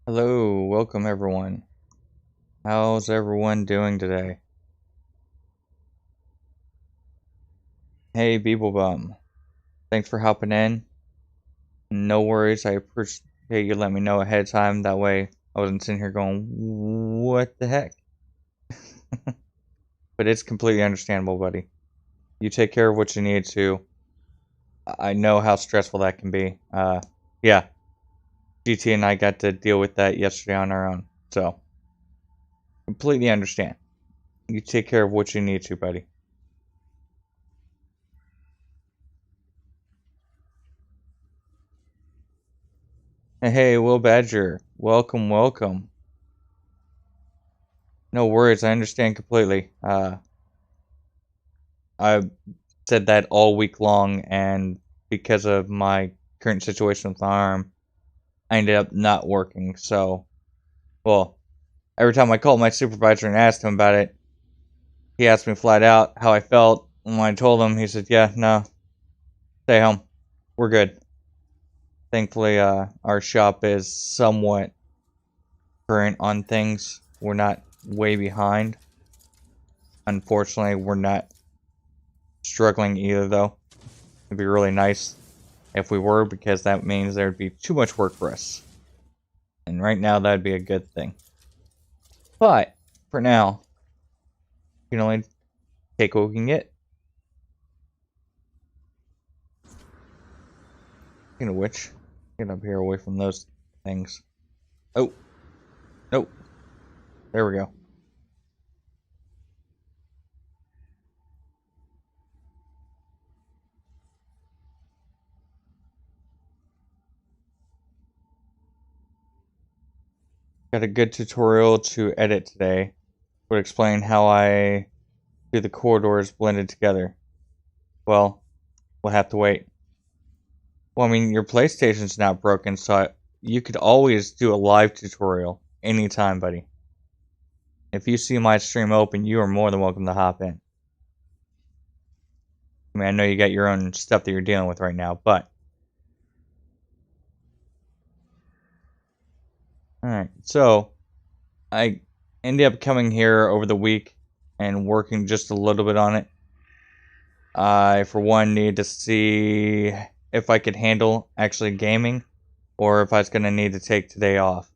Hello, welcome everyone. How's everyone doing today? Hey, Beeblebum. Thanks for hopping in. No worries, I appreciate you letting me know ahead of time. That way I wasn't sitting here going, what the heck? But it's completely understandable, buddy. You take care of what you need to. I know how stressful that can be. Yeah, GT and I got to deal with that yesterday on our own. So, completely understand. You take care of what you need to, buddy. Hey, Will Badger. Welcome, welcome. No worries, I understand completely. I said that all week long, and because of my current situation with my arm, I ended up not working. So, well, every time I called my supervisor and asked him about it, he asked me flat out how I felt. And when I told him, he said, "Yeah, no, stay home. We're good." Thankfully, our shop is somewhat current on things. We're not way behind. Unfortunately, we're not struggling either, though. It'd be really nice if we were, because that means there would be too much work for us. And right now, that'd be a good thing. But, for now, you can only take what we can get. Speaking of which, get up here away from those things. Oh, nope. There we go. Got a good tutorial to edit today. Would explain how I do the corridors blended together. Well, we'll have to wait. Well, I mean, your PlayStation's not broken, so you could always do a live tutorial anytime, buddy. If you see my stream open, you are more than welcome to hop in. I mean, I know you got your own stuff that you're dealing with right now, but... Alright, so... I ended up coming here over the week and working just a little bit on it. I, for one, need to see if I could handle actually gaming, or if I was going to need to take today off.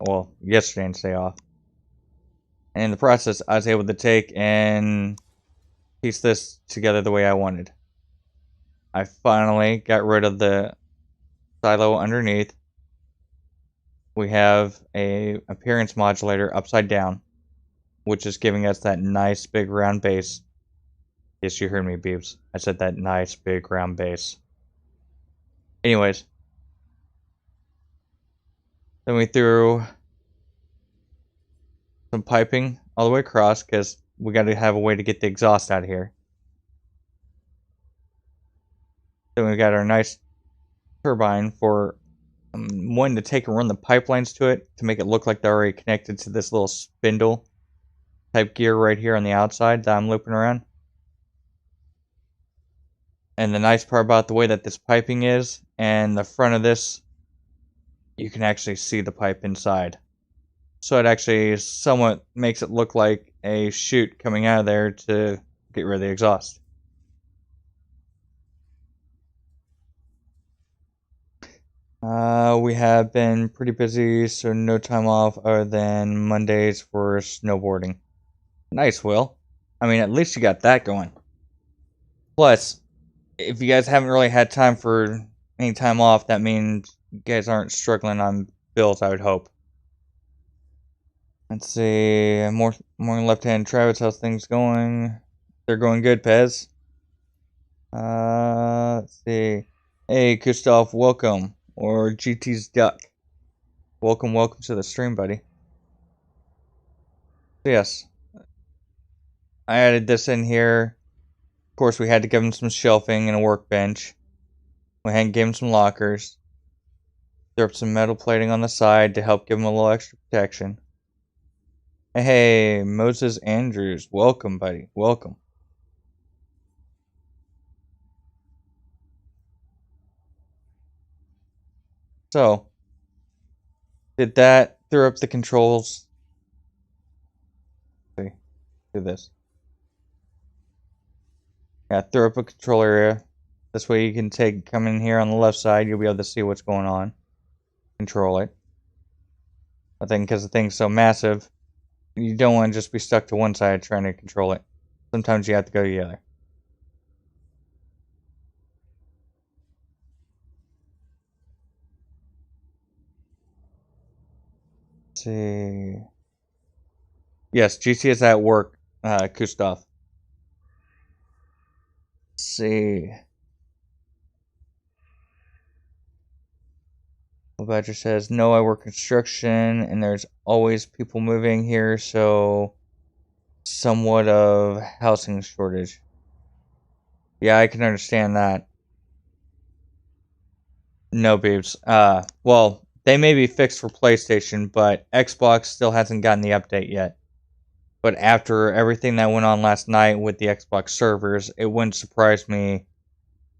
Well, yesterday and today off. And in the process, I was able to take and piece this together the way I wanted. I finally got rid of the silo underneath. We have a appearance modulator upside down, which is giving us that nice big round base. Yes, you heard me, Beebs. I said that nice big round base. Anyways, then we threw some piping all the way across, because we got to have a way to get the exhaust out of here. Then we got our nice turbine for wanting to take and run the pipelines to it to make it look like they're already connected to this little spindle type gear right here on the outside that I'm looping around. And the nice part about the way that this piping is, and the front of this, you can actually see the pipe inside. So it actually somewhat makes it look like a chute coming out of there to get rid of the exhaust. We have been pretty busy, so no time off other than Mondays for snowboarding. Nice, Will. I mean, at least you got that going. Plus, if you guys haven't really had time for any time off, that means you guys aren't struggling on bills, I would hope. Let's see, more left-hand Travis, how's things going? They're going good, Pez. Let's see. Hey, Gustav, welcome. Or GT's Duck. Welcome to the stream, buddy. So yes, I added this in here. Of course, we had to give him some shelving and a workbench. We had to give him some lockers. Threw up some metal plating on the side to help give him a little extra protection. Hey, Moses Andrews, welcome, buddy. Welcome. So, Did that throw up the controls? See, do this. Yeah, throw up a control area. This way you can come in here on the left side, you'll be able to see what's going on. Control it. I think because the thing's so massive, you don't want to just be stuck to one side trying to control it. Sometimes you have to go to the other. Let's see. Yes, GC is at work, Kustov. Let's see. Badger says, no, I work construction, and there's always people moving here, so somewhat of housing shortage. Yeah, I can understand that. No, Beeps. Well, they may be fixed for PlayStation, but Xbox still hasn't gotten the update yet. But after everything that went on last night with the Xbox servers, it wouldn't surprise me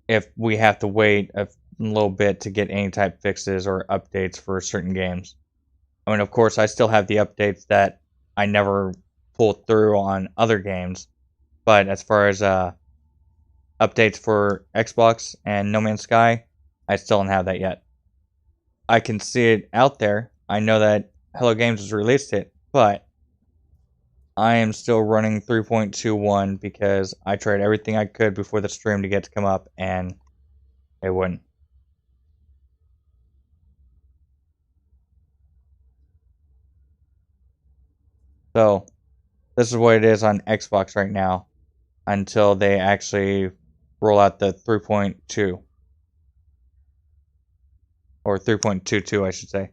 if we have to wait a little bit to get any type fixes or updates for certain games. I mean, of course, I still have the updates that I never pulled through on other games, but as far as updates for Xbox and No Man's Sky, I still don't have that yet. I can see it out there. I know that Hello Games has released it, but I am still running 3.21 because I tried everything I could before the stream to get to come up, and it wouldn't. So, this is what it is on Xbox right now until they actually roll out the 3.2. Or 3.22, I should say.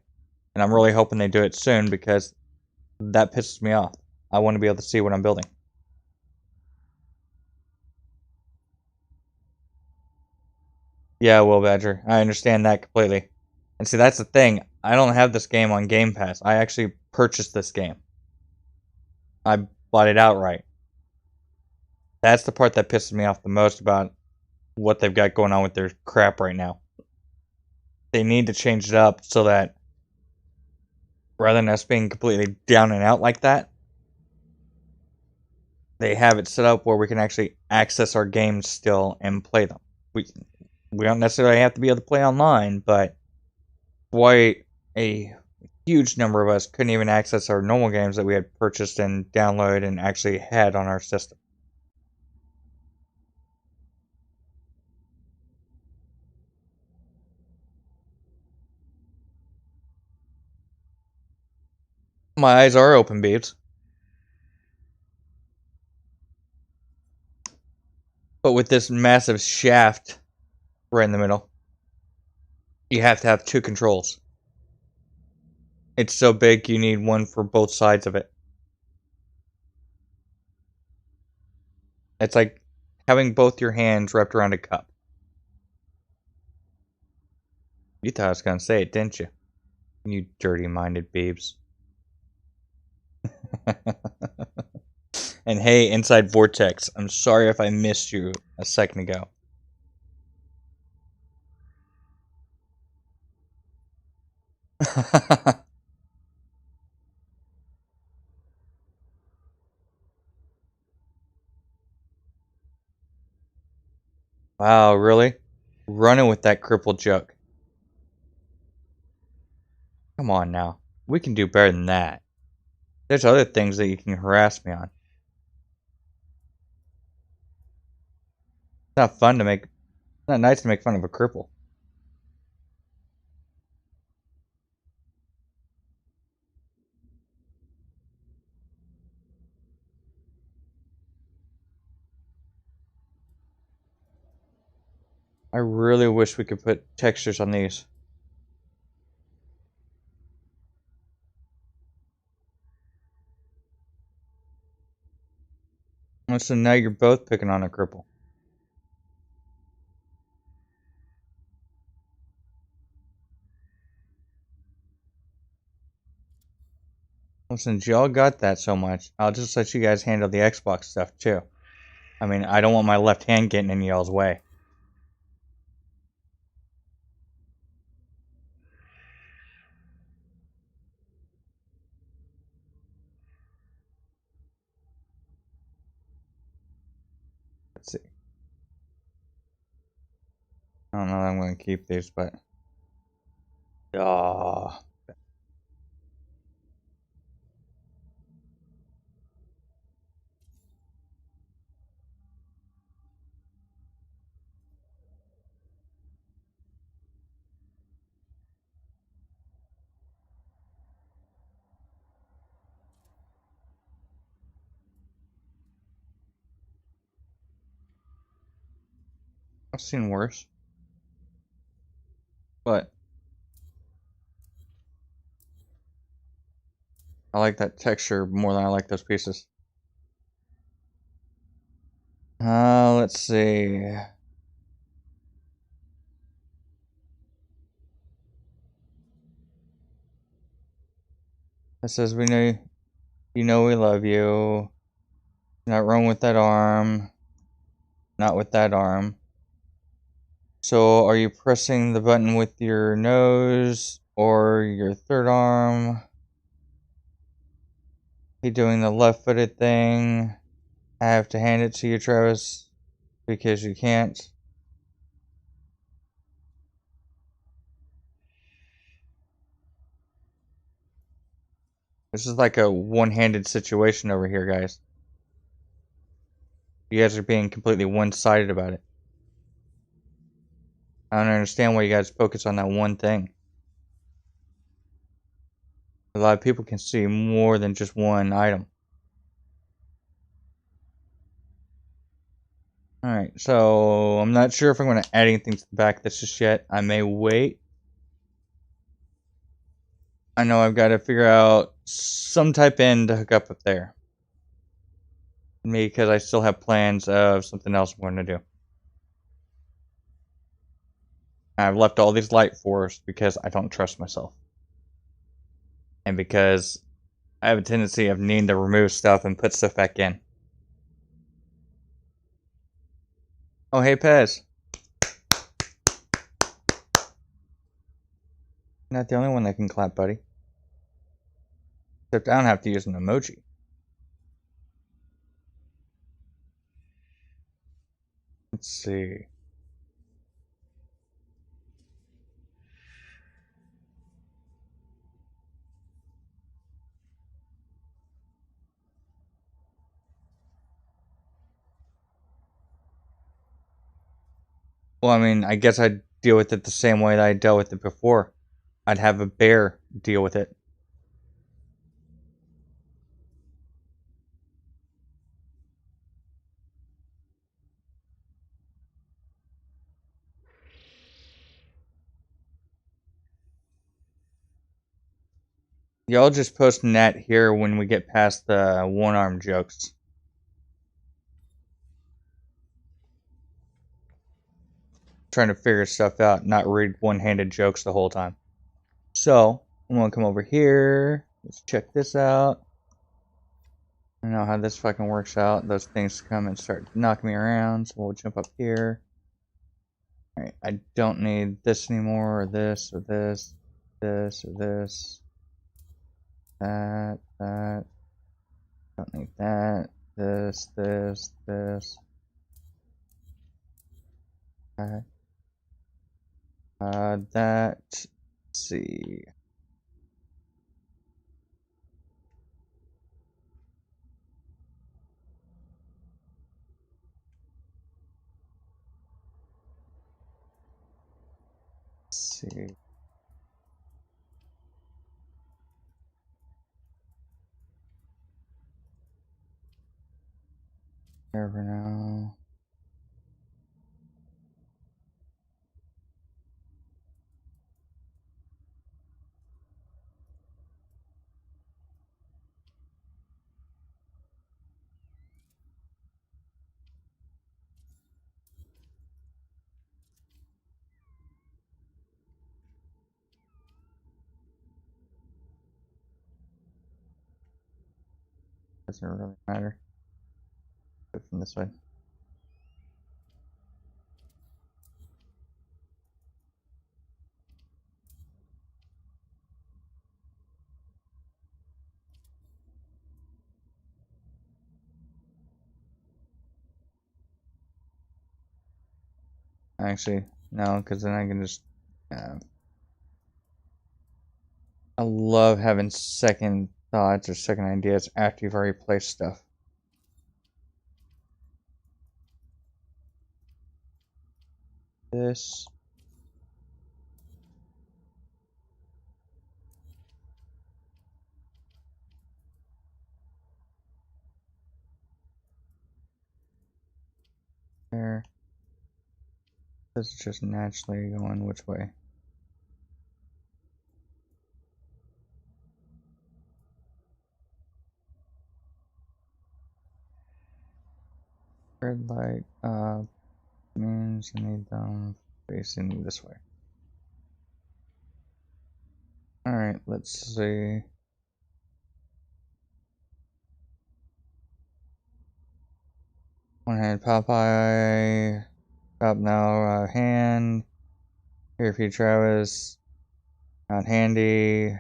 And I'm really hoping they do it soon because that pisses me off. I want to be able to see what I'm building. Yeah, Will Badger. I understand that completely. And see, that's the thing. I don't have this game on Game Pass. I actually purchased this game. I bought it outright. That's the part that pisses me off the most about what they've got going on with their crap right now. They need to change it up so that rather than us being completely down and out like that, they have it set up where we can actually access our games still and play them. We don't necessarily have to be able to play online, but why a huge number of us couldn't even access our normal games that we had purchased and downloaded and actually had on our system. My eyes are open, Beeps. But with this massive shaft right in the middle, you have to have two controls. It's so big you need one for both sides of it. It's like having both your hands wrapped around a cup. You thought I was going to say it, didn't you? You dirty-minded Beebs. And hey, Inside Vortex, I'm sorry if I missed you a second ago. Wow, really? Running with that crippled joke. Come on now. We can do better than that. There's other things that you can harass me on. It's not fun to make... It's not nice to make fun of a cripple. I really wish we could put textures on these. So now you're both picking on a cripple. Well, since y'all got that so much, I'll just let you guys handle the Xbox stuff too. I mean, I don't want my left hand getting in y'all's way. Let's see. I don't know that I'm going to keep these, but... Ah. I've seen worse. But... I like that texture more than I like those pieces. Let's see. It says we know you know we love you. Not wrong with that arm. Not with that arm. So are you pressing the button with your nose or your third arm? You doing the left-footed thing? I have to hand it to you, Travis, because you can't. This is like a one-handed situation over here, guys. You guys are being completely one-sided about it. I don't understand why you guys focus on that one thing. A lot of people can see more than just one item. Alright, so I'm not sure if I'm going to add anything to the back of this just yet. I may wait. I know I've got to figure out some type end to hook up there. Because I still have plans of something else I'm going to do. I've left all these light forests because I don't trust myself. And because I have a tendency of needing to remove stuff and put stuff back in. Oh, hey, Pez. You're not the only one that can clap, buddy. Except I don't have to use an emoji. Let's see. Well, I mean, I guess I'd deal with it the same way that I dealt with it before. I'd have a bear deal with it. Y'all just post that here when we get past the one-arm jokes. Trying to figure stuff out, not read one-handed jokes the whole time. So, I'm gonna come over here. Let's check this out. I don't know how this fucking works out. Those things come and start knocking me around, so we'll jump up here. Alright, I don't need this anymore, or this, or this, this, or this. That. Don't need that. This. That. Let's see. Let's see. There for now. Doesn't really matter. Go from this way. Actually, no, because then I can just. I love having second thoughts or second ideas after you've already placed stuff. This. There. This is just naturally going which way? Red light means I need them facing this way. Alright, let's see. One hand Popeye. Up now, hand. Here for you, Travis. Not handy.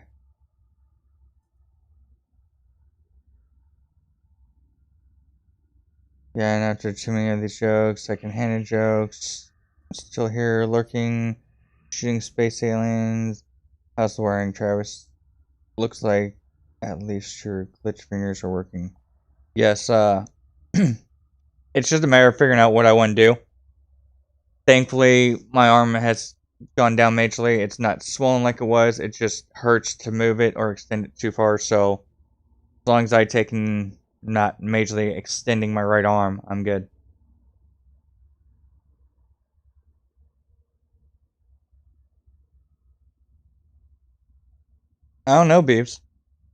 Yeah, and after too many of these jokes, second-handed jokes, I'm still here lurking, shooting space aliens. How's the wiring, Travis? Looks like at least your glitch fingers are working. Yes, it's just a matter of figuring out what I want to do. Thankfully, my arm has gone down majorly. It's not swollen like it was. It just hurts to move it or extend it too far. So as long as I take and not majorly extending my right arm, I'm good. I don't know, Beeps.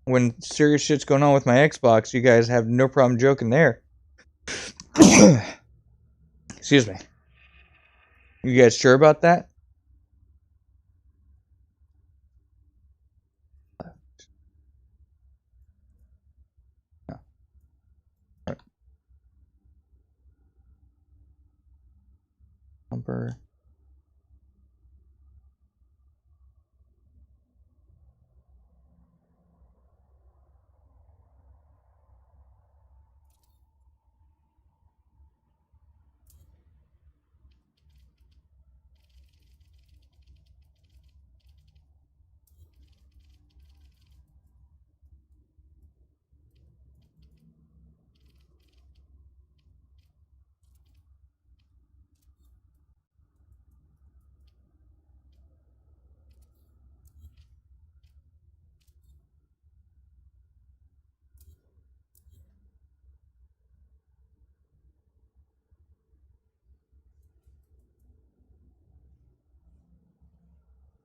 When serious shit's going on with my Xbox, you guys have no problem joking there. Excuse me. You guys sure about that? No. Right. Bumper.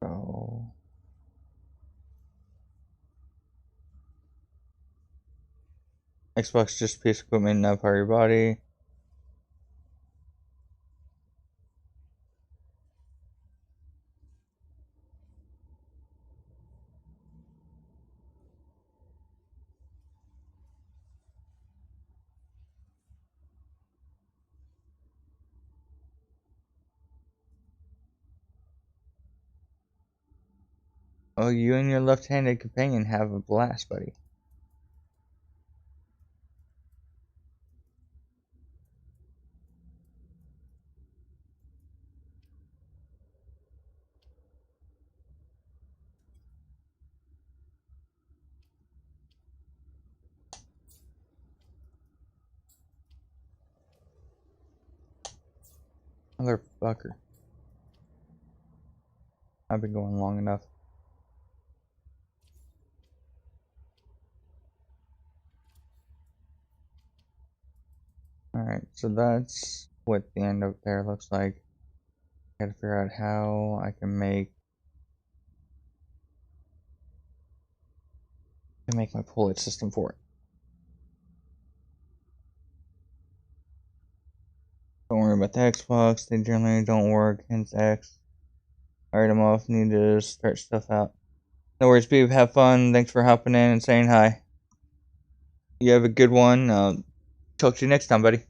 Oh. Xbox just piece of equipment, not part of your body. Oh, you and your left-handed companion have a blast, buddy. Motherfucker. I've been going long enough. Alright, so that's what the end up there looks like. Gotta figure out how I can make my pulley system for it. Don't worry about the Xbox, they generally don't work, hence X. Alright, I'm off, need to start stuff out. No worries, Beeb, have fun, thanks for hopping in and saying hi. You have a good one, talk to you next time, buddy.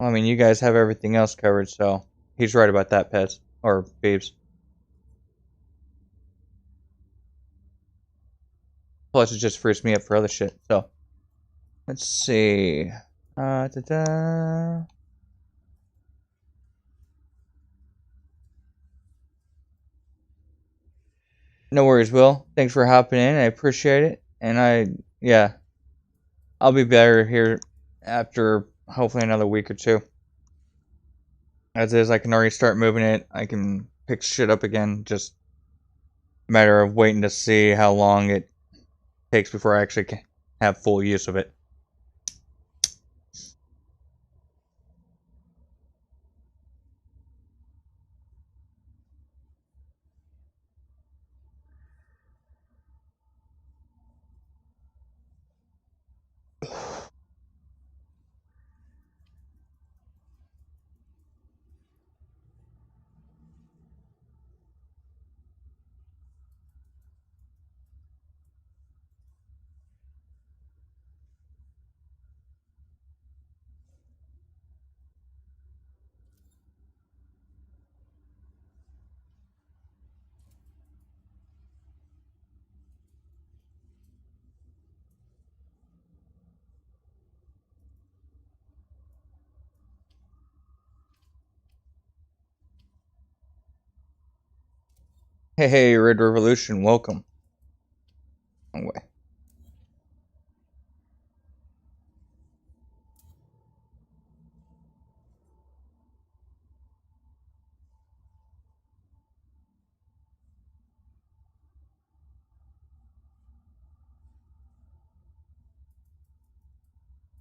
Well, I mean, you guys have everything else covered, so he's right about that, Pez. Or Babes. Plus, it just frees me up for other shit, so. Let's see. Da-da. No worries, Will. Thanks for hopping in. I appreciate it. And yeah, I'll be better here after hopefully another week or two. As is, I can already start moving it. I can pick shit up again. Just a matter of waiting to see how long it takes before I actually can have full use of it. Hey, Red Revolution, welcome. Wrong way.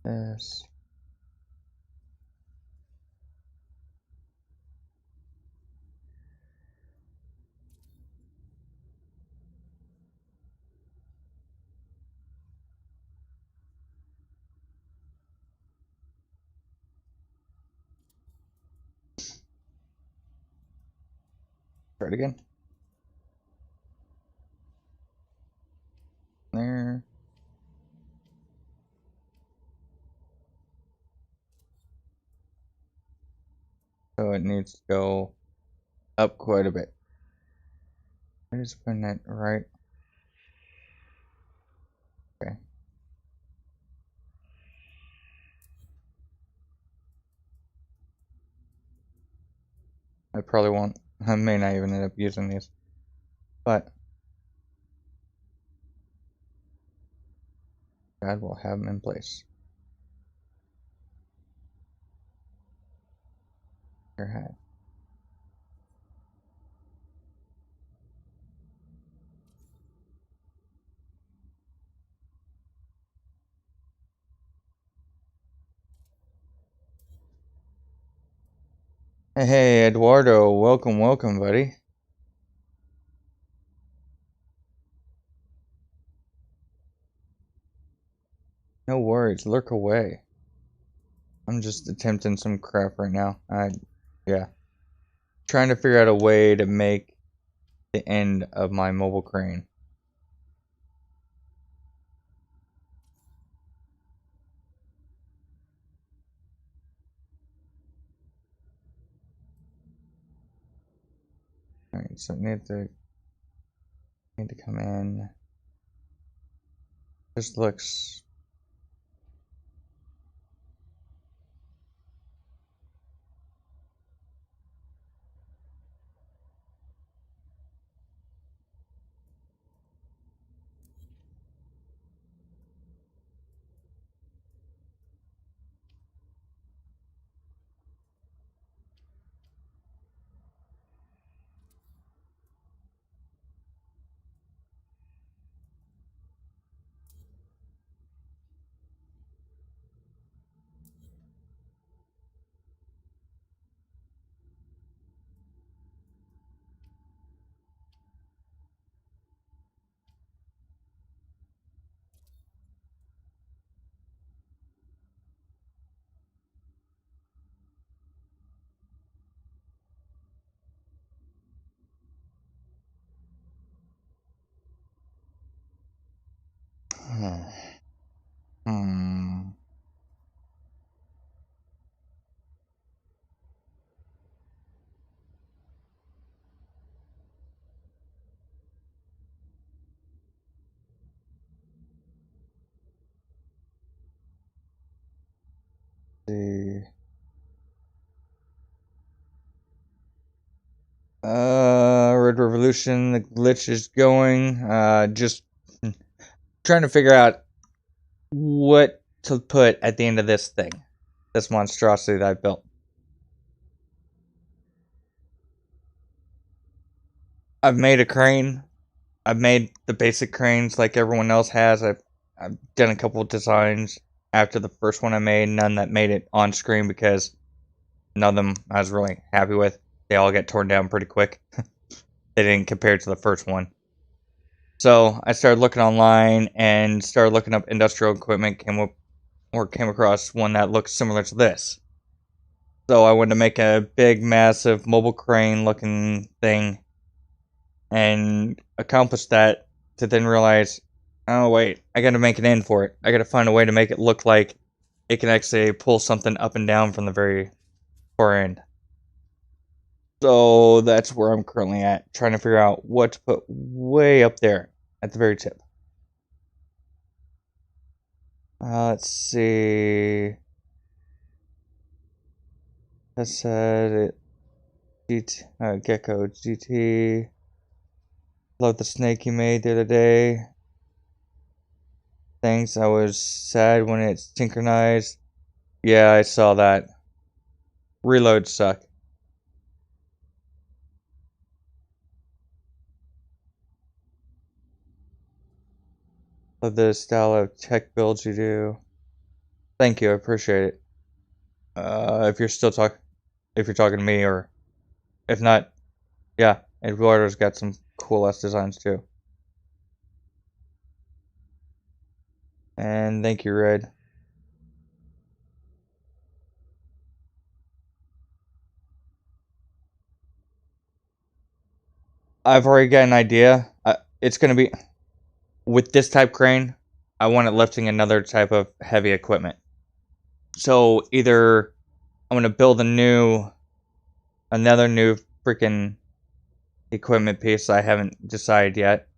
Yes. Try it again. There. So it needs to go up quite a bit. I just put that right. Okay. I probably won't. I may not even end up using these. But God will have them in place. Your hat. Hey, Eduardo. Welcome, welcome, buddy. No worries. Lurk away. I'm just attempting some crap right now. Yeah. Trying to figure out a way to make the end of my mobile crane. Alright, so need to come in. This looks see. Red Revolution, the glitch is going. Just trying to figure out what to put at the end of this thing. This monstrosity that I built. I've made a crane. I've made the basic cranes like everyone else has. I've done a couple of designs after the first one I made. None that made it on screen because none of them I was really happy with. They all get torn down pretty quick. They didn't compare to the first one. So I started looking online and started looking up industrial equipment. Came across one that looks similar to this. So I wanted to make a big, massive mobile crane looking thing and accomplish that to then realize, oh wait, I gotta make an end for it. I gotta find a way to make it look like it can actually pull something up and down from the very far end. So that's where I'm currently at, trying to figure out what to put way up there at the very tip. Let's see. I said it. Gecko GT. Love the snake you made the other day. Thanks. I was sad when it synchronized. Yeah, I saw that. Reloads suck. Love the style of tech builds you do. Thank you, I appreciate it. If you're talking to me, or if not, yeah, Eduardo's got some cool ass designs too. And thank you, Red. I've already got an idea. It's gonna be with this type crane. I want it lifting another type of heavy equipment. So either I'm gonna build another new freaking equipment piece I haven't decided yet,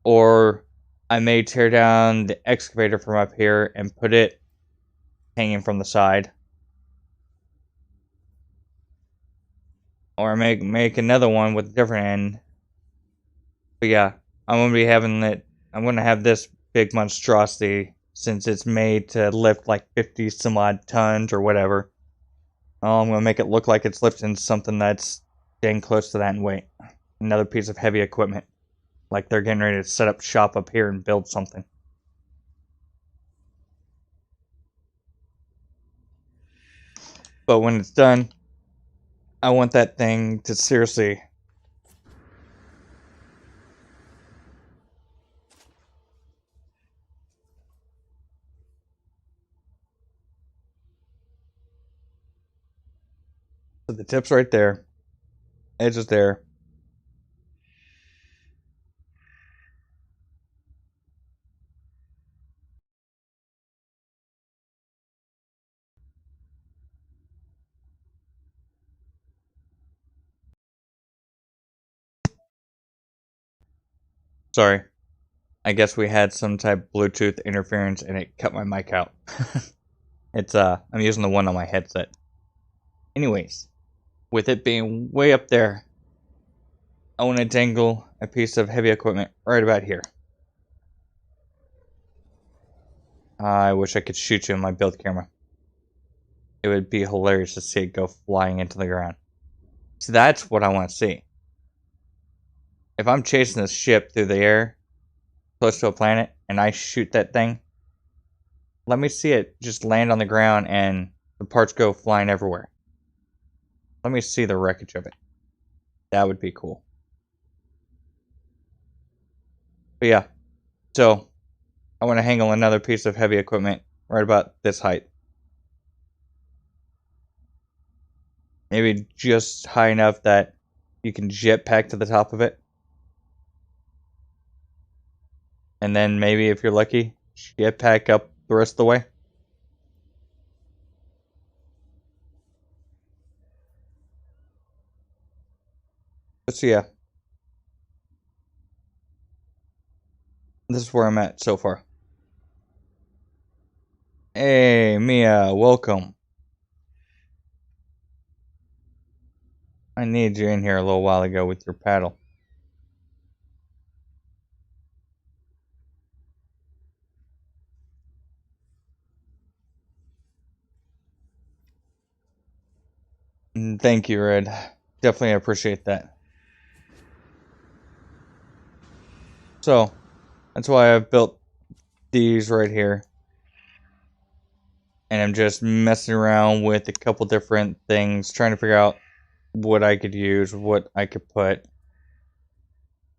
or I may tear down the excavator from up here and put it hanging from the side, or make another one with a different end. But yeah, I'm gonna be having it. I'm gonna have this big monstrosity since it's made to lift like 50 some odd tons or whatever. I'm gonna make it look like it's lifting something that's dang close to that in weight. Another piece of heavy equipment. Like they're getting ready to set up shop up here and build something. But when it's done, I want that thing to seriously. So the tip's right there. Edge is there. Sorry. I guess we had some type of Bluetooth interference and it cut my mic out. I'm using the one on my headset. Anyways, with it being way up there, I want to dangle a piece of heavy equipment right about here. I wish I could shoot you in my build camera. It would be hilarious to see it go flying into the ground. So that's what I want to see. If I'm chasing this ship through the air, close to a planet, and I shoot that thing, let me see it just land on the ground and the parts go flying everywhere. Let me see the wreckage of it. That would be cool. But yeah, so I want to hang another piece of heavy equipment right about this height. Maybe just high enough that you can jetpack to the top of it. And then maybe if you're lucky, jetpack up the rest of the way. So yeah, this is where I'm at so far. Hey, Mia, welcome. I needed you in here a little while ago with your paddle. Thank you, Red. Definitely appreciate that. So, that's why I've built these right here. And I'm just messing around with a couple different things, trying to figure out what I could use, what I could put.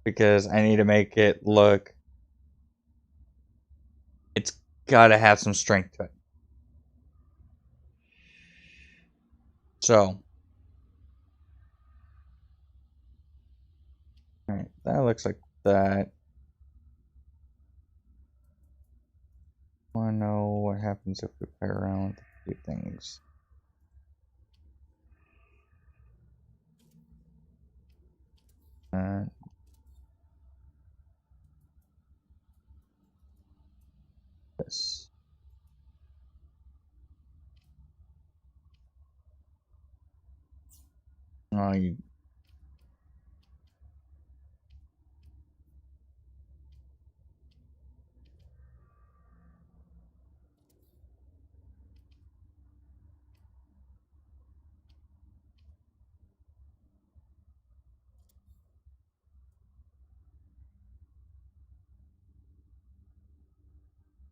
Because I need to make it look... It's gotta have some strength to it. So... Alright, that looks like that. I want to know what happens if we play around with a few things. This. Oh, you...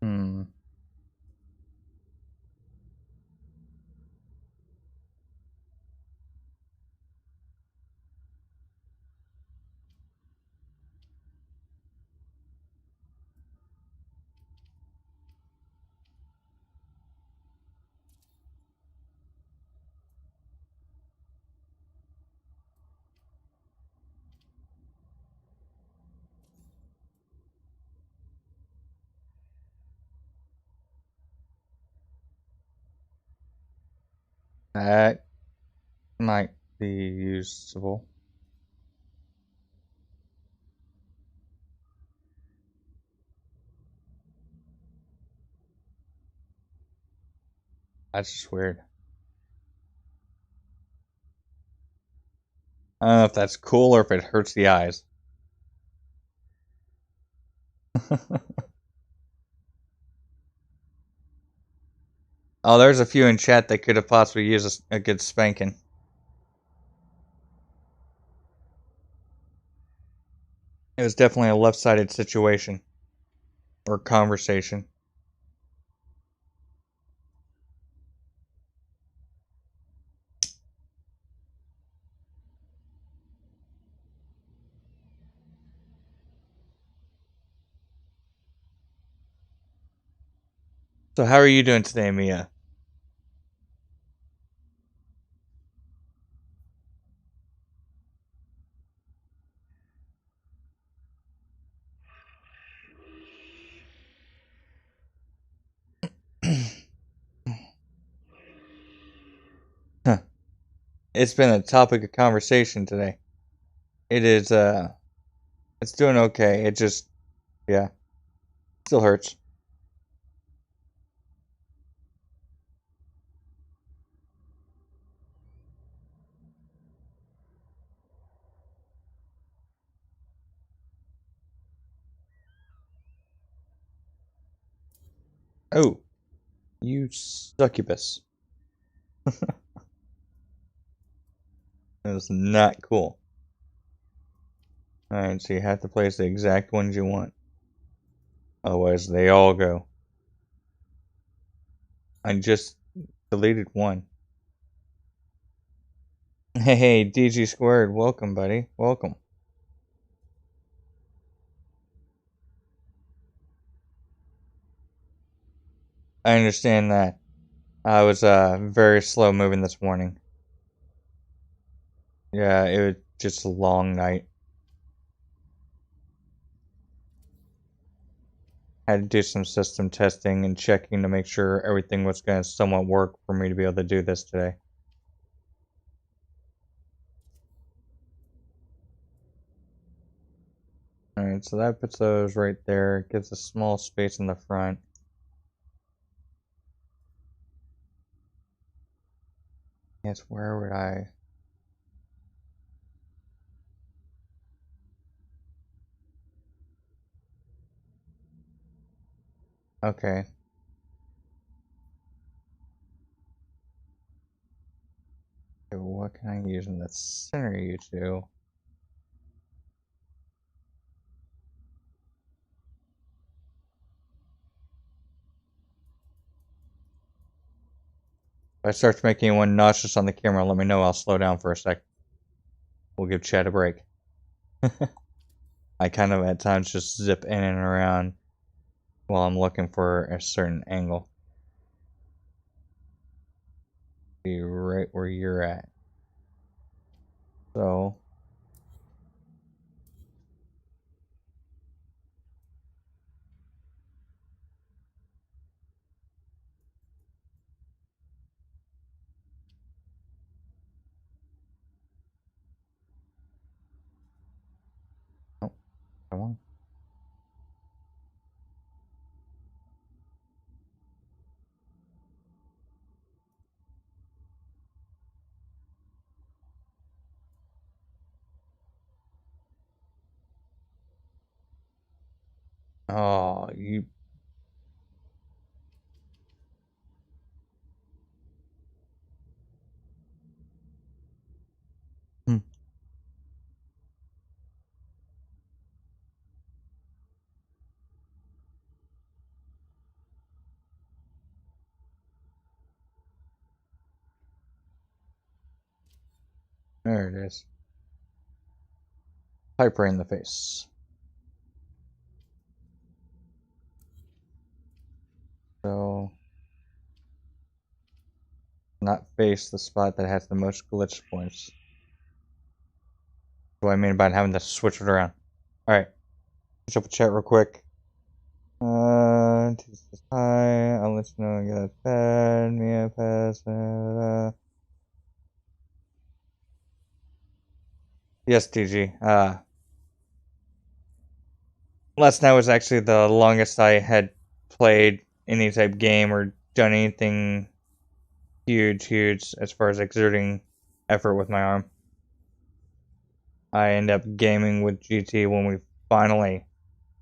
Hmm. That might be usable. That's just weird. I don't know if that's cool or if it hurts the eyes. Oh, there's a few in chat that could have possibly used a good spanking. It was definitely a left-sided situation. Or conversation. So how are you doing today, Mia? Huh. It's been a topic of conversation today. It is, it's doing okay. It just, yeah, still hurts. Oh, you succubus. That was not cool. Alright, so you have to place the exact ones you want. Otherwise, they all go. I just deleted one. Hey, DG squared, welcome, buddy. Welcome. I understand that. I was very slow moving this morning. Yeah, it was just a long night. Had to do some system testing and checking to make sure everything was going to somewhat work for me to be able to do this today. Alright, so that puts those right there. It gives a small space in the front. Yes, where would I? Okay. So what can I use in the center of you two? If I start making anyone nauseous on the camera, let me know. I'll slow down for a sec. We'll give Chad a break. I kind of at times just zip in and around while I'm looking for a certain angle. Be right where you're at. So oh, come on. Oh, you. Hmm. There it is. Pipe right in the face. So, not face the spot that has the most glitch points. What I mean about having to switch it around. Alright. Catch up with chat real quick. Hi, I'll let you know when I get out of bed. Mia pass. Yes, DG. Last night was actually the longest I had played any type game or done anything huge as far as exerting effort with my arm. I ended up gaming with GT when we finally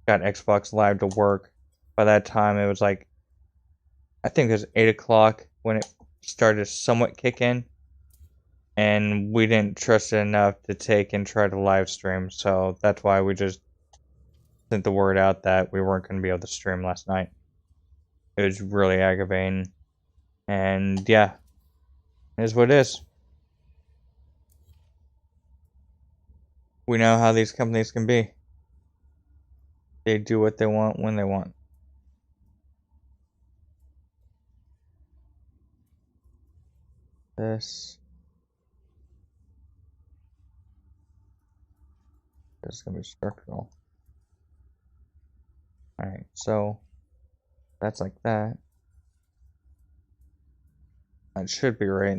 got Xbox Live to work. By that time, it was like, I think it was 8 o'clock when it started to somewhat kick in. And we didn't trust it enough to take and try to live stream. So that's why we just sent the word out that we weren't going to be able to stream last night. It was really aggravating. And yeah, it is what it is. We know how these companies can be. They do what they want when they want. This is going to be structural. Alright, so that's like that. That should be right.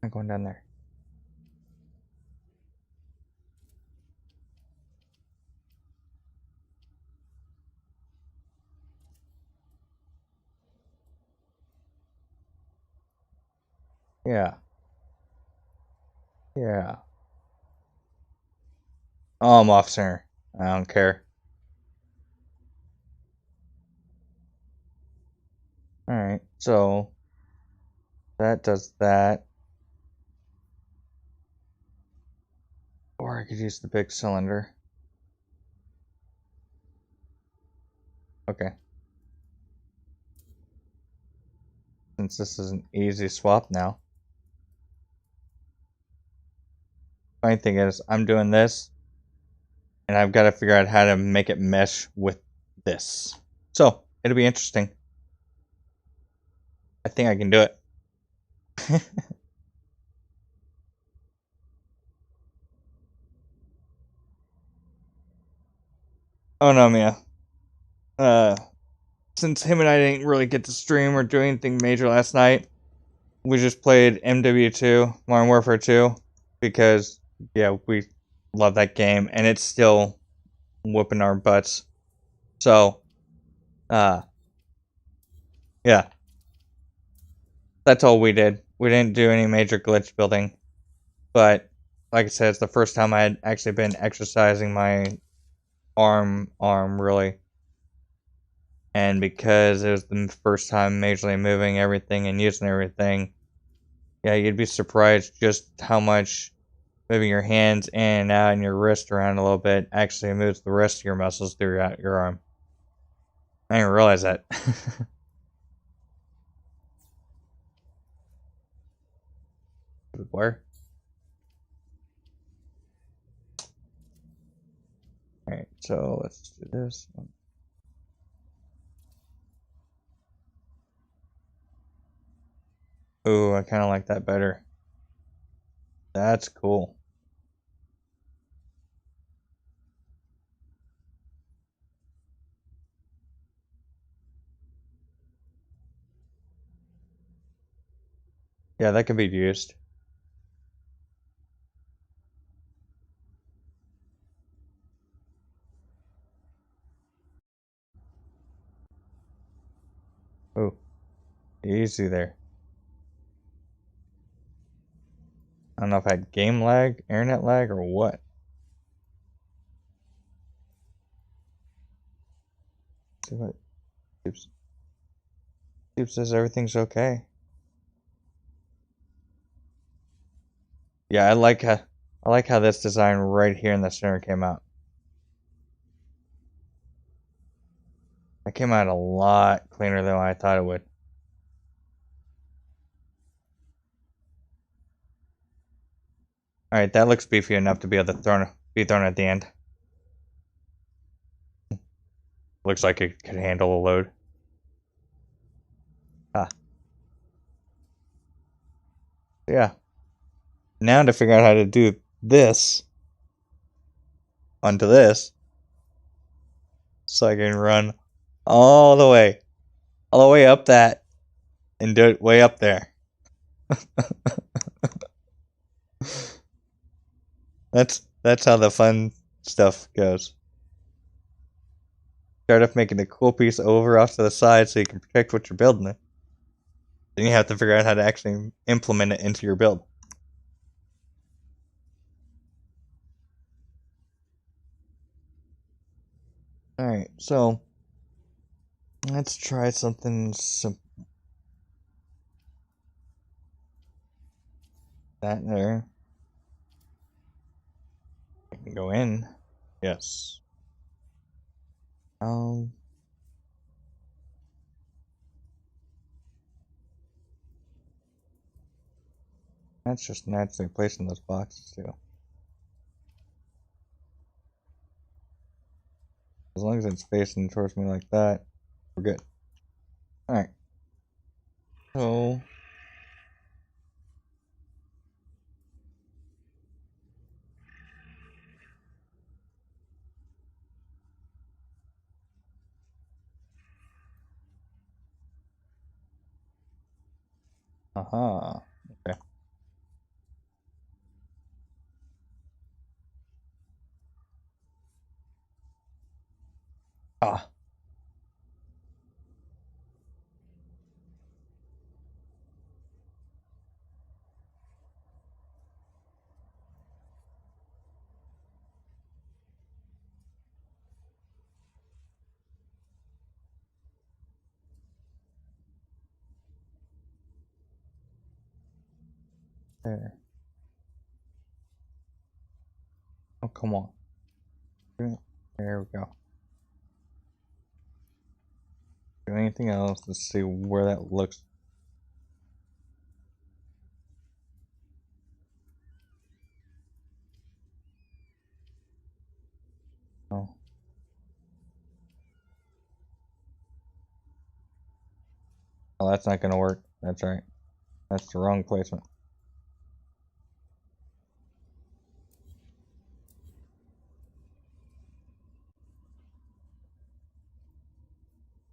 I'm going down there. Yeah. Yeah. Oh, I'm off center. I don't care. Alright, so that does that. Or I could use the big cylinder. Okay. Since this is an easy swap now. Funny thing is, I'm doing this, and I've got to figure out how to make it mesh with this. So, it'll be interesting. I think I can do it. Oh no, Mia. Since him and I didn't really get to stream or do anything major last night, we just played MW2, Modern Warfare 2, because, yeah, we love that game, and it's still whooping our butts. So, yeah. That's all we did. We didn't do any major glitch building. But like I said, it's the first time I had actually been exercising my arm really. And because it was the first time majorly moving everything and using everything, yeah, you'd be surprised just how much moving your hands in and out and your wrist around a little bit actually moves the rest of your muscles throughout your arm. I didn't realize that. Where? Alright, so let's do this one. Ooh, I kind of like that better. That's cool. Yeah, that could be used. Ooh, easy there. I don't know if I had game lag, internet lag, or what. See what Steve says everything's okay. Yeah, I like how this design right here in the center came out. That came out a lot cleaner than I thought it would. Alright, that looks beefy enough to be able to be thrown at the end. Looks like it could handle a load. Ah. Yeah. Now to figure out how to do this onto this, so I can run all the way up that, and do it way up there. That's how the fun stuff goes. Start off making a cool piece over off to the side so you can protect what you're building it. Then you have to figure out how to actually implement it into your build. Alright, so let's try something simple. That there. I can go in. Yes. That's just naturally placing those boxes too. As long as it's facing towards me like that, we're good. Alright. So aha. Okay. Ah. There. Oh, come on. There we go. Do anything else? Let's see where that looks. Oh. Oh, that's not gonna work. That's right. That's the wrong placement.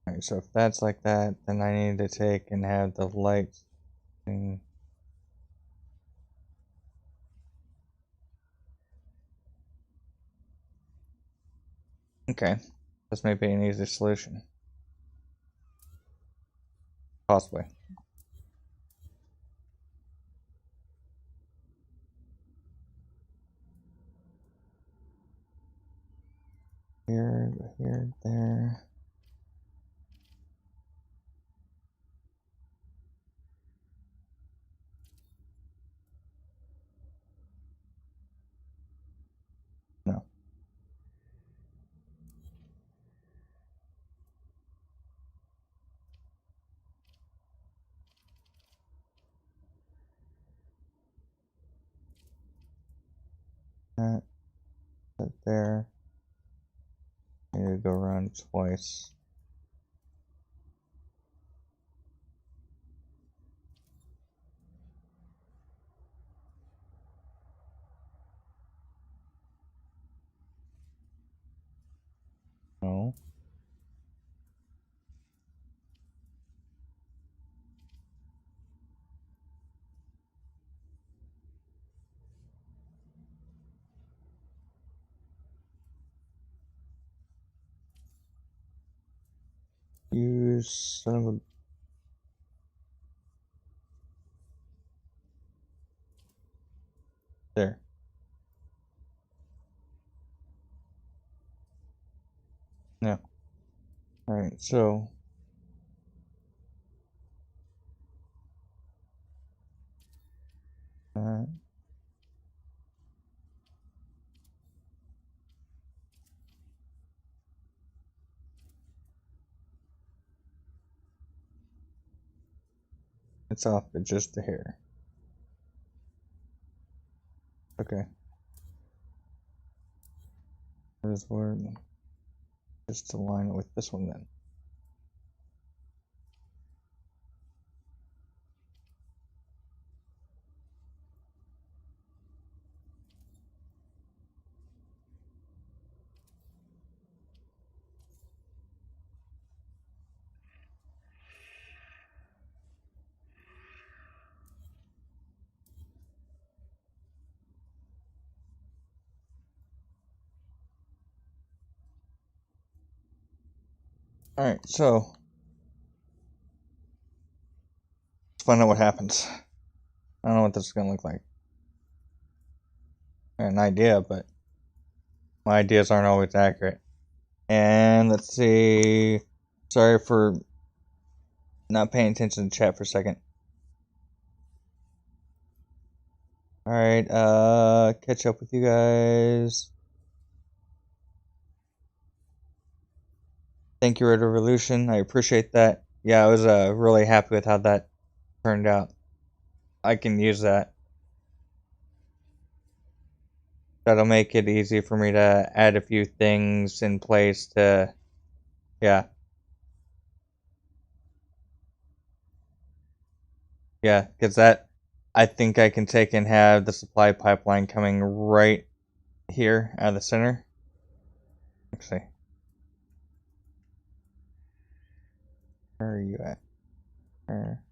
Alright, so if that's like that, then I need to take and have the lights thing. Okay. This may be an easy solution. Possibly. here, there. No. That there. I need to go around twice. No. You son of a... There. No. Alright, so... it's off, but just a hair. Okay. This one. Just align it with this one then. Alright, so let's find out what happens. I don't know what this is gonna look like. I have an idea, but my ideas aren't always accurate. And let's see. Sorry for not paying attention to chat for a second. Alright, catch up with you guys. Thank you, Red Revolution. I appreciate that. Yeah, I was really happy with how that turned out. I can use that. That'll make it easy for me to add a few things in place to, yeah. Yeah, because that, I think I can take and have the supply pipeline coming right here out of the center. Actually, where are you at? Where?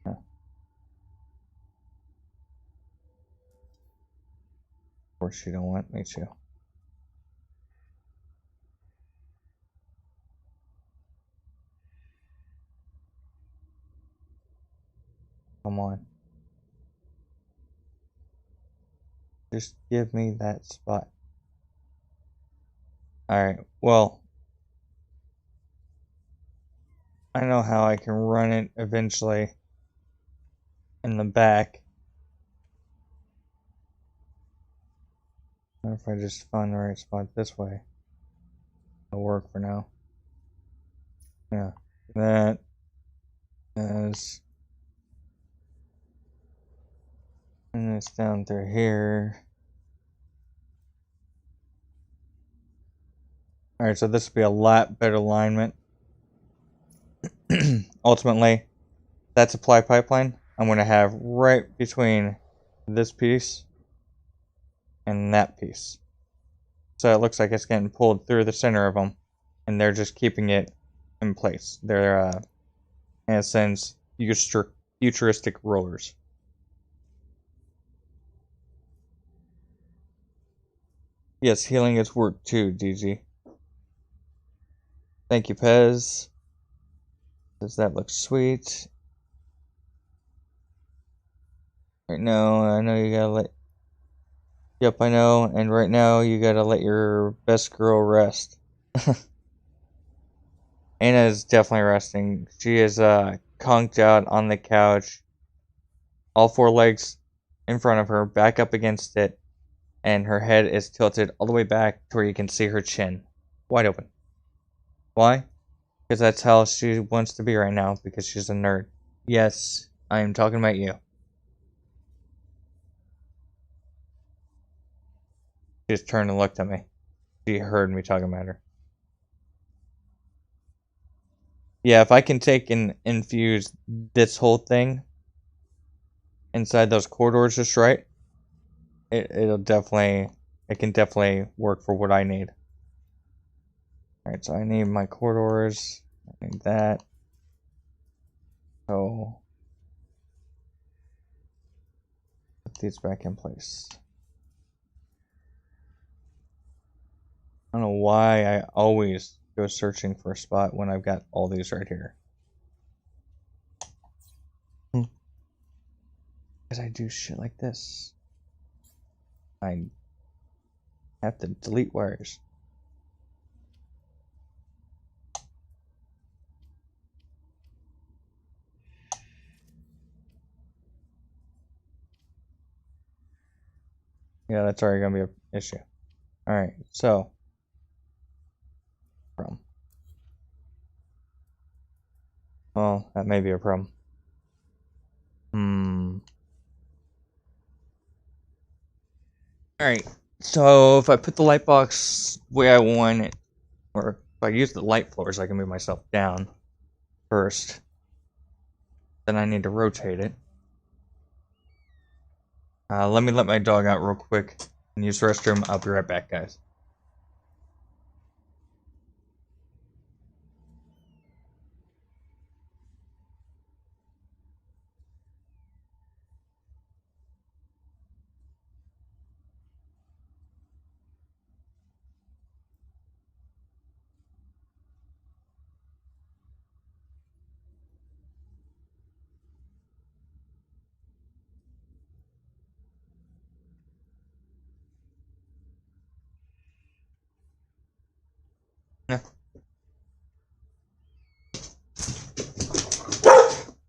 Oh. Of course you don't want me to. Come on. Just give me that spot. Alright, well, I know how I can run it eventually in the back. What if I just find the right spot this way? It'll work for now. Yeah, that is... and it's down through here. Alright, so this will be a lot better alignment. Ultimately, that supply pipeline I'm going to have right between this piece and that piece. So it looks like it's getting pulled through the center of them, and they're just keeping it in place. They're, in a sense, futuristic rollers. Yes, healing is work too, DG. Thank you, Pez. Does that look sweet? Right now, I know you gotta let... Yep, I know, and right now you gotta let your best girl rest. Anna is definitely resting. She is conked out on the couch, all four legs in front of her, back up against it, and her head is tilted all the way back to where you can see her chin. Wide open. Why? Because that's how she wants to be right now, because she's a nerd. Yes, I am talking about you. She just turned and looked at me. She heard me talking about her. Yeah, if I can take and infuse this whole thing inside those corridors just right, it can definitely work for what I need. Alright, so I need my corridors. I need that. So put these back in place. I don't know why I always go searching for a spot when I've got all these right here. Because I do shit like this. I have to delete wires. Yeah, that's already gonna be an issue. Alright, so problem. Well, that may be a problem. Alright, so if I put the light box the way I want it, or if I use the light floors, I can move myself down first. Then I need to rotate it. Let me let my dog out real quick and use the restroom. I'll be right back, guys. Yeah.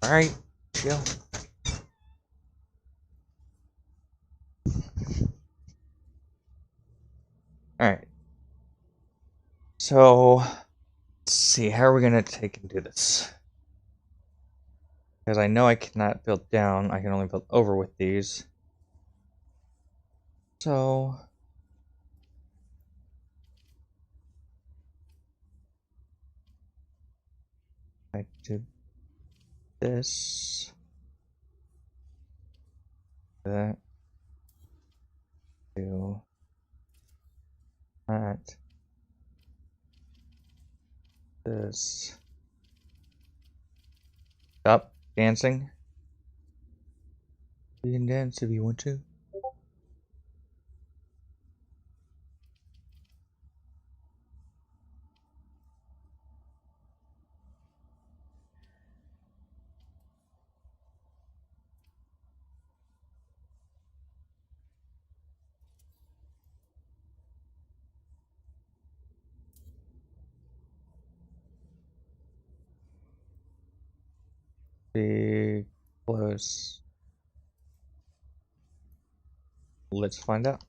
Alright, chill. Alright. So, let's see, how are we gonna take and do this? Because I know I cannot build down, I can only build over with these. So, I do this, that, do that, this. Stop dancing. You can dance if you want to. Be close. Let's find out.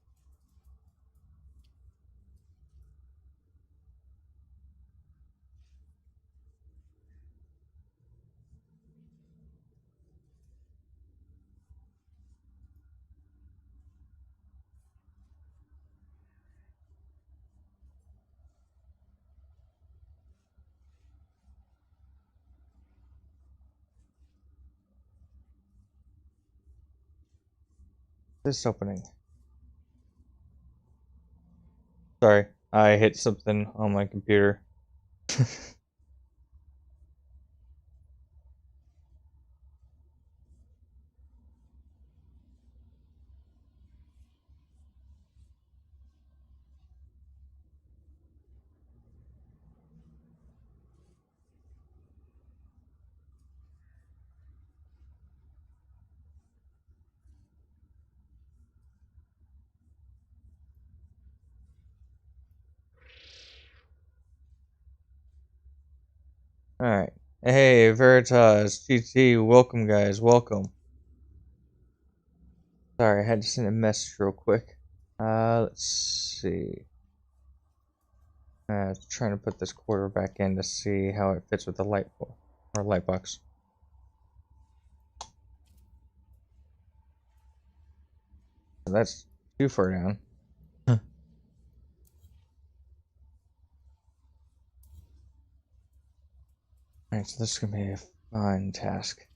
This opening. Sorry, I hit something on my computer. Alright. Hey, Veritas, GT, welcome guys, welcome. Sorry, I had to send a message real quick. Let's see. Trying to put this quarter back in to see how it fits with the light bulb, or light box. So that's too far down. Alright, so this is gonna be a fun task.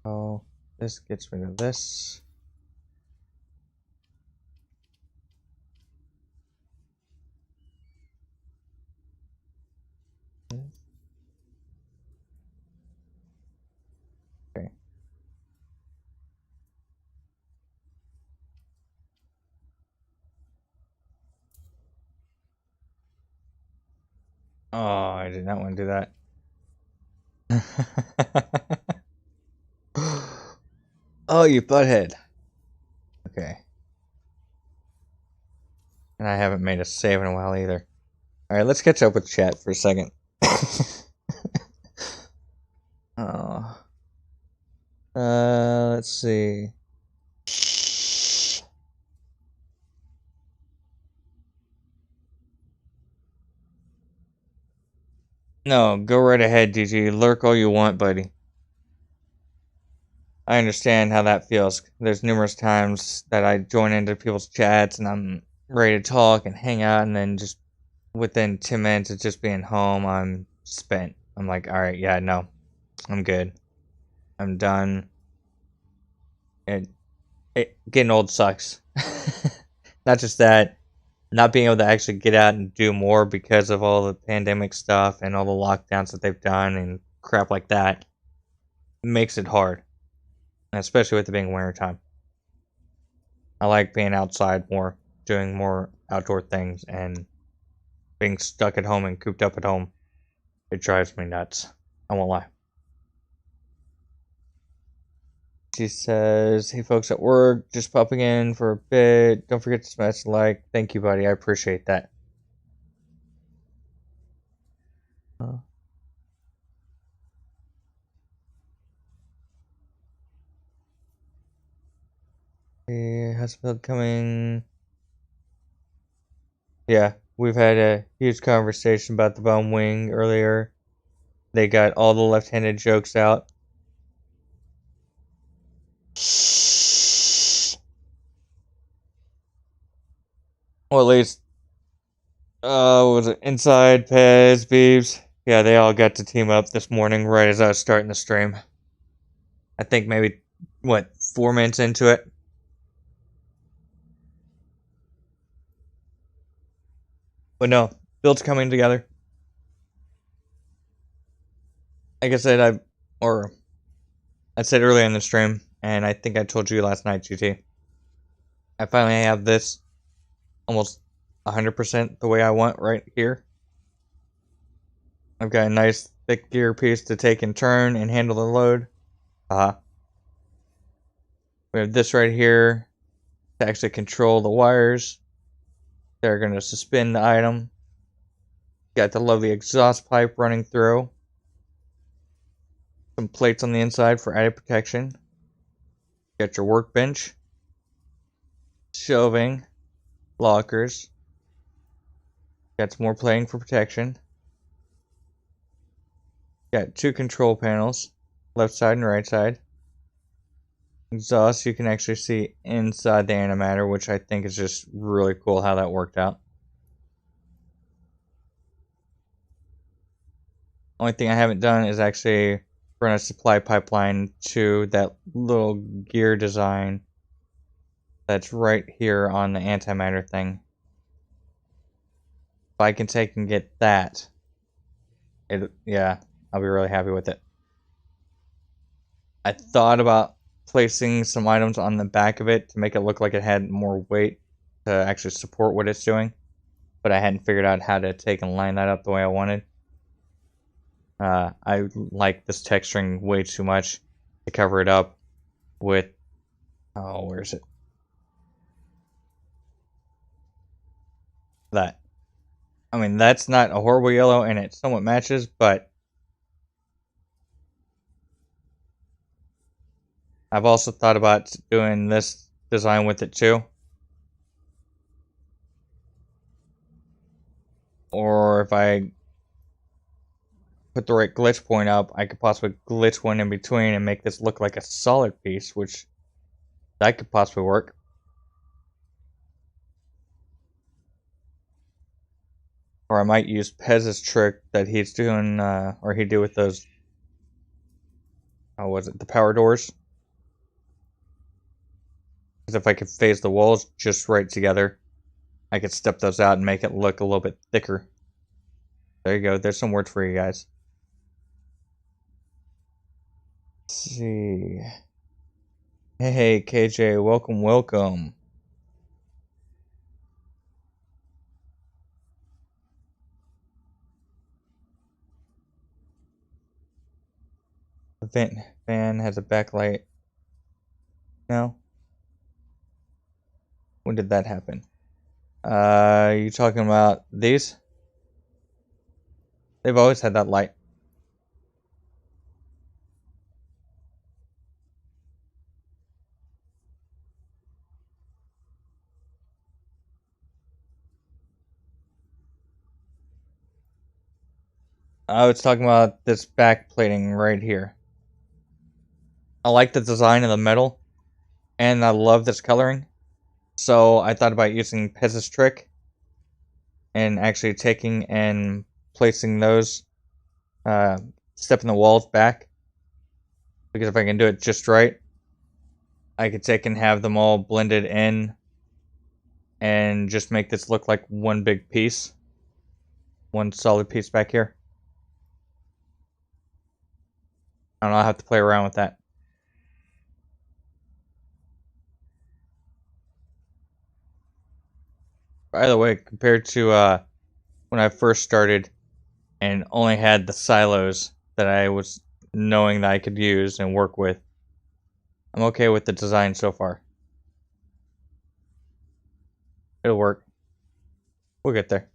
Oh, this gets rid of this. Okay. Oh, I did not want to do that. Oh, you butthead. Okay. And I haven't made a save in a while either. Alright, let's catch up with chat for a second. Oh. Let's see. No, go right ahead, DG. Lurk all you want, buddy. I understand how that feels. There's numerous times that I join into people's chats and I'm ready to talk and hang out, and then just within 10 minutes of just being home, I'm spent. I'm like, alright, yeah, no. I'm good. I'm done. Getting old sucks. Not just that, not being able to actually get out and do more because of all the pandemic stuff and all the lockdowns that they've done and crap like that makes it hard, especially with it being winter time. I like being outside more, doing more outdoor things, and being stuck at home and cooped up at home. It drives me nuts. I won't lie. She says, hey folks at work, just popping in for a bit. Don't forget to smash the like. Thank you, buddy. I appreciate that. Hey, Hasfield coming. Yeah, we've had a huge conversation about the bum wing earlier. They got all the left-handed jokes out. Or at least, was it Inside, Pez, Beeves? Yeah, they all got to team up this morning right as I was starting the stream. I think maybe, 4 minutes into it? But no, builds coming together. Like I said, I said earlier in the stream, and I think I told you last night, GT. I finally have this almost 100% the way I want right here. I've got a nice thick gear piece to take and turn and handle the load. We have this right here to actually control the wires. They're going to suspend the item. Got the lovely exhaust pipe running through. Some plates on the inside for added protection. Got your workbench. Shelving. Lockers. Got some more plating for protection. Got 2 control panels. Left side and right side. Exhaust you can actually see inside the animator, which I think is just really cool how that worked out. Only thing I haven't done is actually run a supply pipeline to that little gear design that's right here on the antimatter thing. If I can take and get that, yeah, I'll be really happy with it. I thought about placing some items on the back of it to make it look like it had more weight to actually support what it's doing, but I hadn't figured out how to take and line that up the way I wanted. I like this texturing way too much to cover it up with, oh, where is it? That. I mean, that's not a horrible yellow and it somewhat matches, but I've also thought about doing this design with it too. Or if I put the right glitch point up, I could possibly glitch one in between and make this look like a solid piece, which that could possibly work. Or I might use Pez's trick that he's doing, or he did with those, how was it, the power doors? Because if I could phase the walls just right together, I could step those out and make it look a little bit thicker. There you go, there's some words for you guys. Let's see. Hey, KJ, welcome, welcome. The vent fan has a backlight. No? When did that happen? You talking about these? They've always had that light. I was talking about this back plating right here. I like the design of the metal, and I love this coloring. So I thought about using Pez's trick and actually taking and placing those, stepping the walls back. Because if I can do it just right, I could take and have them all blended in and just make this look like one big piece. One solid piece back here. I don't know, I'll have to play around with that. By the way, compared to when I first started and only had the silos that I was knowing that I could use and work with, I'm okay with the design so far. It'll work. We'll get there.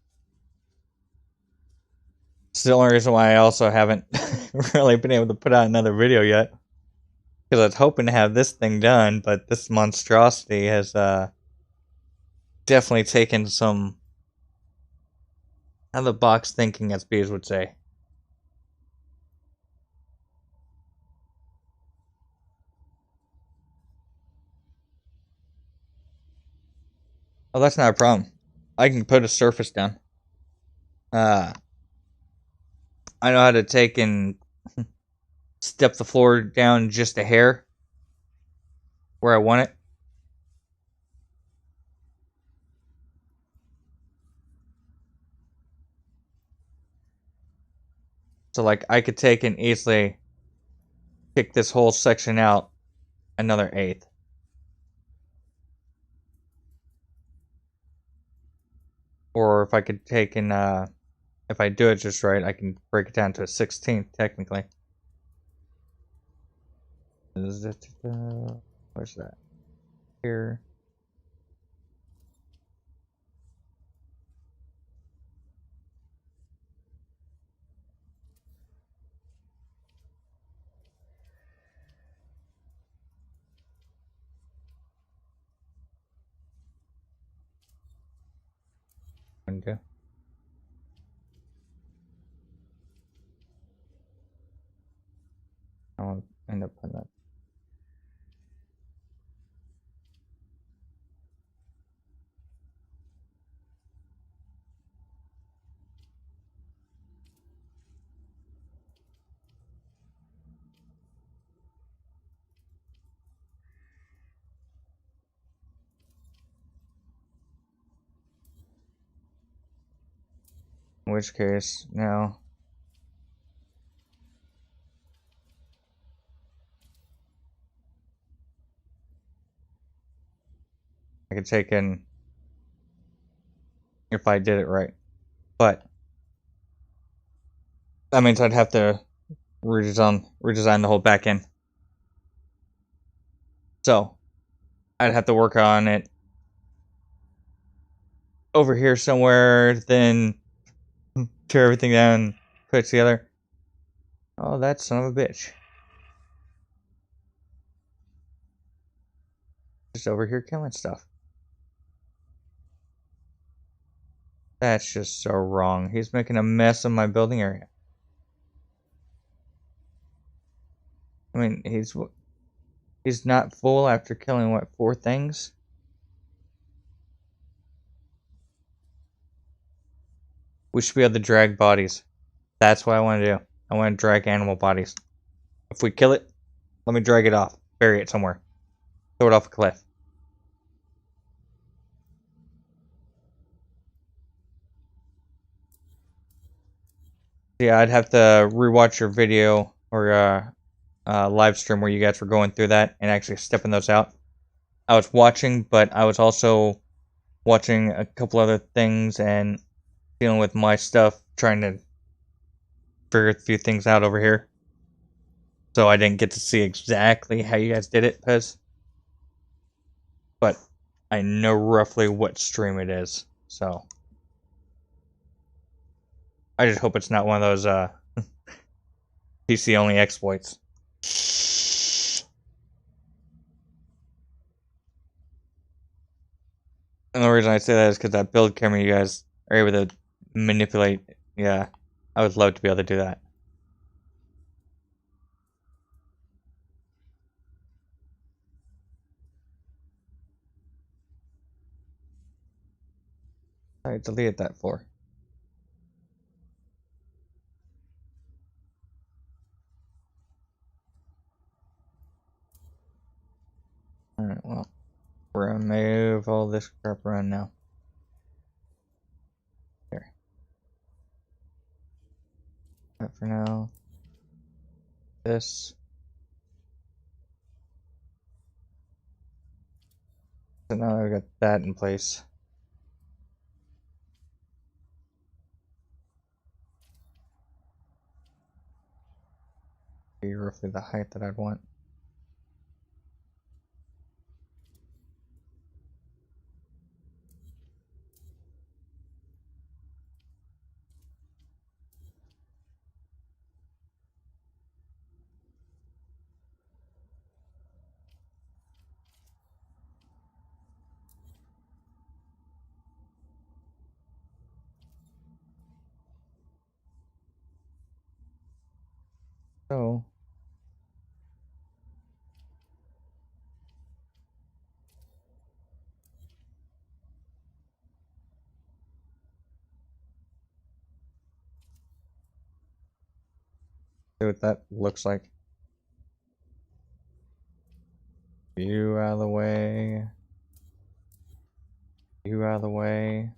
It's the only reason why I also haven't really been able to put out another video yet. Because I was hoping to have this thing done, but this monstrosity has definitely taken some out of the box thinking, as Bees would say. Oh, that's not a problem. I can put a surface down. I know how to take and step the floor down just a hair where I want it. So like I could take and easily kick this whole section out another eighth. Or if I could take and if I do it just right, I can break it down to a 16th technically. Where's that? Here. Window. I'll end up putting that. In which case, now I could take in if I did it right. But that means I'd have to redesign the whole back end. So I'd have to work on it over here somewhere, then tear everything down, put it together. Oh, that son of a bitch. Just over here killing stuff. That's just so wrong. He's making a mess of my building area. I mean, he's not full after killing, what, 4 things? We should be able to drag bodies. That's what I want to do. I want to drag animal bodies. If we kill it, let me drag it off. Bury it somewhere. Throw it off a cliff. Yeah, I'd have to rewatch your video or live stream where you guys were going through that and actually stepping those out. I was watching, but I was also watching a couple other things and dealing with my stuff, trying to figure a few things out over here. So I didn't get to see exactly how you guys did it, Pez. But I know roughly what stream it is, so I just hope it's not one of those PC only exploits. And the reason I say that is because that build camera you guys are able to manipulate. Yeah, I would love to be able to do that. I deleted that for. Alright, well, we're gonna move all this crap around now. There. That for now. This. So now I've got that in place. Be roughly the height that I'd want. So see what that looks like. You out of the way. You out of the way.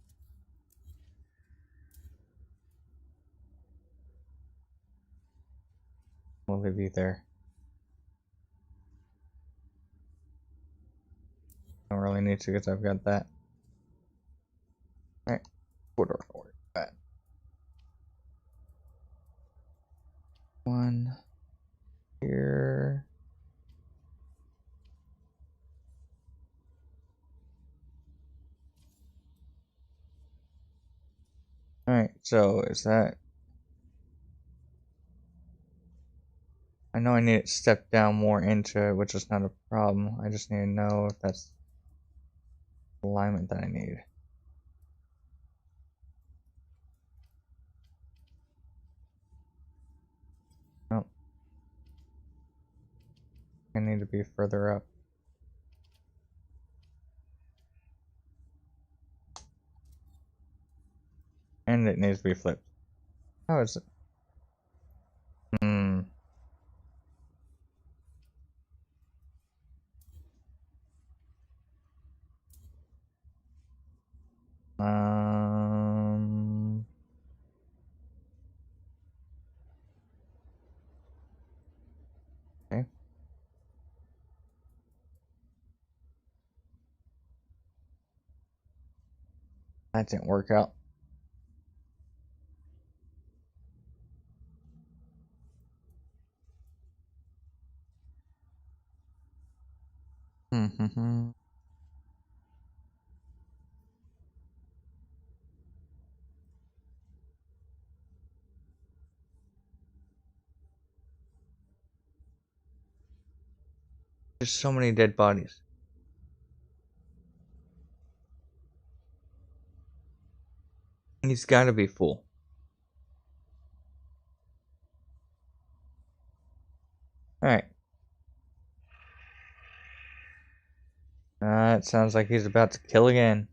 We'll leave you there. Don't really need to because I've got that. Alright. Put our order back. One here. Alright, so is that... I know I need to step down more into it, which is not a problem. I just need to know if that's the alignment that I need. Nope. I need to be further up. And it needs to be flipped. How is it? Hmm. Um... Okay. That didn't work out. Mm-hmm. There's so many dead bodies. He's gotta be full. Alright. It sounds like he's about to kill again.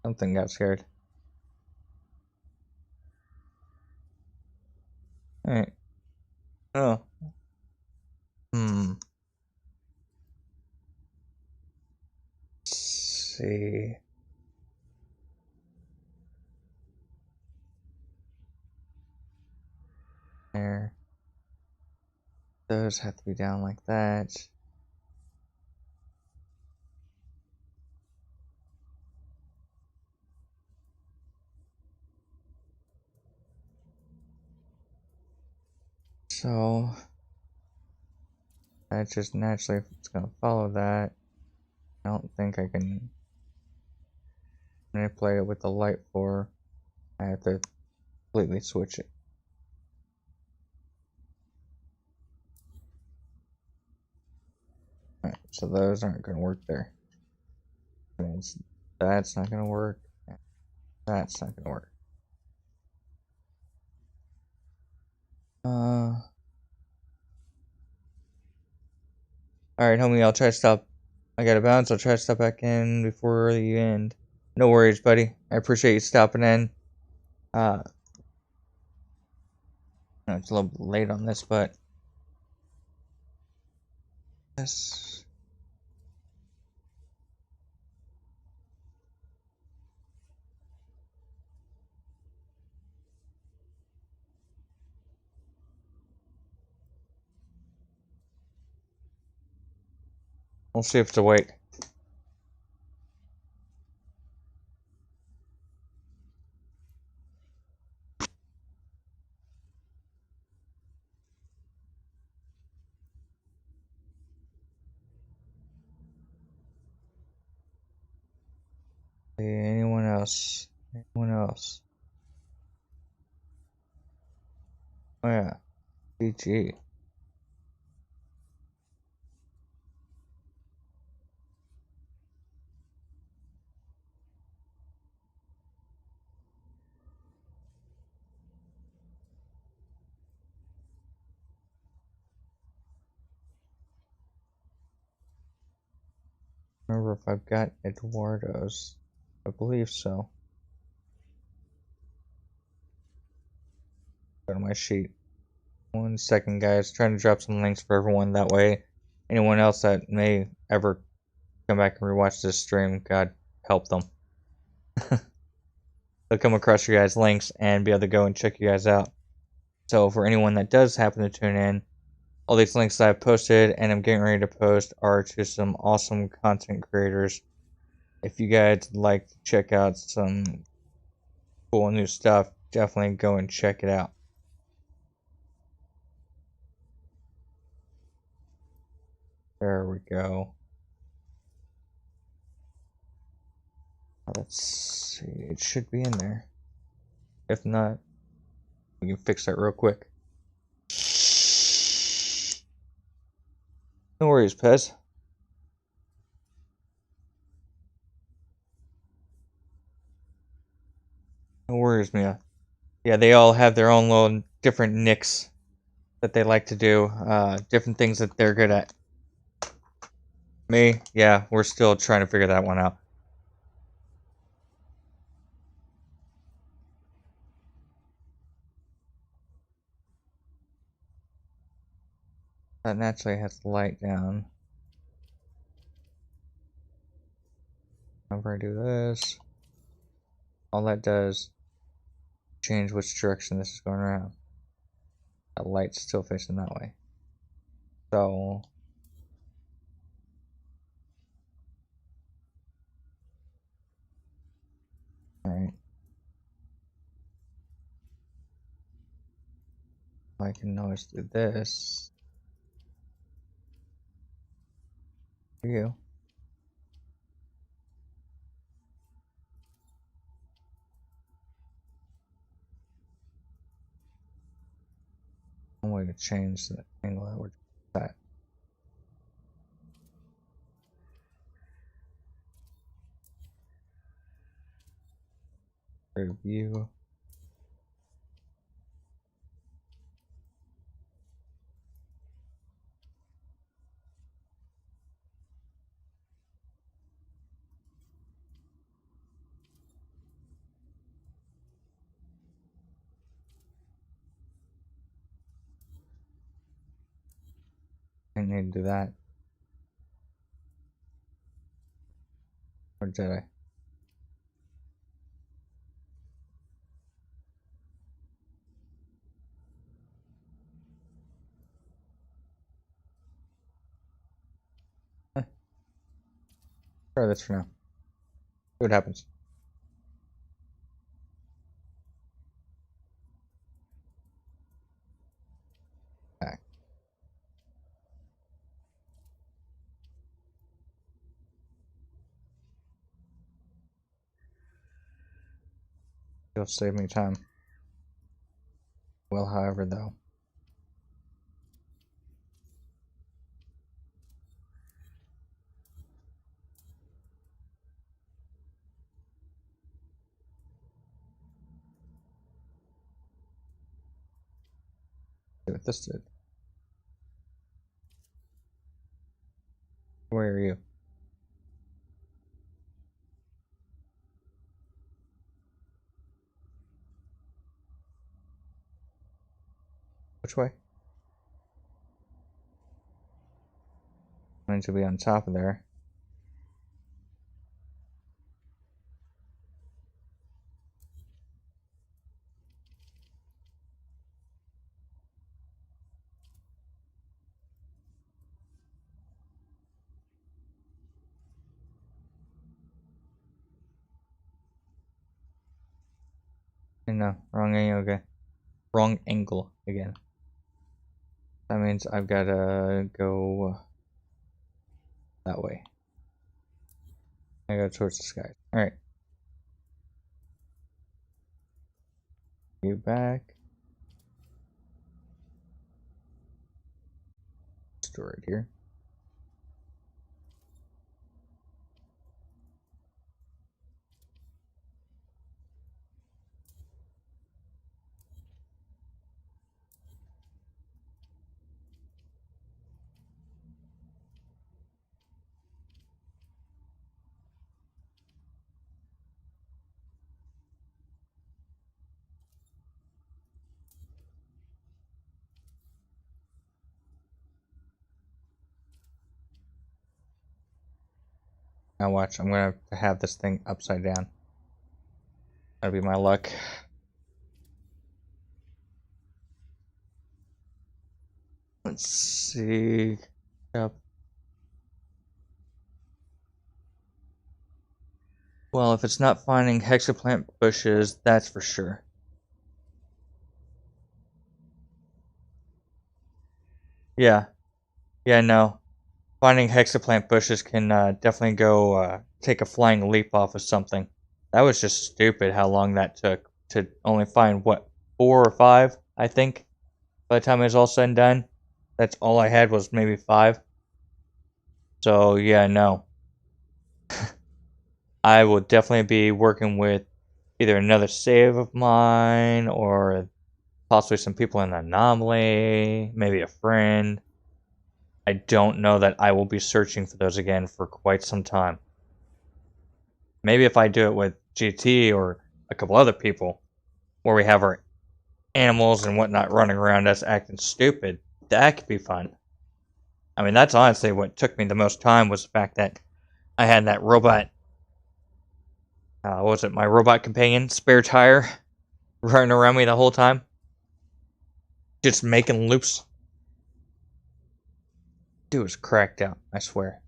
Something got scared. Alright. Oh. Let's see. There. Those have to be down like that. So that just naturally, if it's gonna follow that, I don't think I can manipulate it with the light for. I have to completely switch it. Alright, so those aren't gonna work there. That's not gonna work. That's not gonna work. Alright, homie, I'll try to stop. I gotta bounce. I'll try to stop back in before the end. No worries, buddy. I appreciate you stopping in. It's a little bit late on this, but yes. We'll see if it's awake. Anyone else? Anyone else? Oh yeah, GG. Remember if I've got Eduardo's? I believe so. Go to my sheet. 1 second, guys. Trying to drop some links for everyone. That way, anyone else that may ever come back and rewatch this stream, God help them. They'll come across your guys' links and be able to go and check you guys out. So for anyone that does happen to tune in, all these links that I've posted and I'm getting ready to post are to some awesome content creators. If you guys would like to check out some cool new stuff, definitely go and check it out. There we go. Let's see, it should be in there. If not, we can fix that real quick. No worries, Pez. No worries, Mia. Yeah, they all have their own little different nicks that they like to do, different things that they're good at. Me, yeah, we're still trying to figure that one out. That naturally has the light down. Whenever I do this, all that does change which direction this is going around. That light's still facing that way. So alright. I can always do this. For you. One way to change the angle that we're at. Review. I need to do that. Or did I? Try this for now. See what happens. Back. It'll save me time. Well, however, though. See what this did. Where are you? Which way? Mine should be on top of there. No, wrong angle again. Wrong angle again. That means I've got to go that way. I go towards the sky. Alright. You back. Store it here. Now watch, I'm gonna have this thing upside down. That'll be my luck. Let's see. Yep. Well, if it's not finding hexaplant bushes, that's for sure. Yeah. Yeah, no. Finding hexaplant bushes can definitely go take a flying leap off of something. That was just stupid how long that took to only find, what, 4 or 5, I think, by the time it was all said and done. That's all I had was maybe 5. So, yeah, no. I will definitely be working with either another save of mine or possibly some people in the anomaly, maybe a friend. I don't know that I will be searching for those again for quite some time. Maybe if I do it with GT or a couple other people, where we have our animals and whatnot running around us acting stupid, that could be fun. I mean, that's honestly what took me the most time was the fact that I had that robot, what was it, my robot companion, spare tire, running around me the whole time. Just making loops. Dude was cracked out, I swear.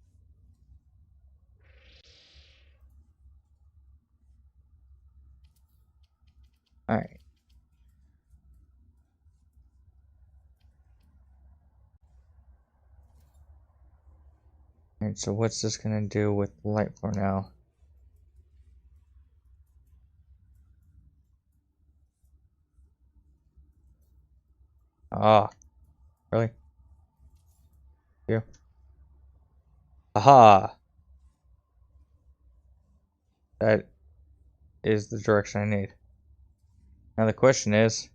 Alright. Alright, so what's this gonna do with light for now? Ah, really? You? Aha! That is the direction I need. Now the question is,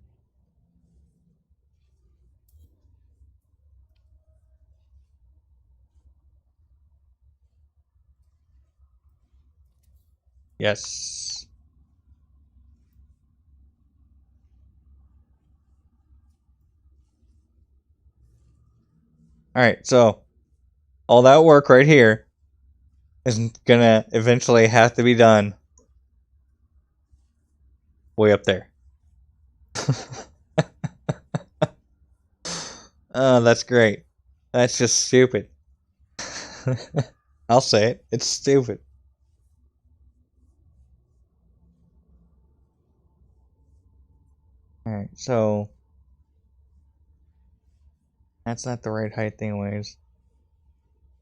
yes. Alright, so all that work right here is gonna eventually have to be done way up there. Oh, that's great. That's just stupid. I'll say it. It's stupid. Alright, so that's not the right height anyways.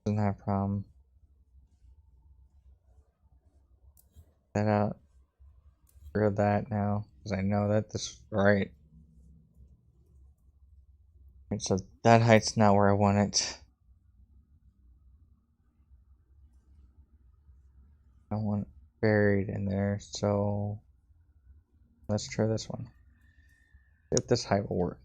Doesn't have a problem. That out. Rid of that now, because I know that this is right. Alright, so that height's not where I want it. I want it buried in there, so let's try this one. See if this height will work.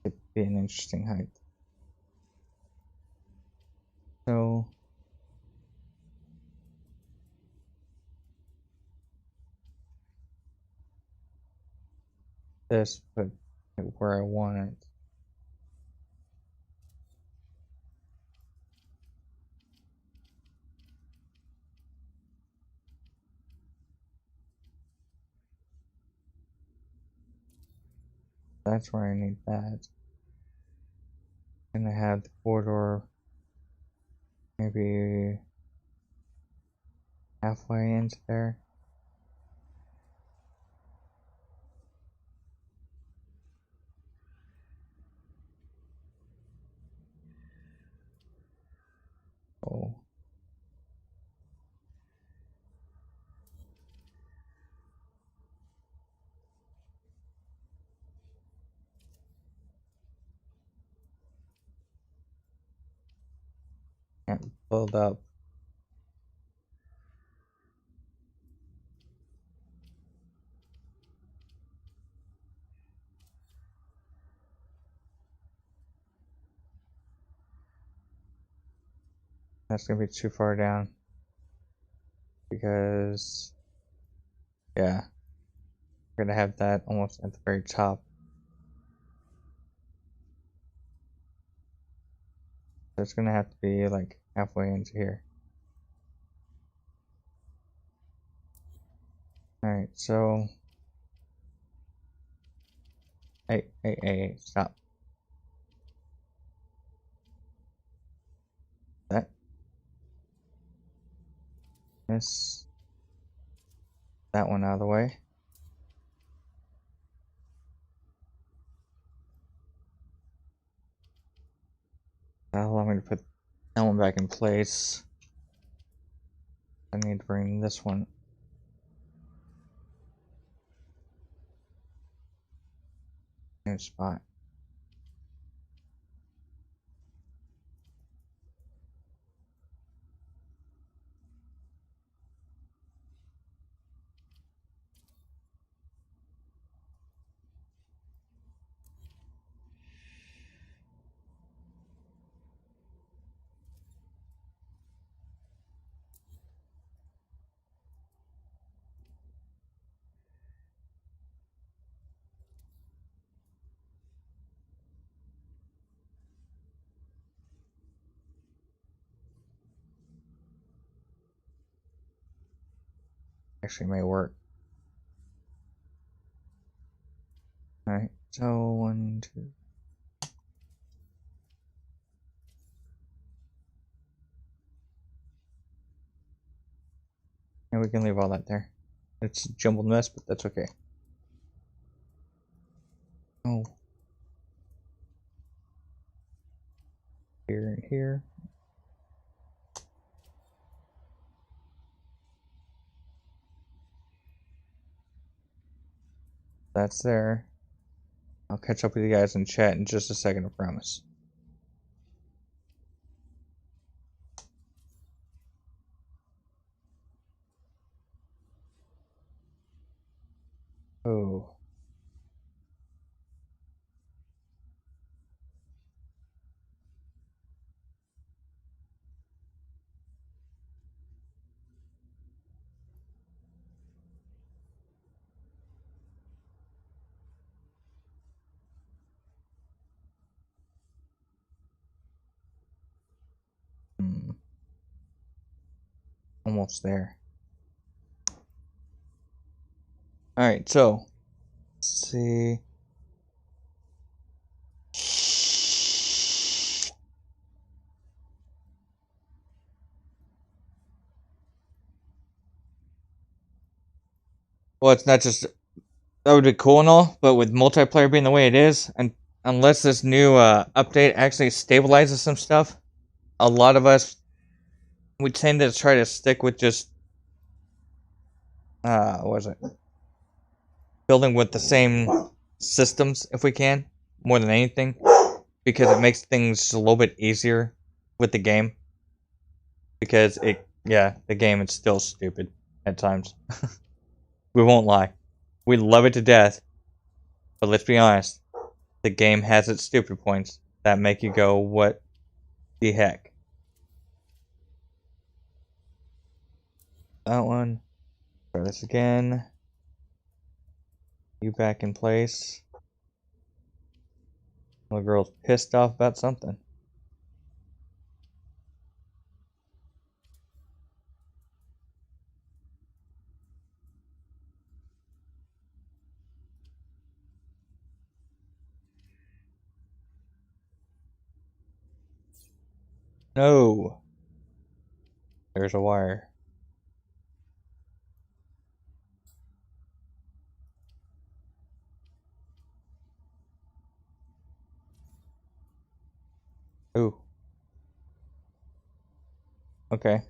It'd be an interesting height. So this, but where I want it. That's where I need that. And I have the corridor maybe halfway into there. Oh. Can't build up. That's gonna be too far down. Because yeah, we're gonna have that almost at the very top. So it's gonna have to be like halfway into here. Alright, so hey, stop. That this that one out of the way. That'll allow me to put that one back in place. I need to bring this one in a spot. Actually may work. Alright, so 1, 2. And we can leave all that there. It's a jumbled mess, but that's okay. Oh. Here and here. That's there. I'll catch up with you guys in chat in just a second, I promise. Oh. Almost there. Alright, so let's see. Well, it's not just that would be cool and all, but with multiplayer being the way it is, and unless this new update actually stabilizes some stuff, a lot of us we tend to try to stick with just what was it? Building with the same systems if we can, more than anything, because it makes things a little bit easier with the game. Because the game is still stupid at times. We won't lie. We love it to death, but let's be honest, the game has its stupid points that make you go, what the heck? That one. Try this again. You back in place. The girl's pissed off about something. No. There's a wire. Ooh. Okay.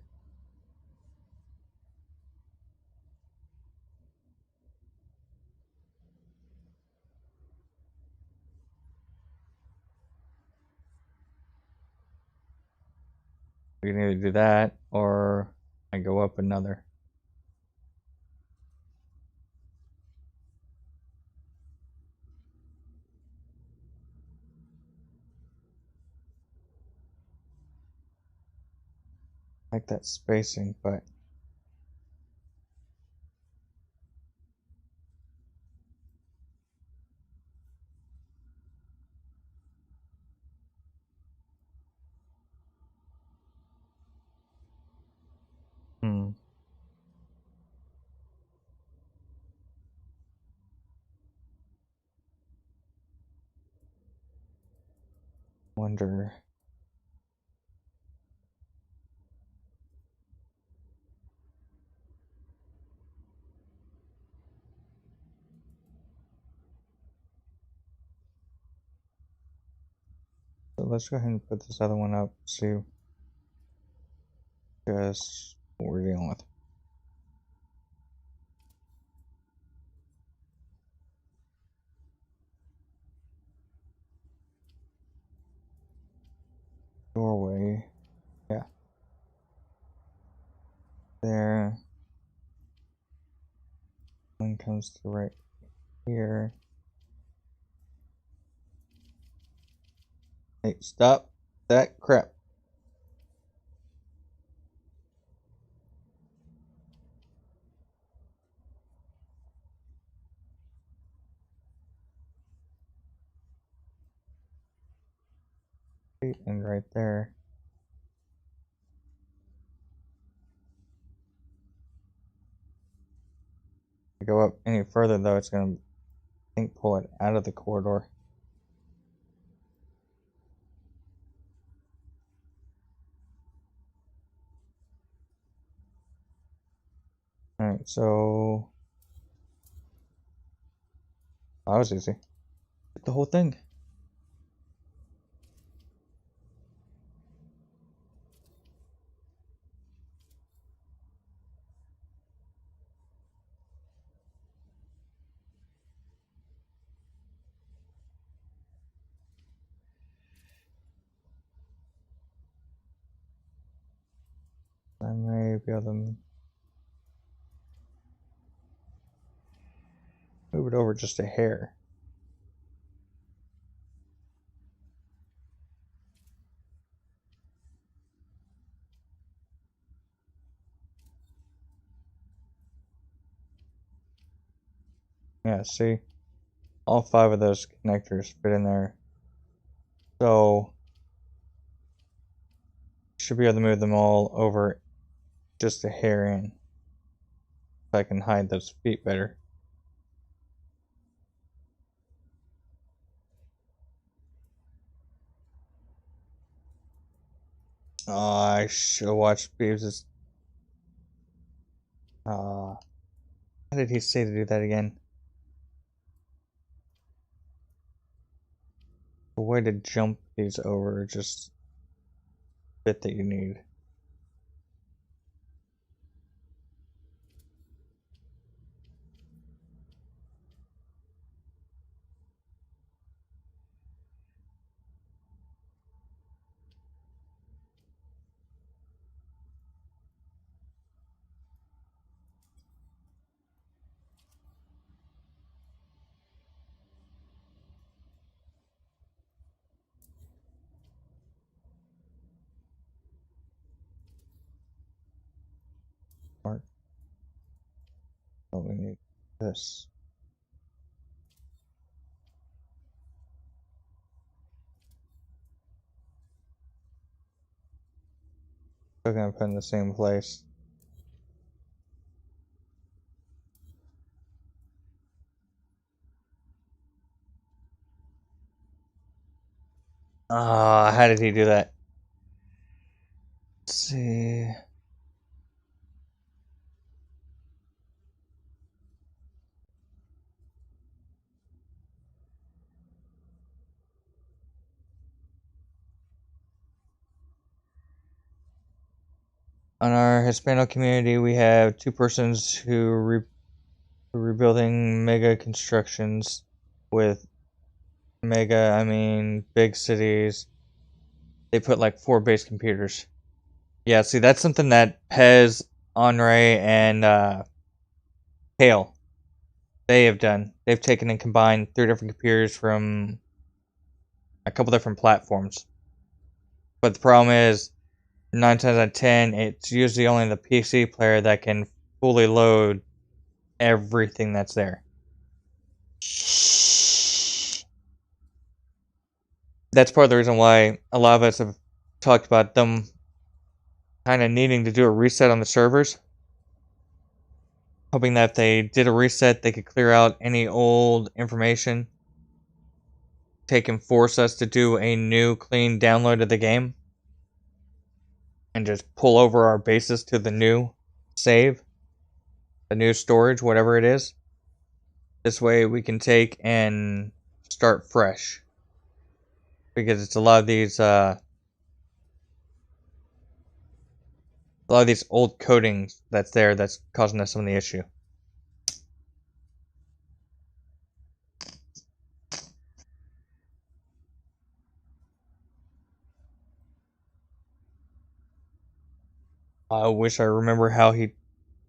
We can either do that, or I go up another. I like that spacing, but wonder. So let's go ahead and put this other one up, see just what we're dealing with. Doorway. Yeah. There. One comes to right here. Hey, stop that crap. And right there. If I go up any further though, it's gonna, I think, pull it out of the corridor. Alright, so that was easy. The whole thing. may be able to move it over just a hair. Yeah, see? All 5 of those connectors fit in there. So, should be able to move them all over just a hair in. So I can hide those feet better. Oh, I should watch Beavis'. How did he say to do that again? The way to jump these over, just bit that you need. Mark. Oh, we need this. Still gonna put in the same place. How did he do that? Let's see. On our Hispano community, we have 2 persons who are rebuilding mega constructions with mega, I mean big cities. They put like 4 base computers. Yeah, see, that's something that Pez, Honre, and Hale, they have done. They've taken and combined 3 different computers from a couple different platforms. But the problem is, 9 times out of 10, it's usually only the PC player that can fully load everything that's there. That's part of the reason why a lot of us have talked about them kind of needing to do a reset on the servers. Hoping that if they did a reset, they could clear out any old information. Take and force us to do a new clean download of the game. And just pull over our bases to the new save. The new storage, whatever it is. This way we can take and start fresh. Because it's a lot of these old codings that's there that's causing us some of the issue. I wish I remember how he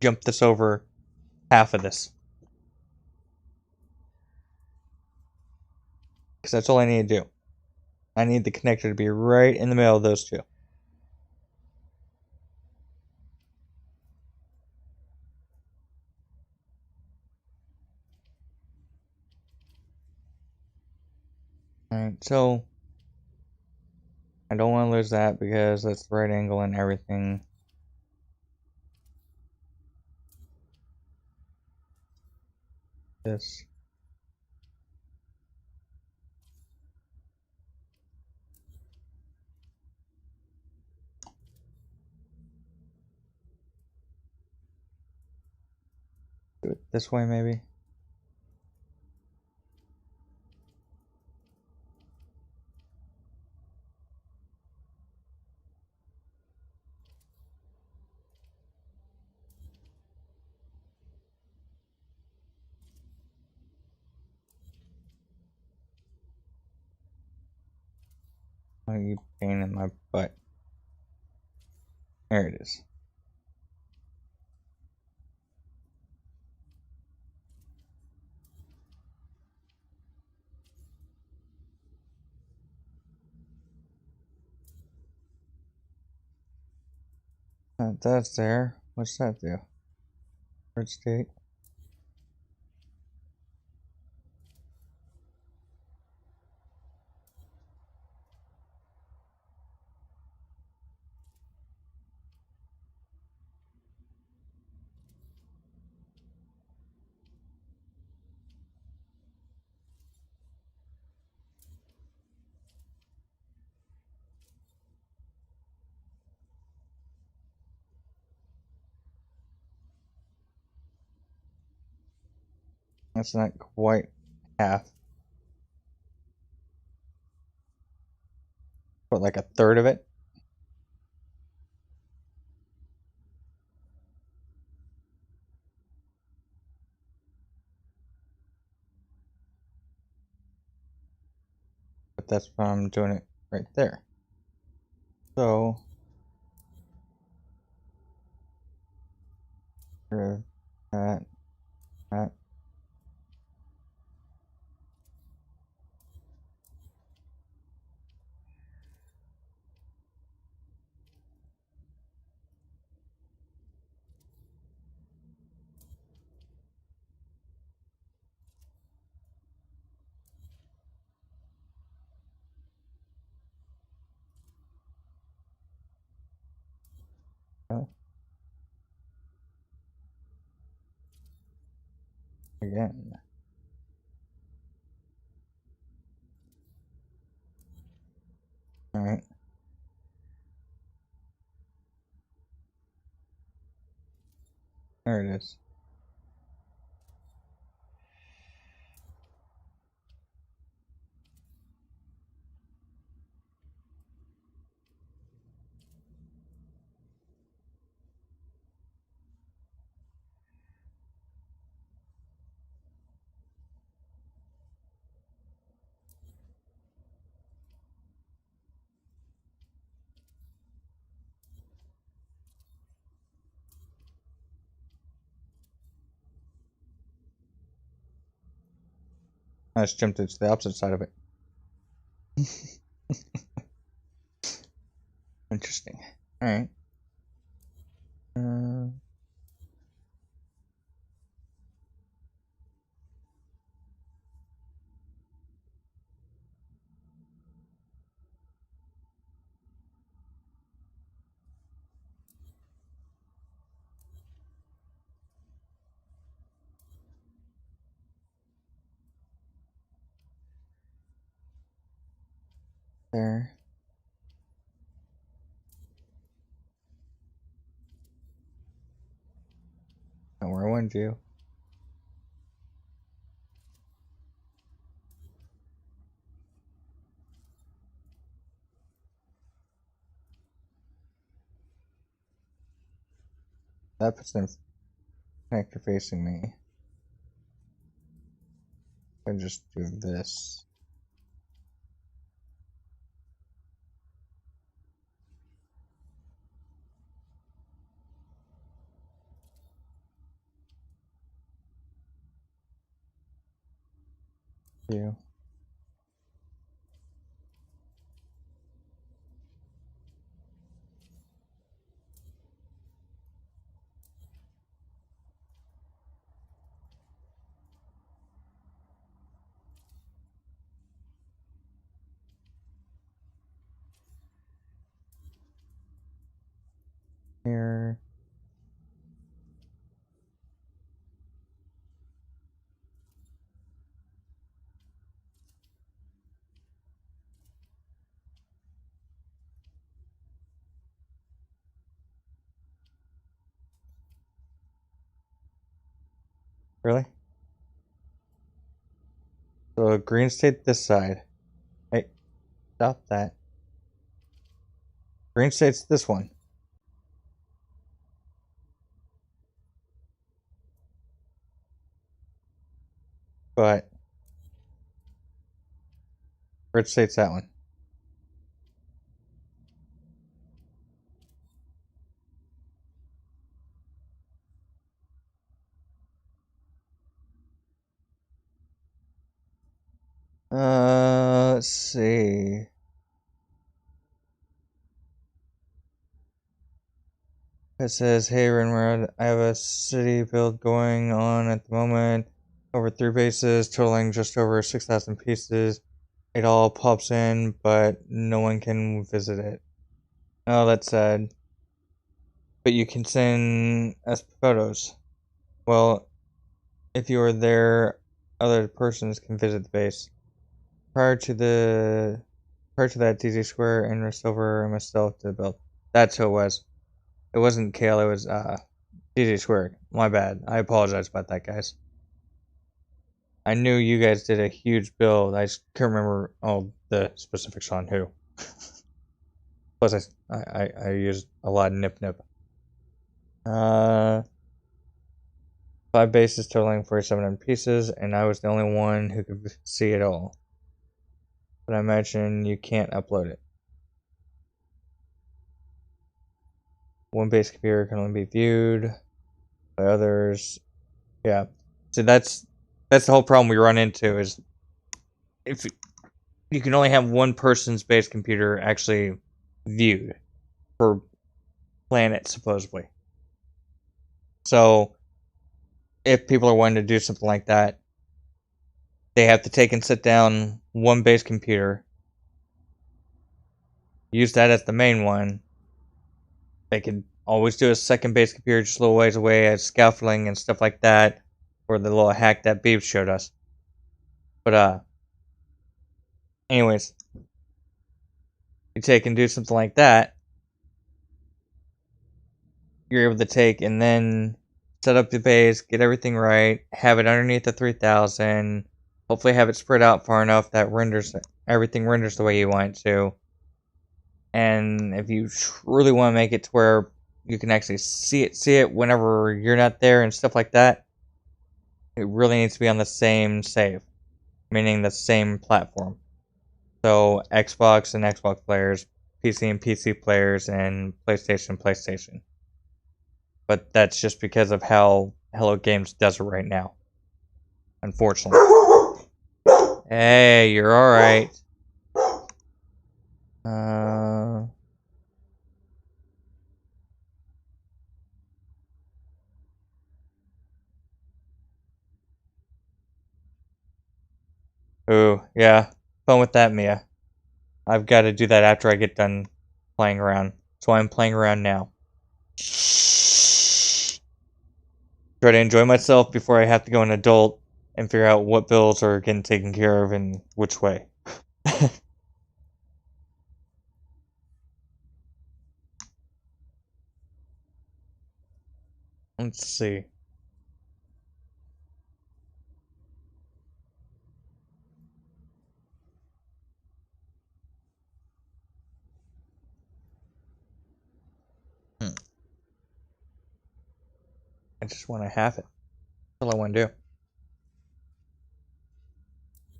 jumped this over half of this. Because that's all I need to do. I need the connector to be right in the middle of those 2. Alright, so I don't want to lose that because that's the right angle and everything. This. Do it this way, maybe. Oh, you pain in my butt. There it is. That's there. What's that do? Red state. That's not quite half, but like a third of it. But that's why I'm doing it right there. So, that, that. Again. Alright. There it is. I just jumped to the opposite side of it. Interesting. Alright. There. Not where I wanted you. That puts them connector facing me. I just do this. You. Here. Really? So green state this side. Hey, stop that. Green state's this one. But red state's that one. Let's see. It says, hey, Rinrod, I have a city build going on at the moment. Over 3 bases, totaling just over 6,000 pieces. It all pops in, but no one can visit it. Oh, that's sad. But you can send us photos. Well, if you are there, other persons can visit the base. Prior to that, DZ Square and Silver and myself did build. That's who it was. It wasn't Kale, it was DZ Square. My bad. I apologize about that, guys. I knew you guys did a huge build. I just can't remember all the specifics on who. Plus, I used a lot of nip nip. 5 bases totaling 4,700 pieces, and I was the only one who could see it all. But I imagine you can't upload it. One base computer can only be viewed by others. Yeah. So that's the whole problem we run into is if you can only have one person's base computer actually viewed per planet, supposedly. So if people are wanting to do something like that, they have to take and sit down one base computer, use that as the main one. They can always do a second base computer just a little ways away as scaffolding and stuff like that, or the little hack that Beeb showed us. But anyways, you take and do something like that, you're able to take and then set up the base, get everything right, have it underneath the 3000, hopefully have it spread out far enough that everything renders the way you want it to. And if you truly want to make it to where you can actually see it whenever you're not there and stuff like that, it really needs to be on the same save, meaning the same platform. So Xbox and Xbox players, PC and PC players, and PlayStation. But that's just because of how Hello Games does it right now. Unfortunately. Hey, you're alright. Ooh, yeah. Fun with that, Mia. I've got to do that after I get done playing around. So I'm playing around now. Try to enjoy myself before I have to go an adult and figure out what bills are getting taken care of and which way. Let's see. I just want to have it. That's all I want to do.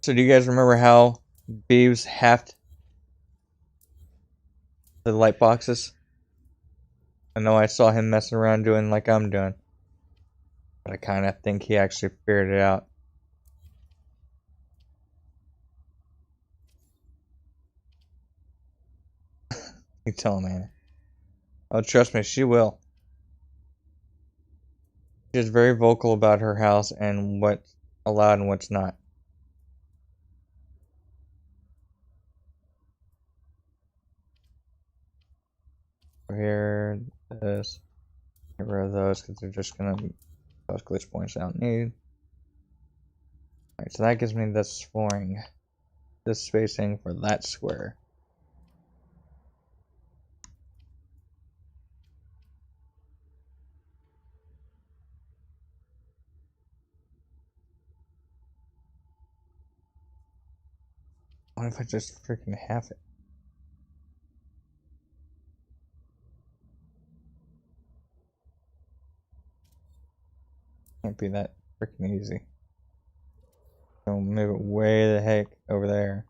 So do you guys remember how Beeves halved the light boxes? I know I saw him messing around doing like I'm doing. But I kind of think he actually figured it out. You tell him, man. Oh, trust me, she will. She's very vocal about her house and what's allowed and what's not. Here, this. Get rid of those because they're just gonna cause glitch points I don't need. Alright, so that gives me this flooring. This spacing for that square. What if I just freaking half it? Can't be that freaking easy. So move it way the heck over there.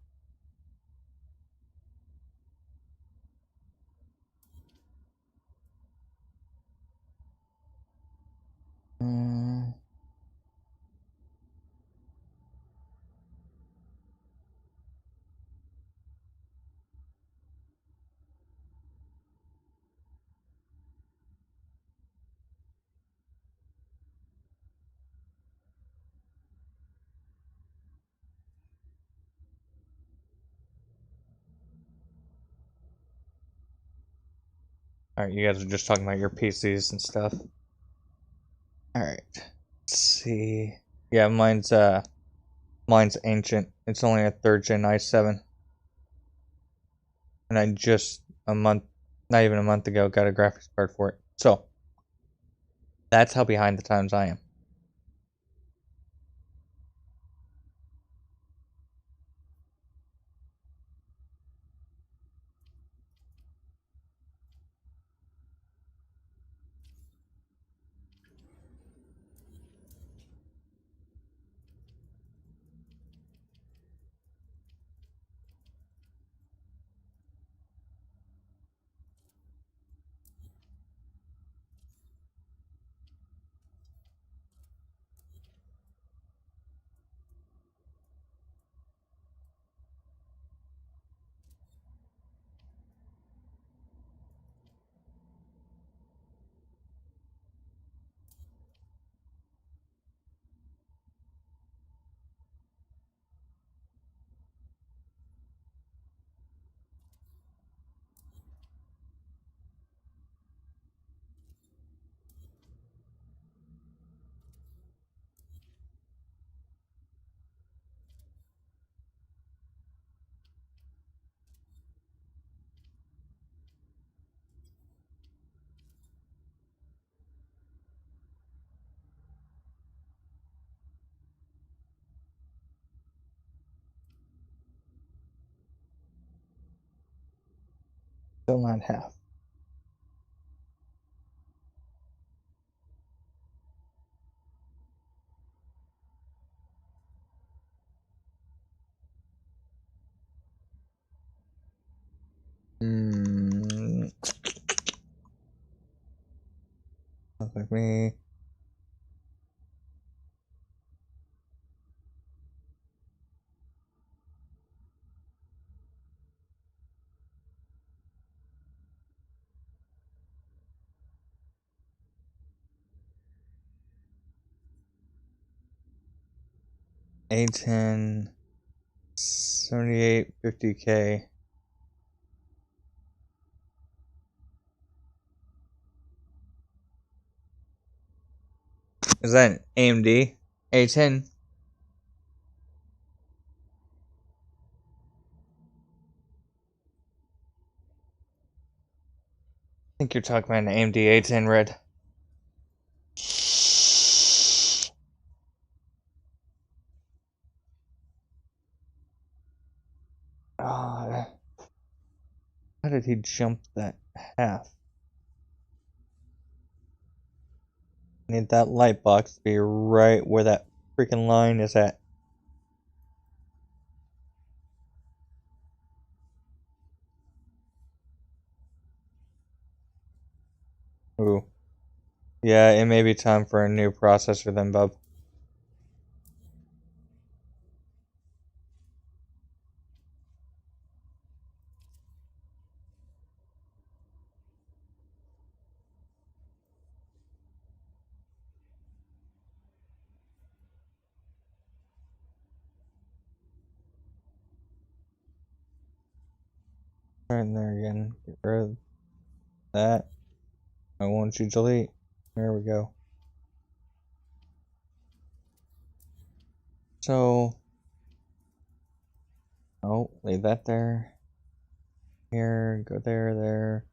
Alright, you guys are just talking about your PCs and stuff. Alright. Let's see. Yeah, mine's ancient. It's only a 3rd gen i7. And I just not even a month ago, got a graphics card for it. So, that's how behind the times I am. Still not half. Sounds like me. A10 7850K. Is that an AMD A10? I think you're talking about an AMD A10 Red. Oh, how did he jump that half? I need that light box to be right where that freaking line is at. Ooh. Yeah, it may be time for a new processor then, bub. Right in there again. Get rid of that. I want you to delete. There we go. So, oh, leave that there. Here, go there, there.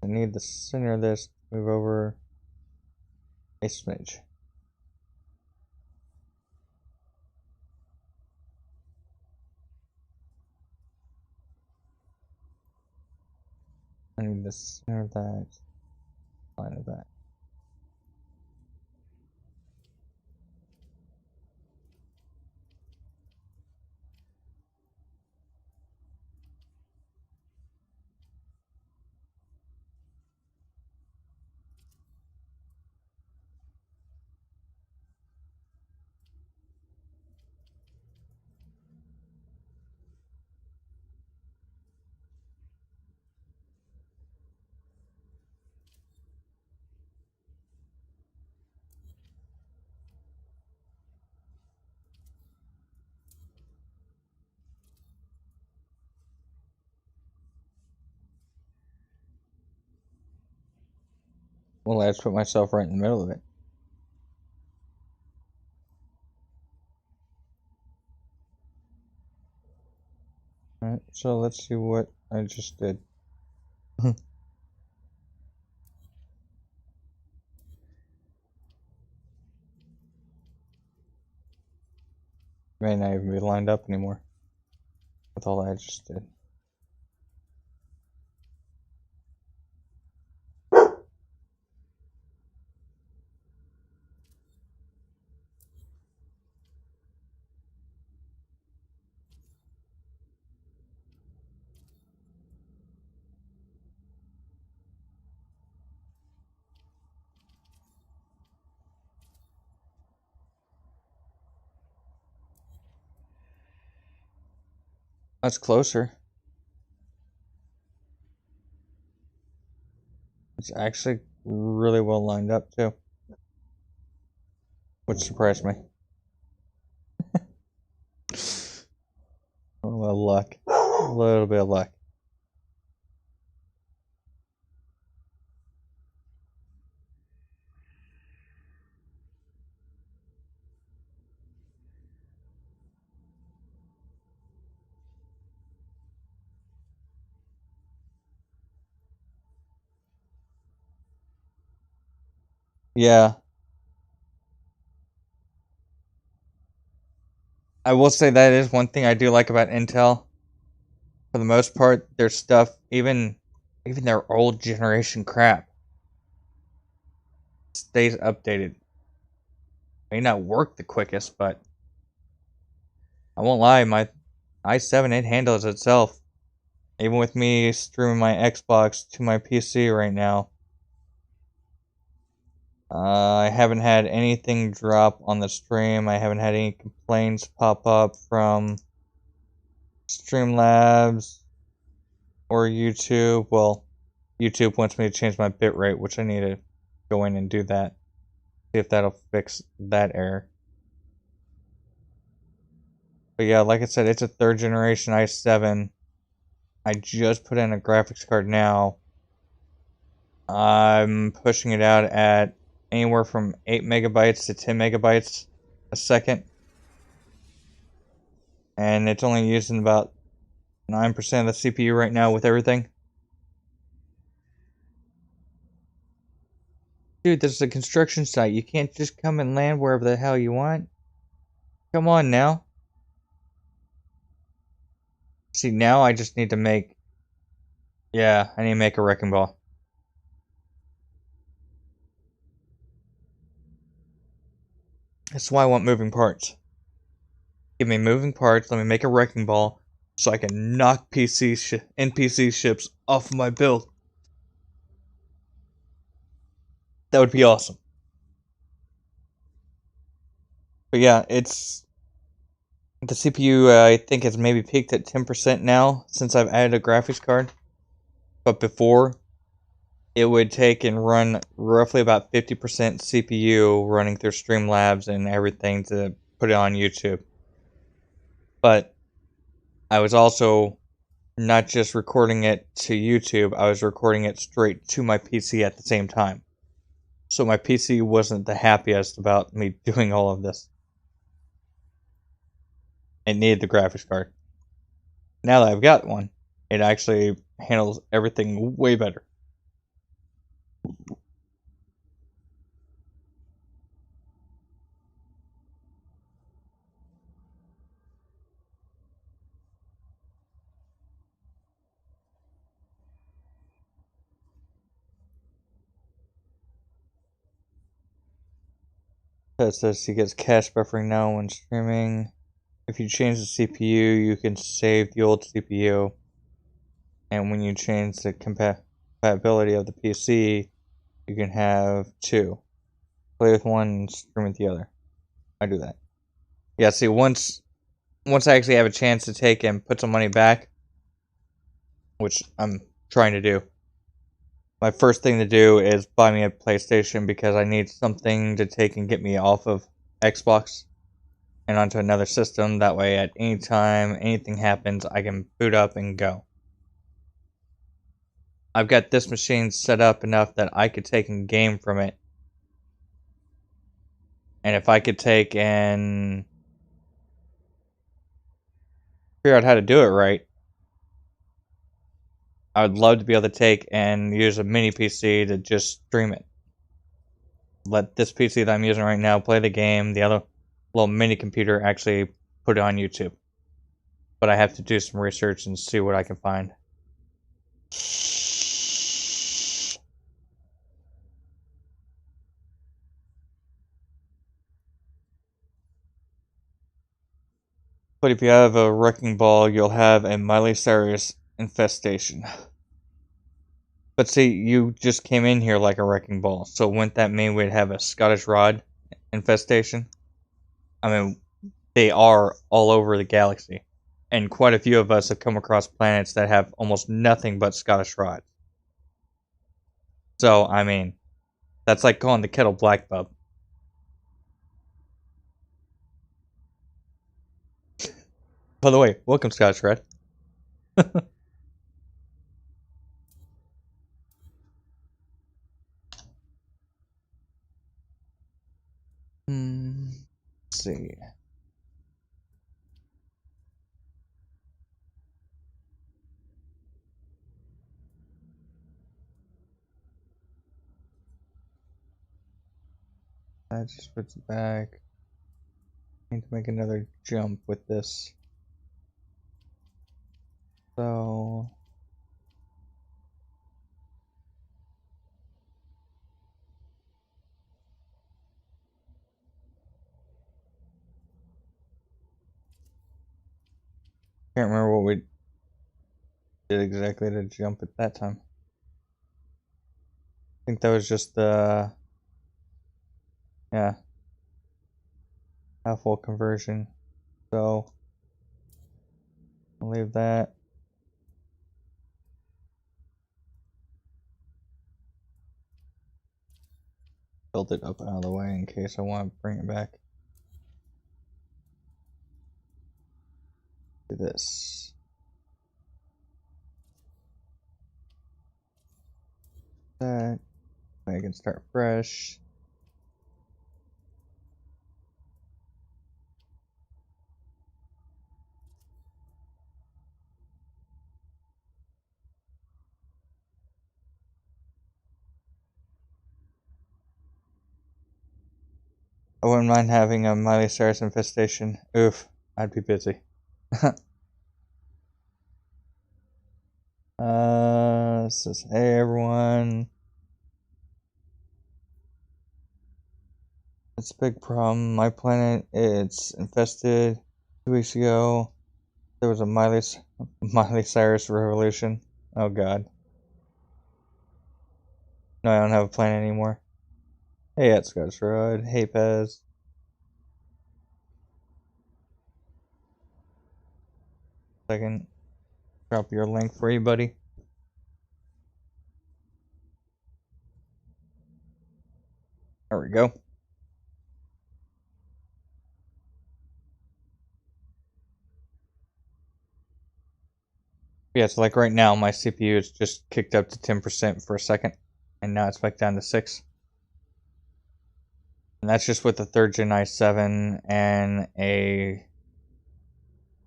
I need the center of this to move over a smidge. I need the center of that, line of that. Well, I just put myself right in the middle of it. Alright, so let's see what I just did. May not even be lined up anymore with all I just did. That's closer. It's actually really well lined up too, which surprised me. A little bit of luck. A little bit of luck. Yeah. I will say that is one thing I do like about Intel. For the most part, their stuff, even their old generation crap, stays updated. May not work the quickest, but I won't lie, my i7 it handles itself. Even with me streaming my Xbox to my PC right now, I haven't had anything drop on the stream. I haven't had any complaints pop up from Streamlabs or YouTube. Well, YouTube wants me to change my bitrate, which I need to go in and do that. See if that'll fix that error. But yeah, like I said, it's a 3rd generation i7. I just put in a graphics card now. I'm pushing it out at anywhere from 8 megabytes to 10 megabytes a second. And it's only using about 9% of the CPU right now with everything. Dude, this is a construction site. You can't just come and land wherever the hell you want. Come on now. See, now I just need to make... Yeah, I need to make a wrecking ball. That's why I want moving parts. Give me moving parts, let me make a wrecking ball, so I can knock NPC ships off of my build. That would be awesome. But yeah, it's... The CPU, I think, has maybe peaked at 10% now, since I've added a graphics card. But before, it would take and run roughly about 50% CPU running through Streamlabs and everything to put it on YouTube. But I was also not just recording it to YouTube, I was recording it straight to my PC at the same time. So my PC wasn't the happiest about me doing all of this. It needed the graphics card. Now that I've got one, it actually handles everything way better. It says he gets cache buffering now when streaming. If you change the CPU, you can save the old CPU. And when you change the compatibility of the PC, you can have 2. Play with one and stream with the other. I do that. Yeah, see, once I actually have a chance to take and put some money back, which I'm trying to do, my first thing to do is buy me a PlayStation because I need something to take and get me off of Xbox and onto another system. That way, at any time anything happens, I can boot up and go. I've got this machine set up enough that I could take and game from it. And if I could take and figure out how to do it right, I would love to be able to take and use a mini PC to just stream it. Let this PC that I'm using right now play the game, the other little mini computer actually put it on YouTube. But I have to do some research and see what I can find. But if you have a wrecking ball, you'll have a Miley Cyrus infestation. But see, you just came in here like a wrecking ball, so wouldn't that mean we'd have a Scottish rod infestation? I mean, they are all over the galaxy. And quite a few of us have come across planets that have almost nothing but Scottish rods. So, I mean, that's like calling the kettle black, bub. By the way, welcome, Scottish Red. Let's see. That just puts it back. I need to make another jump with this. So... can't remember what we did exactly to jump at that time. I think that was just the... yeah. Half-wall conversion. So... I'll leave that. Build it up out of the way in case I want to bring it back. Do this. That. I can start fresh. I wouldn't mind having a Miley Cyrus infestation. Oof, I'd be busy. This is hey everyone. It's a big problem. My planet, it's infested. 2 weeks ago, there was a Miley Cyrus revolution. Oh god. No, I don't have a planet anymore. Hey, at Scottish Road. Hey, Pez. Second, drop your link for you, buddy. There we go. Yeah, so like right now, my CPU is just kicked up to 10% for a second, and now it's back down to 6. And that's just with the 3rd Gen i7 and a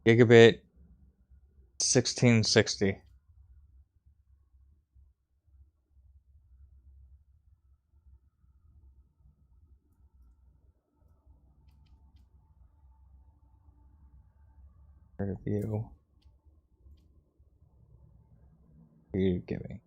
Gigabit 1660. Review. You giving.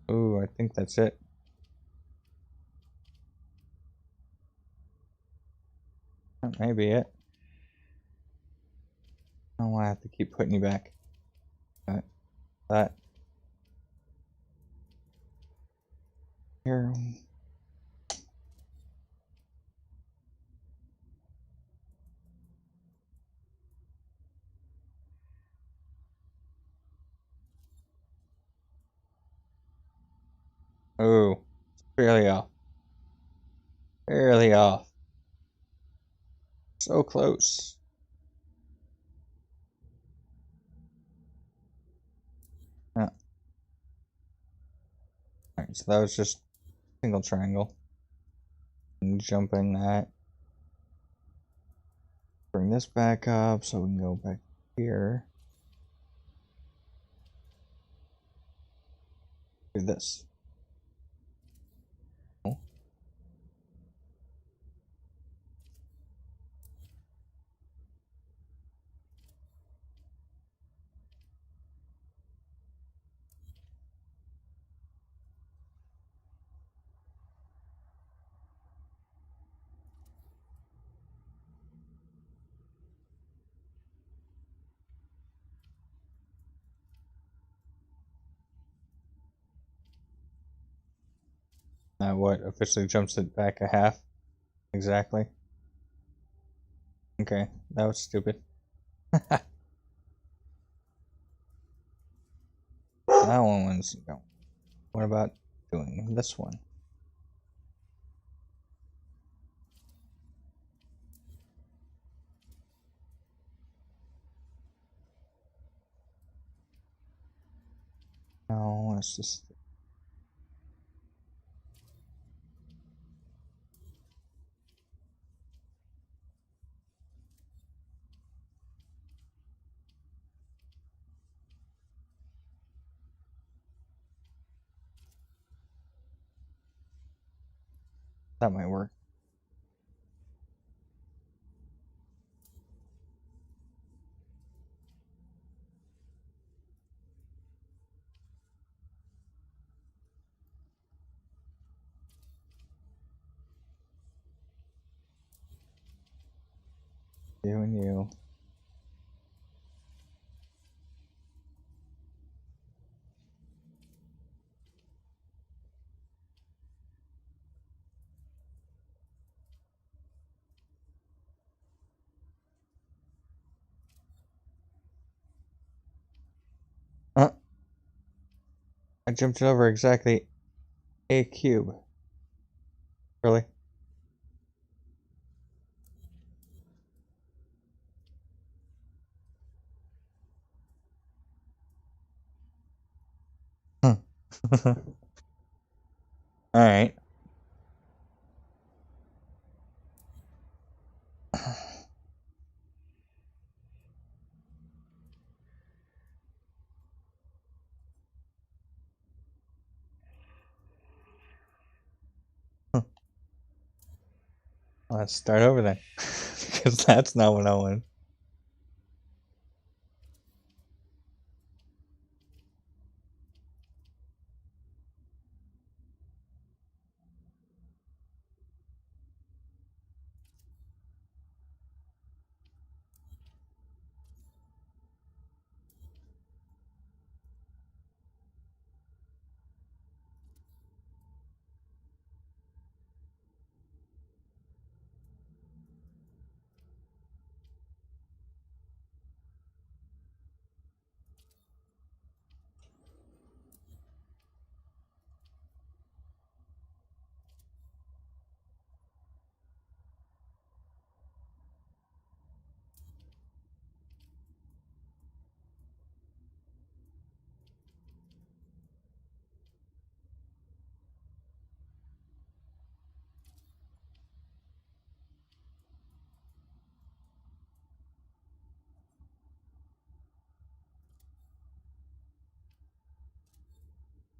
Ooh, I think that's it. That may be it. I don't want to have to keep putting you back. That. Here. Oh, fairly off. Fairly off. So close. Yeah. Alright, so that was just single triangle. And jumping that. Bring this back up so we can go back here. Do this. What officially jumps it back a half? Exactly. Okay, that was stupid. That one was go. What about doing this one? No, let's just. That might work. You and you. Uh, I jumped it over exactly a cube. Really? Huh. Alright. Let's start over then. Because that's not what I wanted.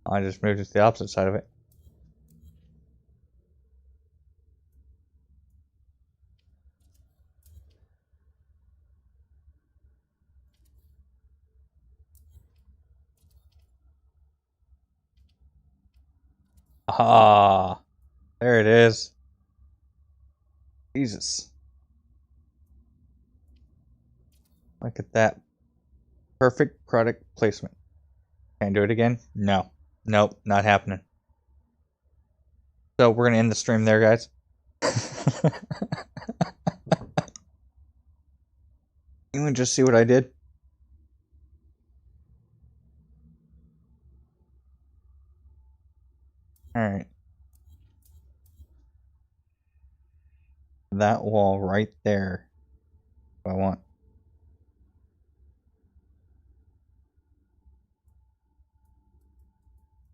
I just moved it to the opposite side of it. Ah, there it is. Jesus. Look at that. Perfect product placement. Can I do it again? No. Nope, not happening. So we're going to end the stream there, guys. You want to just see what I did? Alright. That wall right there. What I want.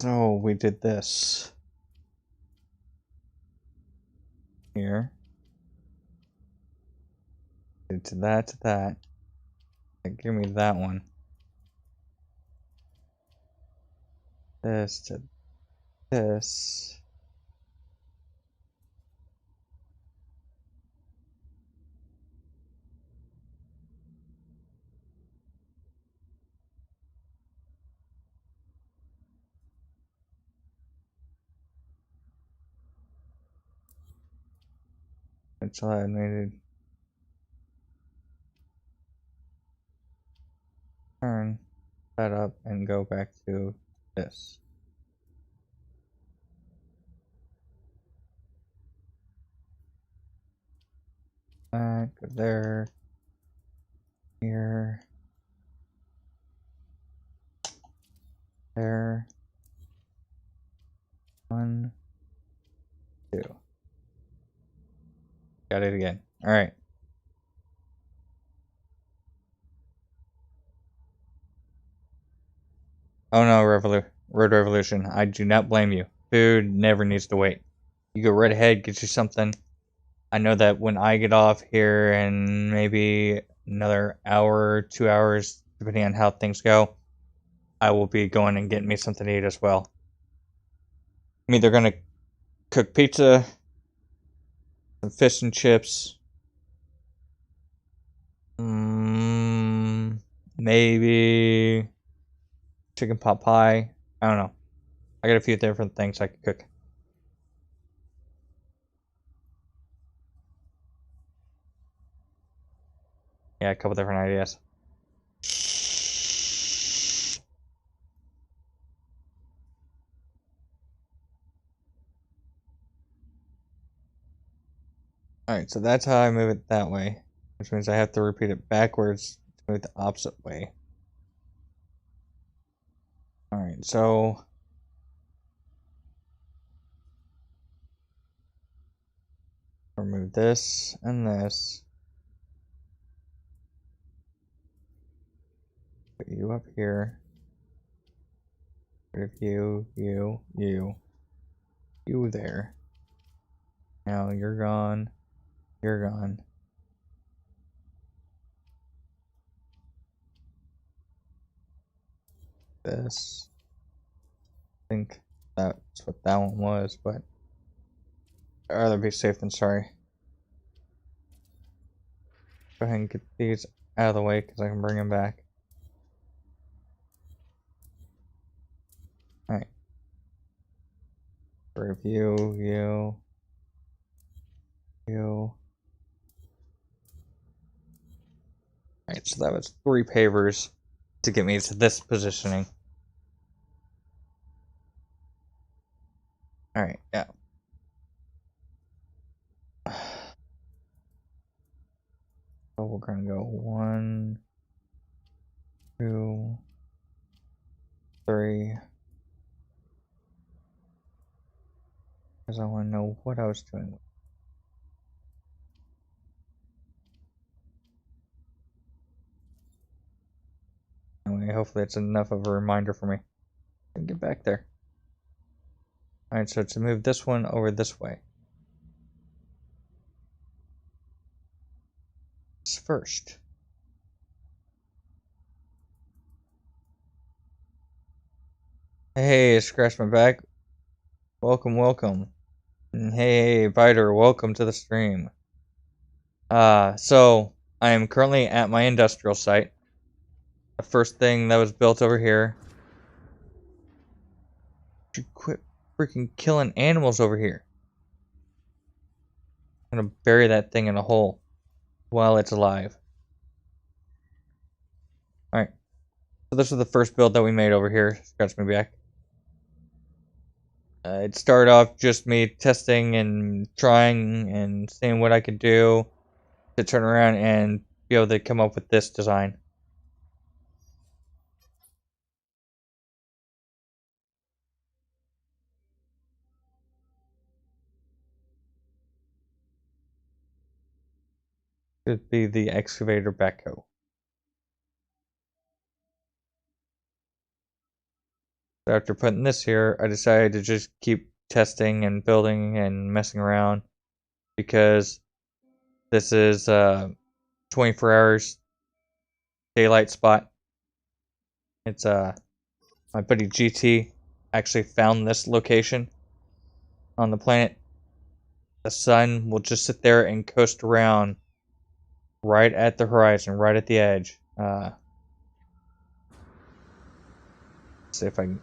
So we did this. Here. To that, to that. Give me that one. This to this. Until I made it turn that up and go back to this. Back there, here, there, 1, 2. Got it again. All right. Oh no, Road Revolution. I do not blame you. Food never needs to wait. You go right ahead, get you something. I know that when I get off here in maybe another hour, 2 hours, depending on how things go, I will be going and getting me something to eat as well. I'm either going to cook pizza, some fish and chips, maybe chicken pot pie. I don't know. I got a few different things I could cook. Yeah, a couple different ideas. Alright, so that's how I move it that way. Which means I have to repeat it backwards to move it the opposite way. Alright, so remove this and this. Put you up here. Rid of you, you there. Now you're gone. You're gone. This. I think that's what that one was, but I'd rather be safe than sorry. Go ahead and get these out of the way because I can bring them back. Alright. Review, you. Alright, so that was 3 pavers to get me to this positioning. Alright, yeah. So we're gonna go 1, 2, 3. Because I want to know what I was doing. Anyway, hopefully it's enough of a reminder for me to get back there. Alright, so to move this one over this way. First. Hey, scratch my back. Welcome, welcome. And hey, Biter, welcome to the stream. So I am currently at my industrial site. The first thing that was built over here. You quit freaking killing animals over here. I'm gonna bury that thing in a hole while it's alive. So this was the first build that we made over here. Scratch me back. It started off just me testing and trying and seeing what I could do to turn around and be able to come up with this design. Could be the excavator backhoe. So after putting this here, I decided to just keep testing and building and messing around because this is 24 hours daylight spot. It's my buddy GT actually found this location on the planet. The sun will just sit there and coast around right at the horizon, right at the edge. See if I can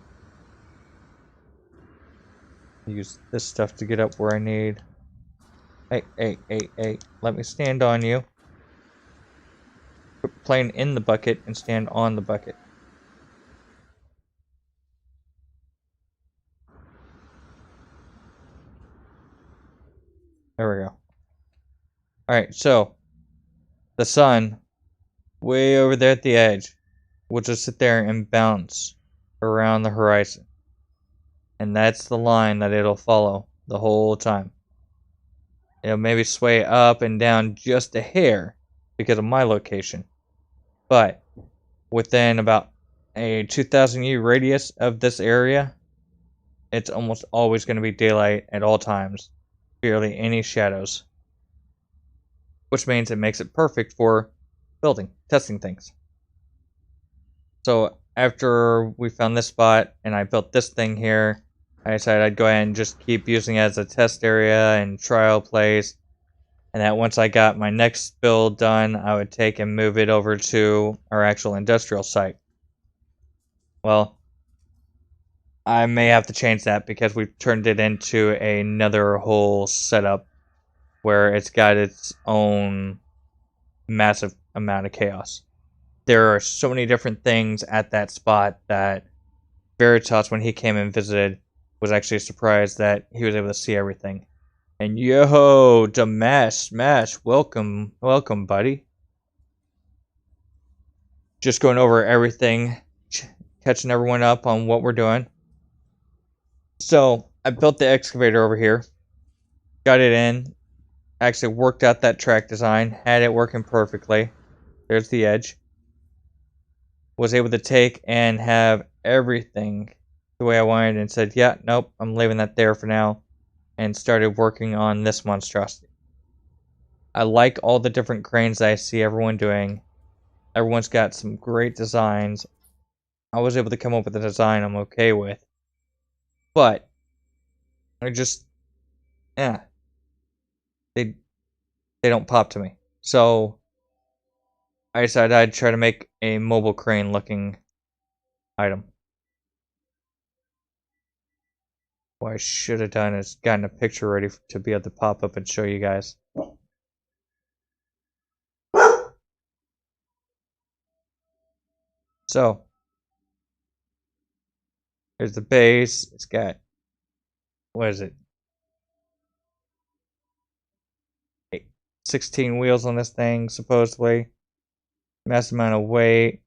use this stuff to get up where I need. Hey, let me stand on you. Put plane in the bucket and stand on the bucket. There we go. Alright, so the sun, way over there at the edge, will just sit there and bounce around the horizon. And that's the line that it'll follow the whole time. It'll maybe sway up and down just a hair because of my location. But within about a 2,000 U radius of this area, it's almost always going to be daylight at all times. Barely any shadows. Which means it makes it perfect for building, testing things. So after we found this spot and I built this thing here, I decided I'd go ahead and just keep using it as a test area and trial place. And that once I got my next build done, I would take and move it over to our actual industrial site. Well, I may have to change that because we've turned it into another whole setup where it's got its own massive amount of chaos. There are so many different things at that spot that Veritas, when he came and visited, was actually surprised that he was able to see everything. And yo, Smash, welcome, buddy. Just going over everything, catching everyone up on what we're doing. So, I built the excavator over here, got it in, actually worked out that track design, had it working perfectly. There's the edge. Was able to take and have everything the way I wanted and said, yeah, nope, I'm leaving that there for now. And started working on this monstrosity. I like all the different cranes that I see everyone doing. Everyone's got some great designs. I was able to come up with a design I'm okay with. But I just, yeah, they don't pop to me. So I decided I'd try to make a mobile crane looking item. What I should have done is gotten a picture ready to be able to pop up and show you guys. So, here's the base. It's got, what is it? 16 wheels on this thing, supposedly. Massive amount of weight.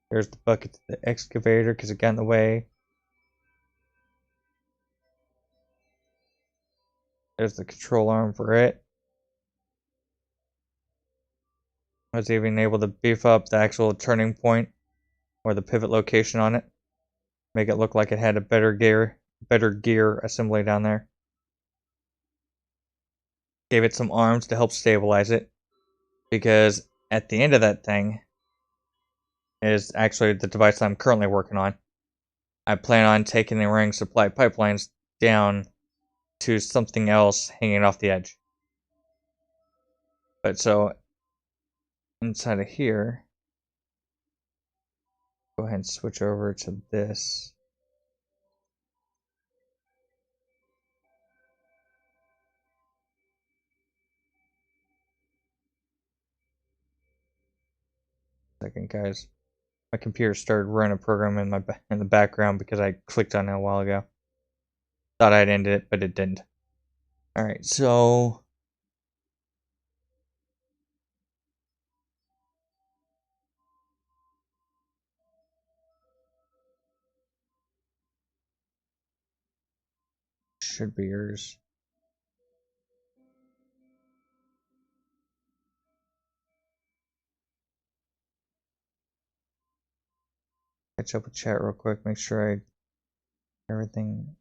There's the bucket to the excavator because it got in the way. There's the control arm for it. I was even able to beef up the actual turning point or the pivot location on it. Make it look like it had a better gear assembly down there. Gave it some arms to help stabilize it. Because at the end of that thing is actually the device that I'm currently working on. I plan on taking the ring supply pipelines down to something else hanging off the edge. But so inside of here, go ahead and switch over to this. Second, guys. my computer started running a program in the background because I clicked on it a while ago. Thought I'd ended it, but it didn't. Alright, so should be yours. Catch up with chat real quick, make sure I everything.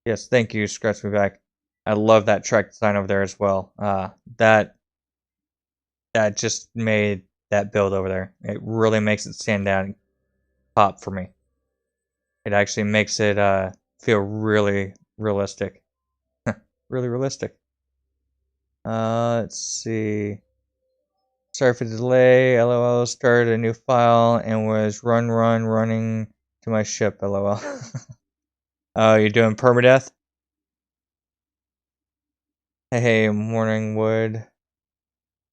Yes, thank you, Scratch Me Back. I love that track design over there as well. That just made that build over there. It really makes it stand out and pop for me. It actually makes it feel really realistic. Really realistic. Let's see. Sorry for the delay. LOL. Started a new file and was running to my ship. LOL. Oh, you doing permadeath? Hey, morning wood.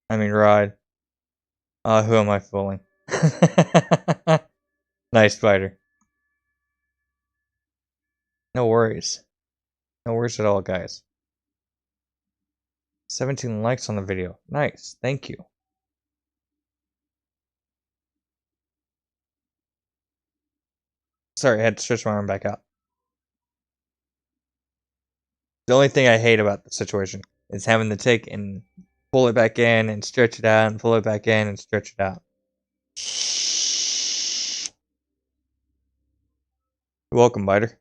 I mean rod. Who am I fooling? Nice spider. No worries. No worries at all, guys. 17 likes on the video. Nice. Thank you. Sorry, I had to stretch my arm back out. The only thing I hate about the situation is having to take and pull it back in and stretch it out and pull it back in and stretch it out. You're welcome, Biter.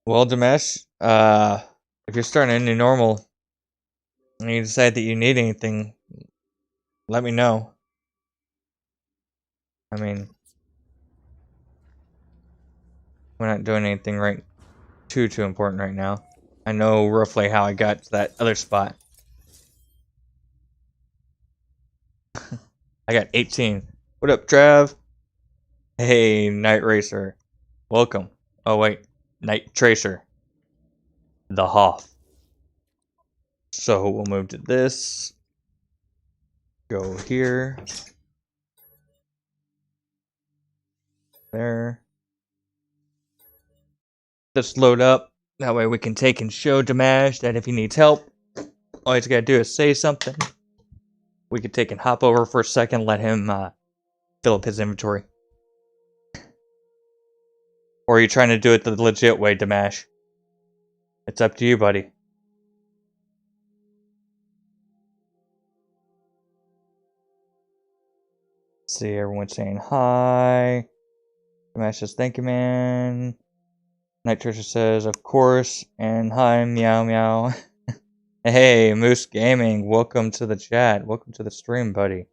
Well, Dimesh, if you're starting a new normal and you decide that you need anything, let me know. I mean, we're not doing anything too important right now. I know roughly how I got to that other spot. I got 18. What up, Trav? Hey, Night Racer. Welcome. Oh, wait. Night Tracer. The Hoff. So we'll move to this. Go here. There. Let's load up. That way we can take and show Dimash that if he needs help, all he's got to do is say something. We could take and hop over for a second, let him fill up his inventory. Or are you trying to do it the legit way, Dimash? It's up to you, buddy. Let's see, everyone's saying hi. Dimash says, thank you, man. Night Trisha says, of course. And hi, meow meow. Hey, Moose Gaming, welcome to the chat. Welcome to the stream, buddy.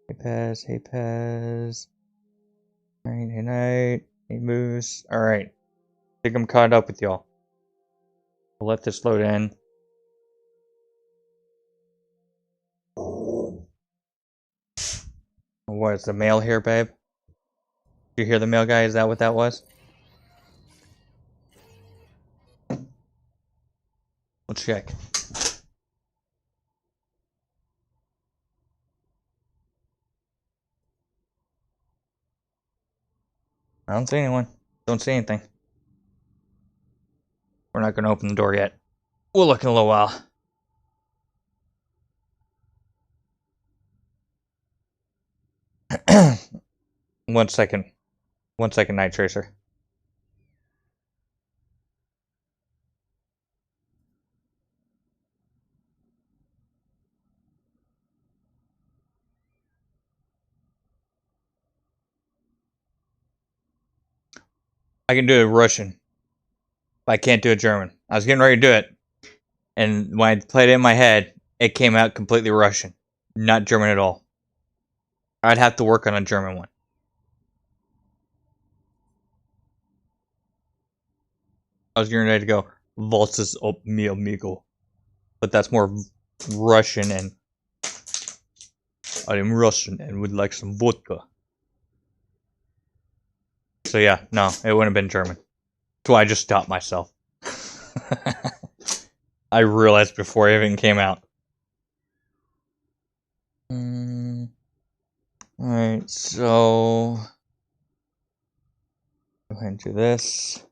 Hey Pez, hey Pez. Alright, hey Night, hey Moose. Alright, I think I'm caught up with y'all. We'll let this load in. What is the mail here, babe? Did you hear the mail guy? Is that what that was? We'll check. I don't see anyone. Don't see anything. We're not going to open the door yet. We'll look in a little while. One second. 1 second, Night Tracer. I can do it Russian, but I can't do it German. I was getting ready to do it, and when I played it in my head, it came out completely Russian, not German at all. I'd have to work on a German one. I was getting ready to go, "Was ist ob mi amigo," but that's more Russian and I am Russian and would like some vodka. So yeah, no, it wouldn't have been German. That's why I just stopped myself. I realized before it even came out. Alright, so... Go ahead and do this.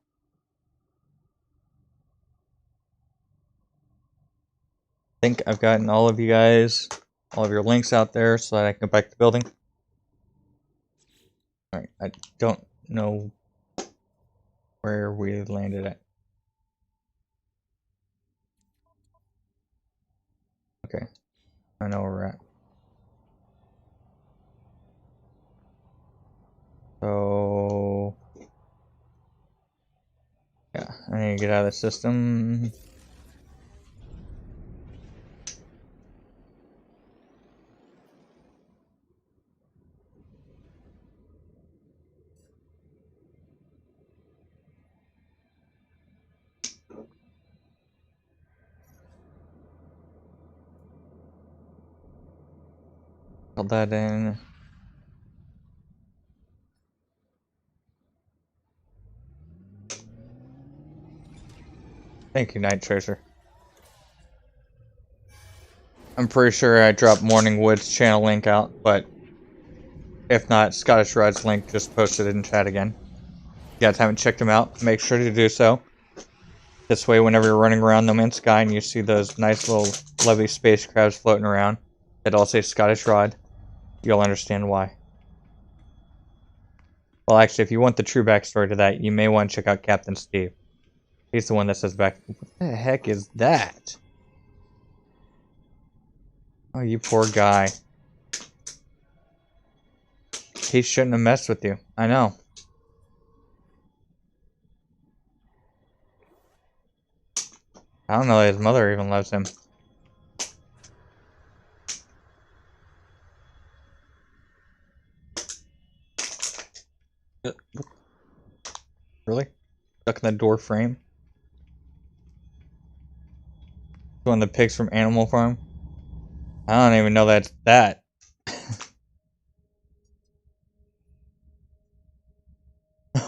I think I've gotten all of you guys, all of your links out there so that I can go back to the building. Alright, I don't know where we landed at. Okay, I know where we're at. So... yeah, I need to get out of the system. Put that in. Thank you, Night Tracer. I'm pretty sure I dropped Morningwood's channel link out, but if not, Scottish Rod's link just posted in chat again. If you guys haven't checked him out, make sure to do so. This way, whenever you're running around No Man's Sky and you see those nice little lovely space crabs floating around that all say Scottish Rod, you'll understand why. Well, actually, if you want the true backstory to that, you may want to check out Captain Steve. He's the one that says back... What the heck is that? Oh, you poor guy. He shouldn't have messed with you. I know. I don't know that his mother even loves him. Really? Stuck in the door frame? One of the pigs from Animal Farm? I don't even know that's that.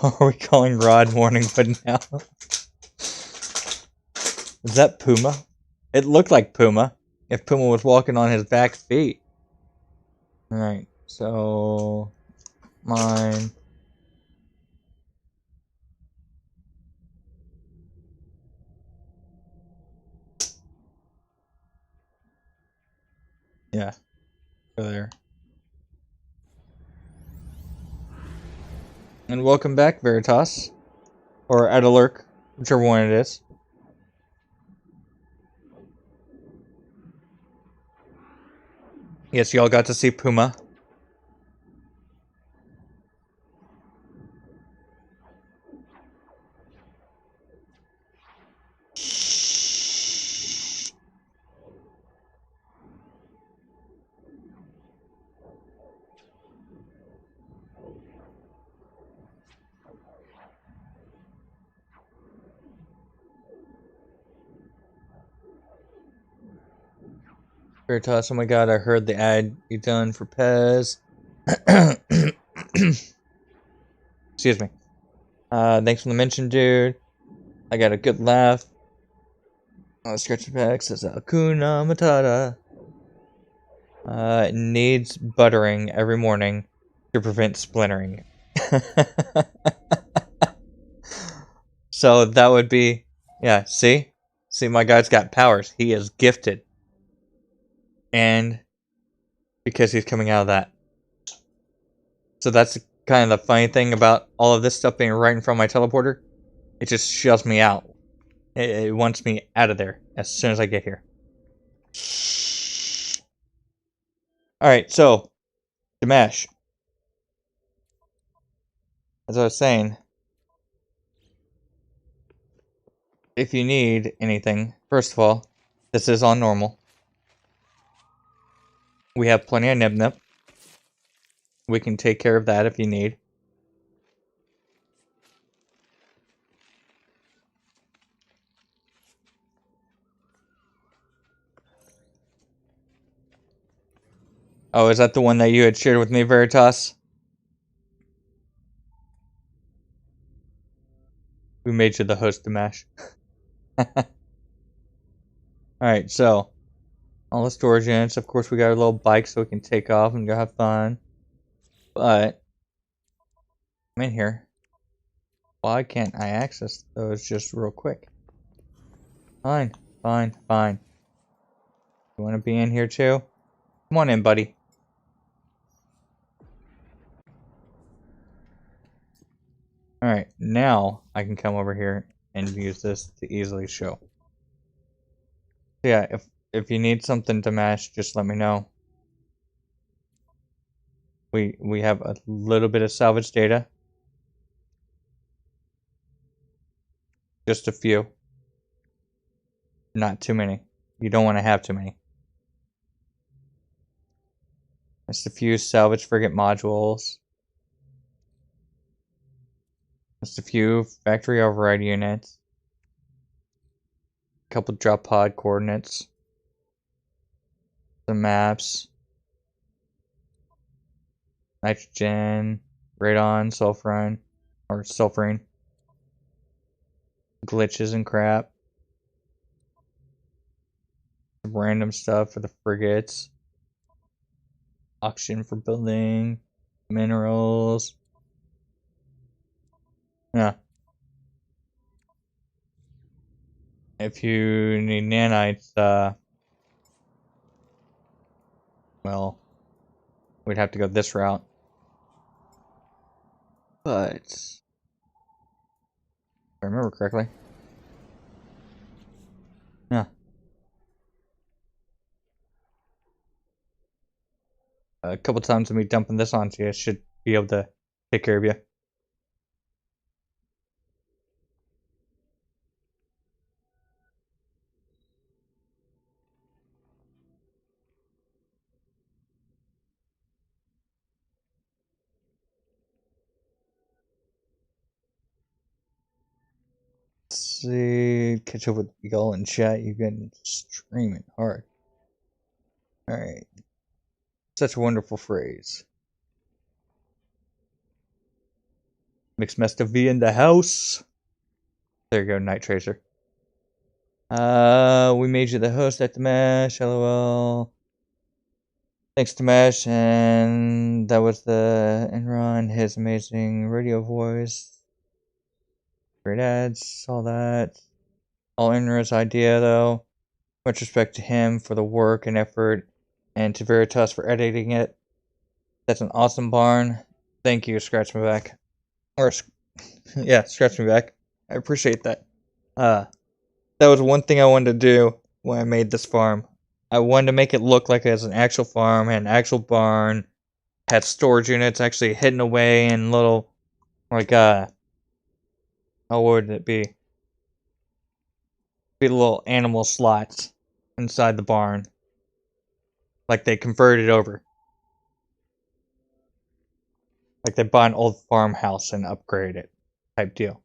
Are we calling Rod Morningwood now? Is that Puma? It looked like Puma. If Puma was walking on his back feet. Alright, so... Mine... Yeah. Go there. And welcome back, Veritas. Or Adalurk, whichever one it is. Yes, y'all got to see Puma. Veritas, oh my god, I heard the ad you done for Pez. Excuse me. Thanks for the mention, dude. I got a good laugh. Scratch your back says Hakuna Matata. It needs buttering every morning to prevent splintering. So that would be, yeah, see? See, my guy's got powers. He is gifted. And because he's coming out of that. So that's kind of the funny thing about all of this stuff being right in front of my teleporter. It just shoves me out. It wants me out of there as soon as I get here. Alright, so, Dimash. As I was saying, if you need anything, first of all, this is on normal. We have plenty of Nip Nip. We can take care of that if you need. Oh, is that the one that you had shared with me, Veritas? We made you the host to Mash. Alright, so all the storage units. Of course, we got our little bike so we can take off and go have fun. But I'm in here. Why can't I access those just real quick? Fine, fine, fine. You want to be in here too? Come on in, buddy. Alright, now I can come over here and use this to easily show. Yeah, if you need something to mash, just let me know. We have a little bit of salvage data. Just a few. Not too many. You don't want to have too many. Just a few salvage frigate modules. Just a few factory override units. A couple drop pod coordinates. Some maps. Nitrogen. Radon, sulfurine. Or sulfurine. Glitches and crap. Some random stuff for the frigates. Oxygen for building. Minerals. Yeah. If you need nanites, well, we'd have to go this route. But, if I remember correctly. Yeah. A couple times of me dumping this onto you should be able to take care of you. Let's see, catch up with y'all in chat. You've been streaming hard. Alright. Such a wonderful phrase. Mixed Master V in the house. There you go, Night Tracer. We made you the host at the Mesh, lol. Thanks to Mesh, and that was the Enron, his amazing radio voice. Great ads, all that. All Enron's idea, though. Much respect to him for the work and effort, and to Veritas for editing it. That's an awesome barn. Thank you, Scratch Me Back. Or, yeah, Scratch Me Back. I appreciate that. That was one thing I wanted to do when I made this farm. I wanted to make it look like it was an actual farm, had an actual barn, had storage units actually hidden away in little, like, how would it be? Be little animal slots inside the barn. Like they converted over. Like they bought an old farmhouse and upgraded it. Type deal.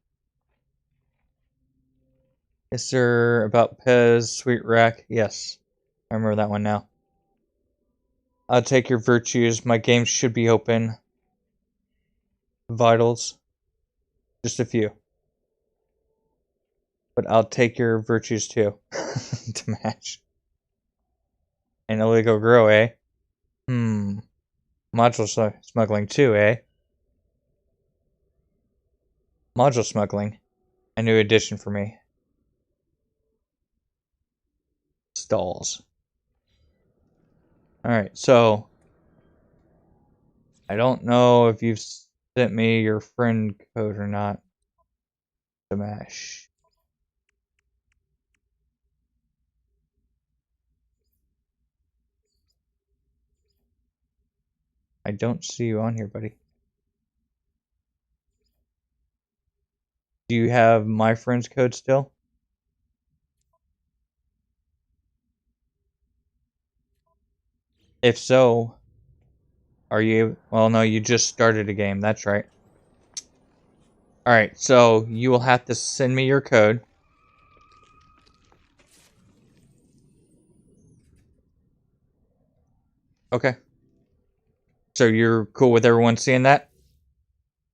Is there about Pez, Sweet Rack? Yes. I remember that one now. I'll take your virtues. My game should be open. Vitals. Just a few. But I'll take your virtues too. To match. And illegal grow, eh? Module smuggling too, eh? Module smuggling. A new addition for me. Stalls. Alright, so I don't know if you've sent me your friend code or not. Smash. I don't see you on here, buddy. Do you have my friend's code still? If so, are you... Well, no, you just started a game. That's right. Alright, so you will have to send me your code. Okay. So you're cool with everyone seeing that?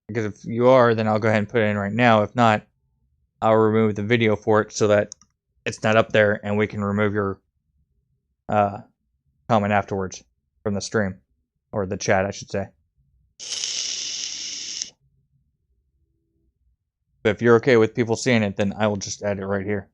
Because if you are, then I'll go ahead and put it in right now. If not, I'll remove the video for it so that it's not up there and we can remove your comment afterwards from the stream. Or the chat, I should say. But if you're okay with people seeing it, then I will just add it right here.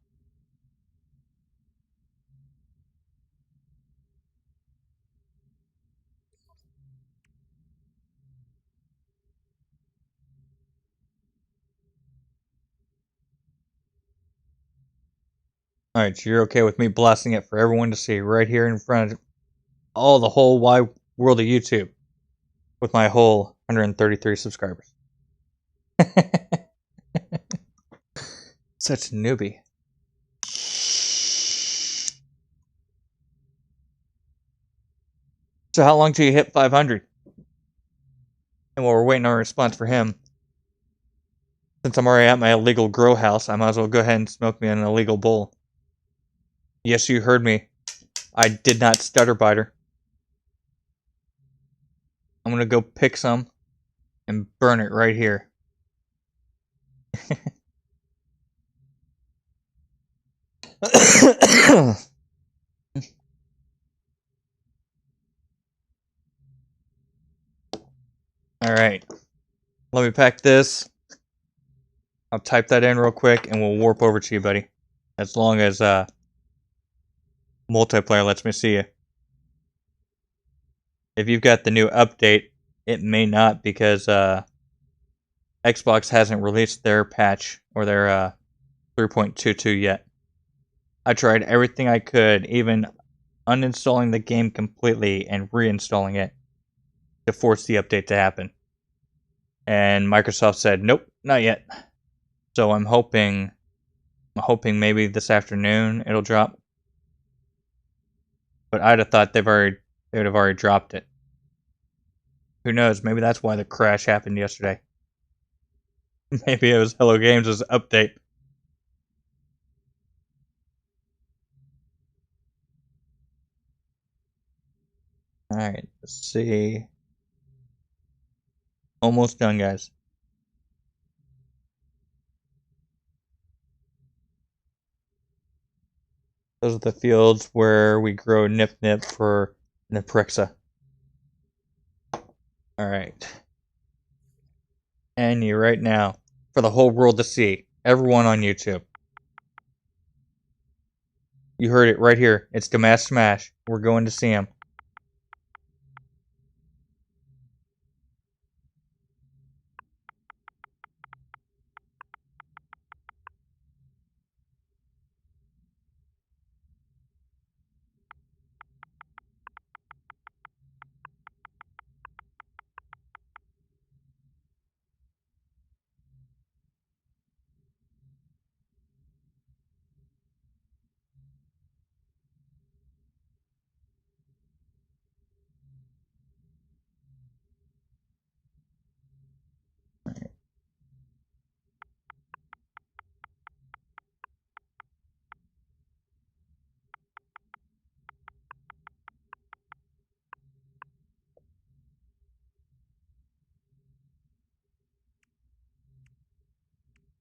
Alright, so you're okay with me blasting it for everyone to see right here in front of the whole wide world of YouTube with my whole 133 subscribers. Such a newbie. So how long till you hit 500? And while we're waiting on a response for him, since I'm already at my illegal grow house, I might as well go ahead and smoke me an illegal bowl. Yes, you heard me. I did not stutter biter. I'm gonna go pick some and burn it right here. Alright. Let me pack this. I'll type that in real quick and we'll warp over to you, buddy. As long as multiplayer lets me see you. If you've got the new update, it may not because Xbox hasn't released their patch or their 3.22 yet. I tried everything I could, even uninstalling the game completely and reinstalling it to force the update to happen. And Microsoft said, nope, not yet. So I'm hoping maybe this afternoon it'll drop. But I'd have thought they would have already dropped it. Who knows? Maybe that's why the crash happened yesterday. Maybe it was Hello Games' update. Alright, let's see. Almost done, guys. Those are the fields where we grow Nip Nip for Niprixa. Alright. And you right now, for the whole world to see, everyone on YouTube. You heard it right here. It's Damash Smash. We're going to see him.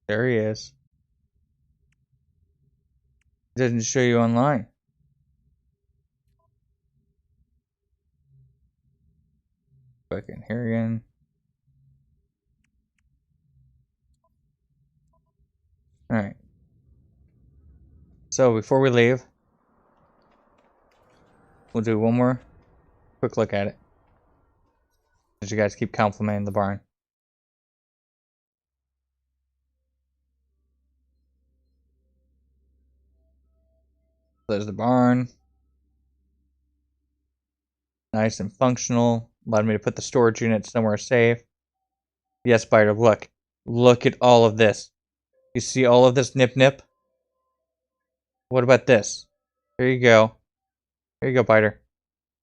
There he is. It doesn't show you online. Back in here again. Alright. So before we leave, we'll do one more quick look at it. As you guys keep complimenting the barn. There's the barn. Nice and functional. Allowed me to put the storage unit somewhere safe. Yes, Biter, look. Look at all of this. You see all of this Nip Nip? What about this? Here you go. Here you go, Biter.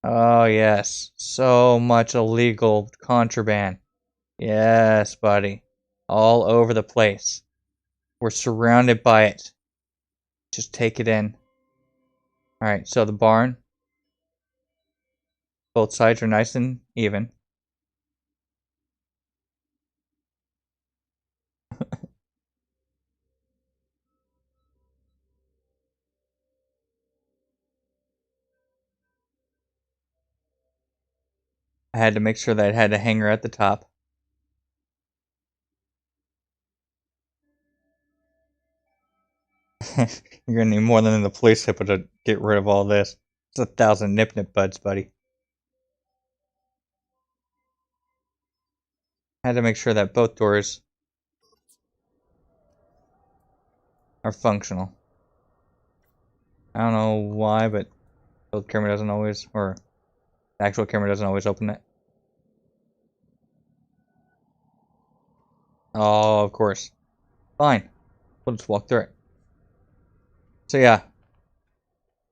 Oh, yes. So much illegal contraband. Yes, buddy. All over the place. We're surrounded by it. Just take it in. Alright, so the barn. Both sides are nice and even. I had to make sure that it had a hanger at the top. You're gonna need more than the police hippo to get rid of all this. It's 1,000 nip buds, buddy. I had to make sure that both doors are functional. I don't know why, but the camera doesn't always, or the actual camera doesn't always open it. Oh, of course. Fine. We'll just walk through it. So yeah,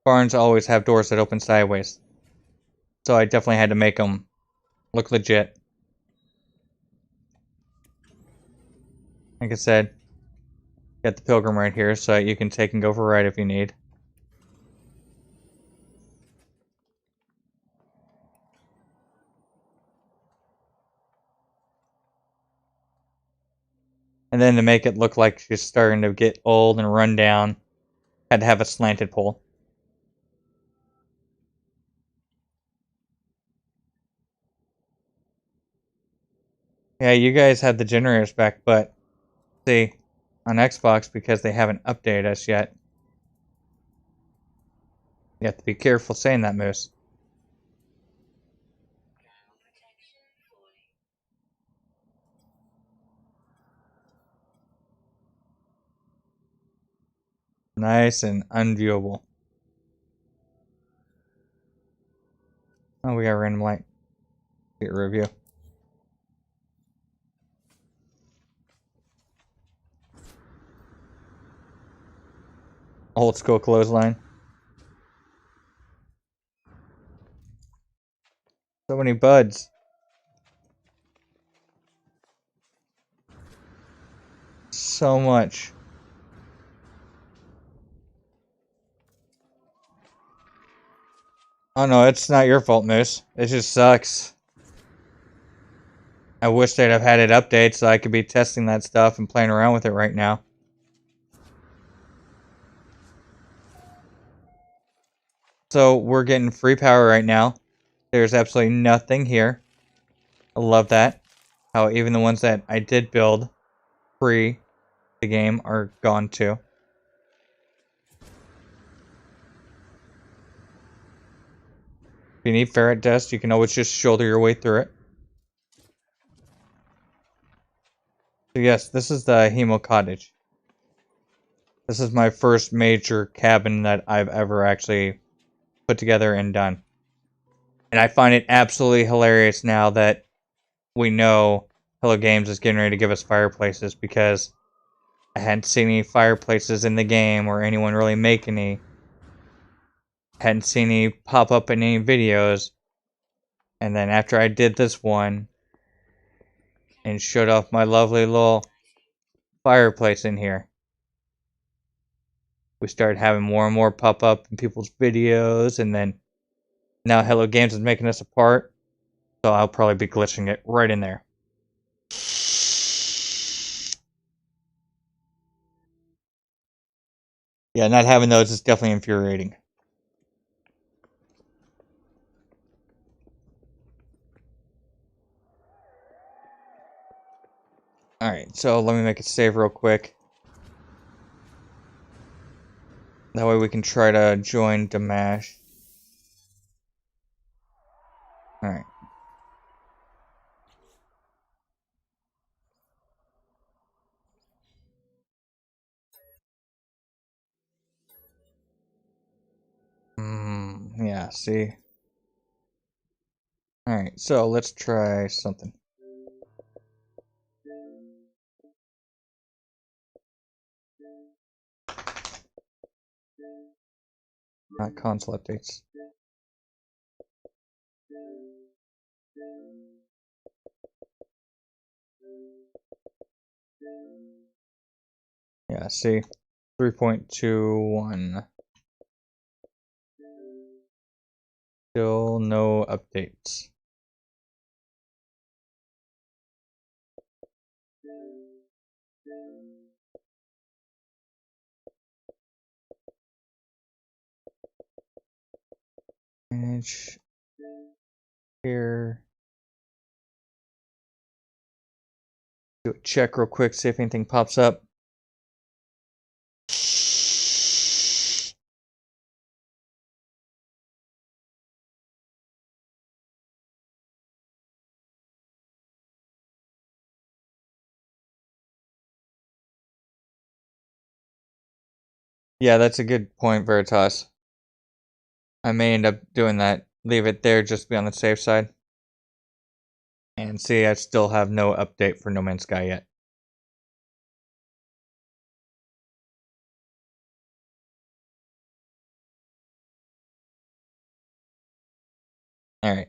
barns always have doors that open sideways. So I definitely had to make them look legit. Like I said, got the pilgrim right here so you can take and go for a ride if you need. And then to make it look like she's starting to get old and run down, had to have a slanted pole. Yeah, you guys had the generators back, but see, on Xbox, because they haven't updated us yet, you have to be careful saying that, Moose. Nice and unviewable. Oh, we got random light. Get a review. Old school clothesline. So many buds. So much. Oh no, it's not your fault, Moose. It just sucks. I wish they'd have had it update so I could be testing that stuff and playing around with it right now. So we're getting free power right now. There's absolutely nothing here. I love that. How even the ones that I did build free the game are gone too. If you need ferret dust, you can always just shoulder your way through it. So yes, this is the Hemo Cottage. This is my first major cabin that I've ever actually put together and done. And I find it absolutely hilarious now that we know Hello Games is getting ready to give us fireplaces, because I hadn't seen any fireplaces in the game or anyone really make any. Hadn't seen any pop up in any videos. And then after I did this one and showed off my lovely little fireplace in here, we started having more and more pop up in people's videos, and then now Hello Games is making us a part, so I'll probably be glitching it right in there. Yeah, not having those is definitely infuriating. Alright, so let me make it save real quick. That way we can try to join Damash. Alright. Yeah, see? Alright, so let's try something. Not console updates. Yeah, see? 3.21. Still no updates. Manage here. Do a check real quick, see if anything pops up. Yeah, that's a good point, Veritas. I may end up doing that. Leave it there, just be on the safe side. And see, I still have no update for No Man's Sky yet. Alright.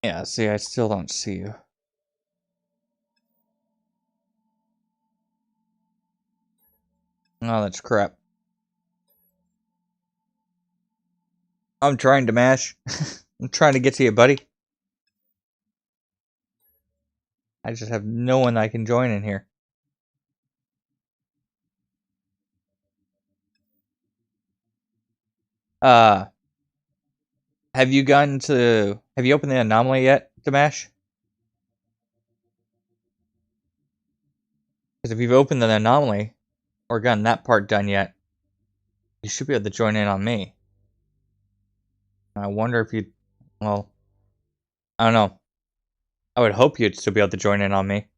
Yeah, see, I still don't see you. Oh, that's crap. I'm trying to mash. I'm trying to get to you, buddy. I just have no one I can join in here. Uh, have you opened the anomaly yet, Damash? Because if you've opened the anomaly, or gotten that part done yet, you should be able to join in on me. I wonder if you'd, well, I don't know. I would hope you'd still be able to join in on me.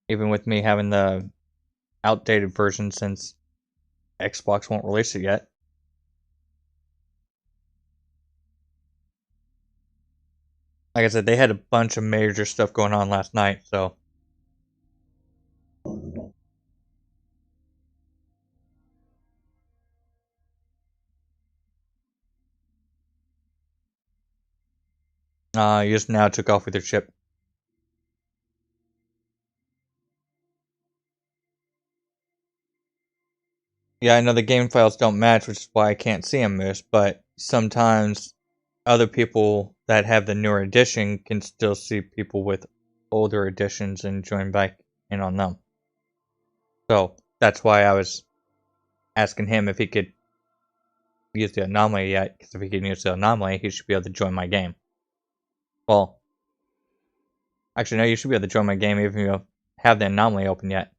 Even with me having the outdated version since Xbox won't release it yet. Like I said, they had a bunch of major stuff going on last night, so. You just now took off with your ship. Yeah, I know the game files don't match, which is why I can't see them, Moose, but sometimes other people that have the newer edition can still see people with older editions and join back in on them. So that's why I was asking him if he could use the anomaly yet, because if he can use the anomaly, he should be able to join my game. Well, actually, no, you should be able to join my game even if you don't have the anomaly open yet.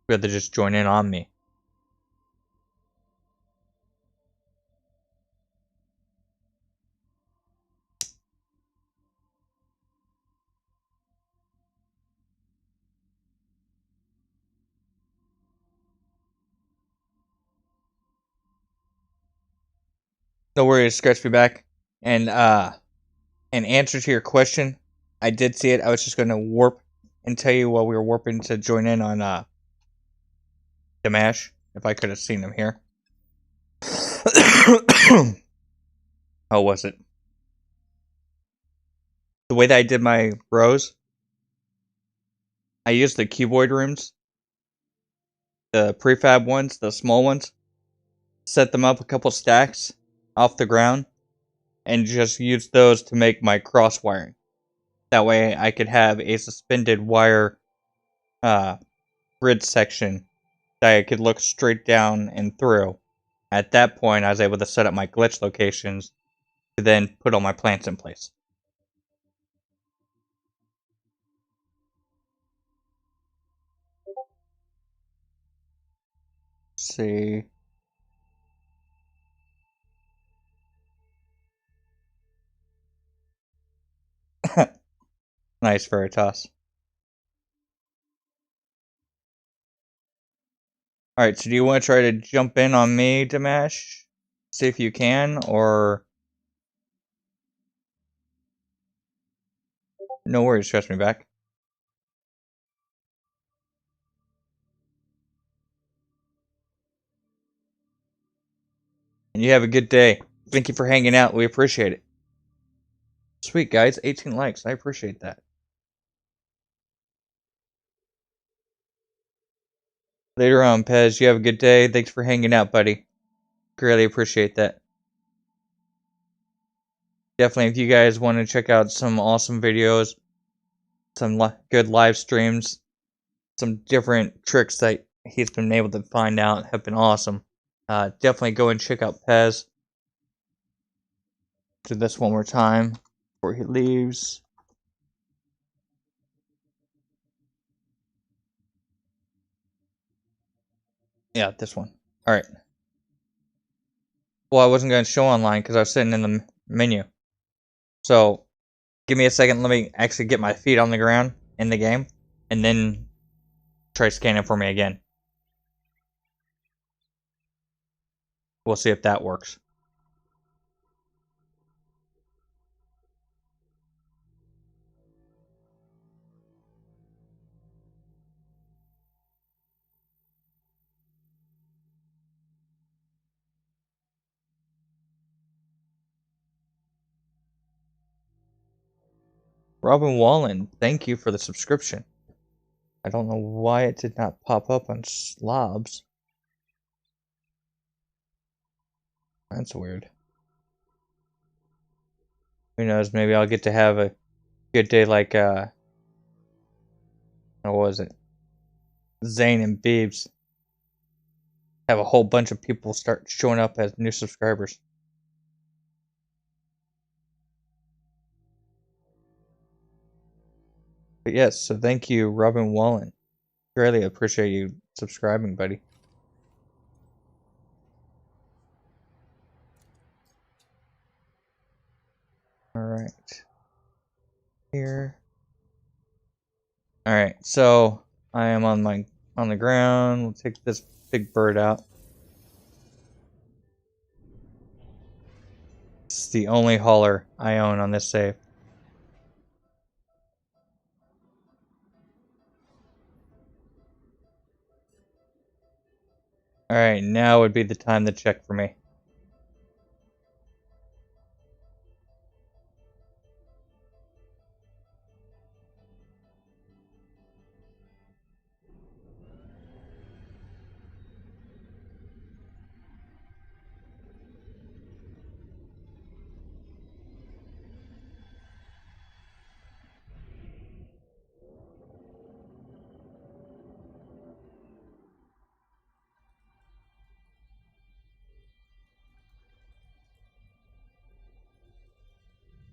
You have to just join in on me. No worries, scratch me back. And in answer to your question, I did see it. I was just gonna warp and tell you while we were warping to join in on Damash, if I could have seen him here. How was it? The way that I did my rows, I used the cuboid rooms, the prefab ones, the small ones, set them up a couple stacks off the ground, and just used those to make my cross wiring. That way I could have a suspended wire grid section that I could look straight down and through. At that point, I was able to set up my glitch locations to then put all my plants in place. Let's see. Nice Veritas. Alright, so do you want to try to jump in on me, Damash? See if you can, or... No worries, trust me back. And you have a good day. Thank you for hanging out. We appreciate it. Sweet. Sweet, guys. 18 likes. I appreciate that. Later on, Pez. You have a good day. Thanks for hanging out, buddy. Greatly appreciate that. Definitely, if you guys want to check out some awesome videos, some good live streams, some different tricks that he's been able to find out have been awesome. Definitely go and check out Pez. Do this one more time before he leaves. Yeah, this one. Alright. Well, I wasn't going to show online because I was sitting in the menu. So, give me a second. Let me actually get my feet on the ground in the game. And then try scanning for me again. We'll see if that works. Robin Wallen, thank you for the subscription. I don't know why it did not pop up on Slobs. That's weird. Who knows, maybe I'll get to have a good day like, what was it? Zane and Beebs. Have a whole bunch of people start showing up as new subscribers. But yes, so thank you, Robin Wallen. Greatly appreciate you subscribing, buddy. Alright. Here. Alright, so I am on the ground. We'll take this big bird out. It's the only hauler I own on this save. Alright, now would be the time to check for me.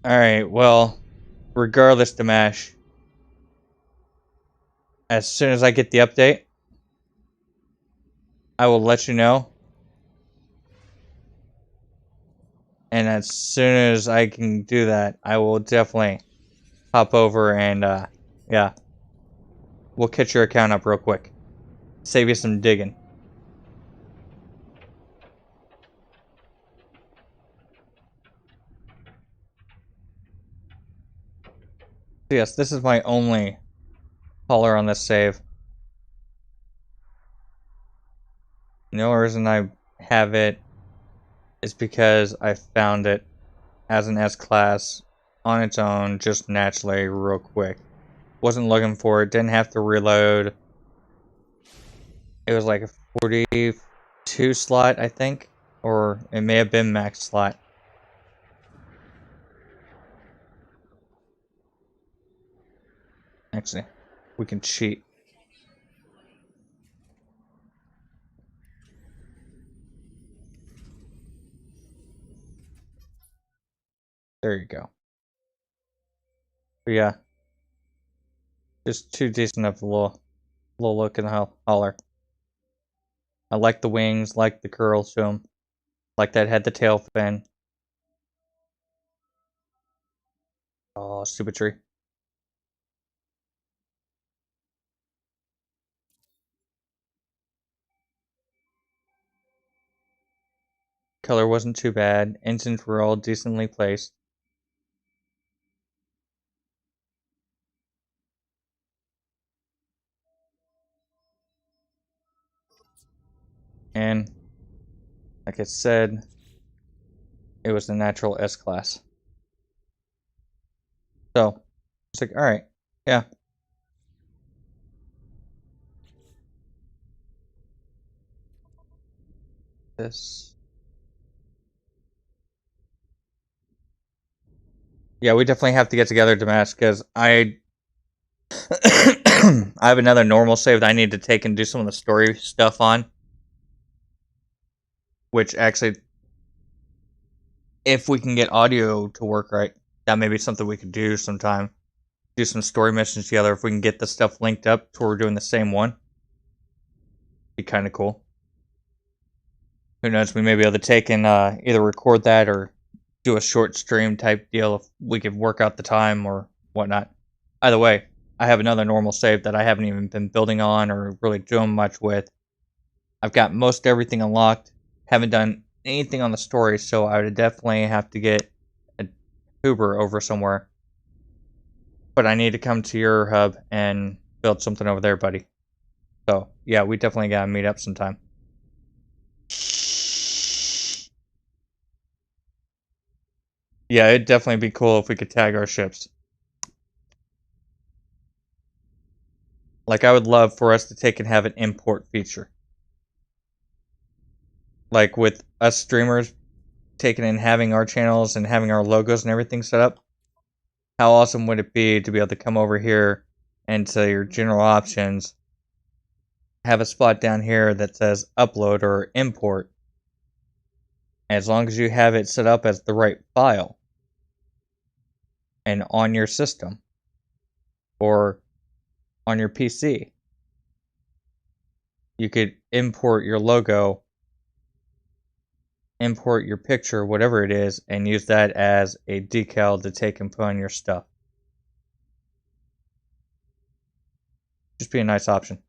Alright, well, regardless, Damash, as soon as I get the update, I will let you know. And as soon as I can do that, I will definitely hop over and, yeah. We'll catch your account up real quick. Save you some digging. So yes, this is my only hauler on this save. The only reason I have it is because I found it as an S-Class on its own, just naturally, real quick. Wasn't looking for it, didn't have to reload. It was like a 42 slot, I think. Or it may have been max slot. Actually, we can cheat. There you go. But yeah. Just too decent of a little look in the hauler. I like the wings, like the curls to them. Like that head to tail fin. Oh, stupid tree. Color wasn't too bad. Engines were all decently placed. And, like I said, it was the natural S-Class. So it's like, all right, yeah. This. Yeah, we definitely have to get together, Damask, because I I have another normal save that I need to take and do some of the story stuff on. Which actually, if we can get audio to work right, that may be something we could do sometime. Do some story missions together if we can get the stuff linked up to where we're doing the same one. Be kind of cool. Who knows? We may be able to take and either record that or do a short stream type deal if we could work out the time or whatnot. Either way, I have another normal save that I haven't even been building on or really doing much with. I've got most everything unlocked. Haven't done anything on the story, so I would definitely have to get a Uber over somewhere. But I need to come to your hub and build something over there, buddy. So, yeah, we definitely gotta meet up sometime. Yeah, it'd definitely be cool if we could tag our ships. Like, I would love for us to take and have an import feature. Like, with us streamers taking and having our channels and having our logos and everything set up. How awesome would it be to be able to come over here and to your general options, have a spot down here that says upload or import. As long as you have it set up as the right file and on your system or on your PC, you could import your logo, import your picture, whatever it is, and use that as a decal to take and put on your stuff. Just be a nice option.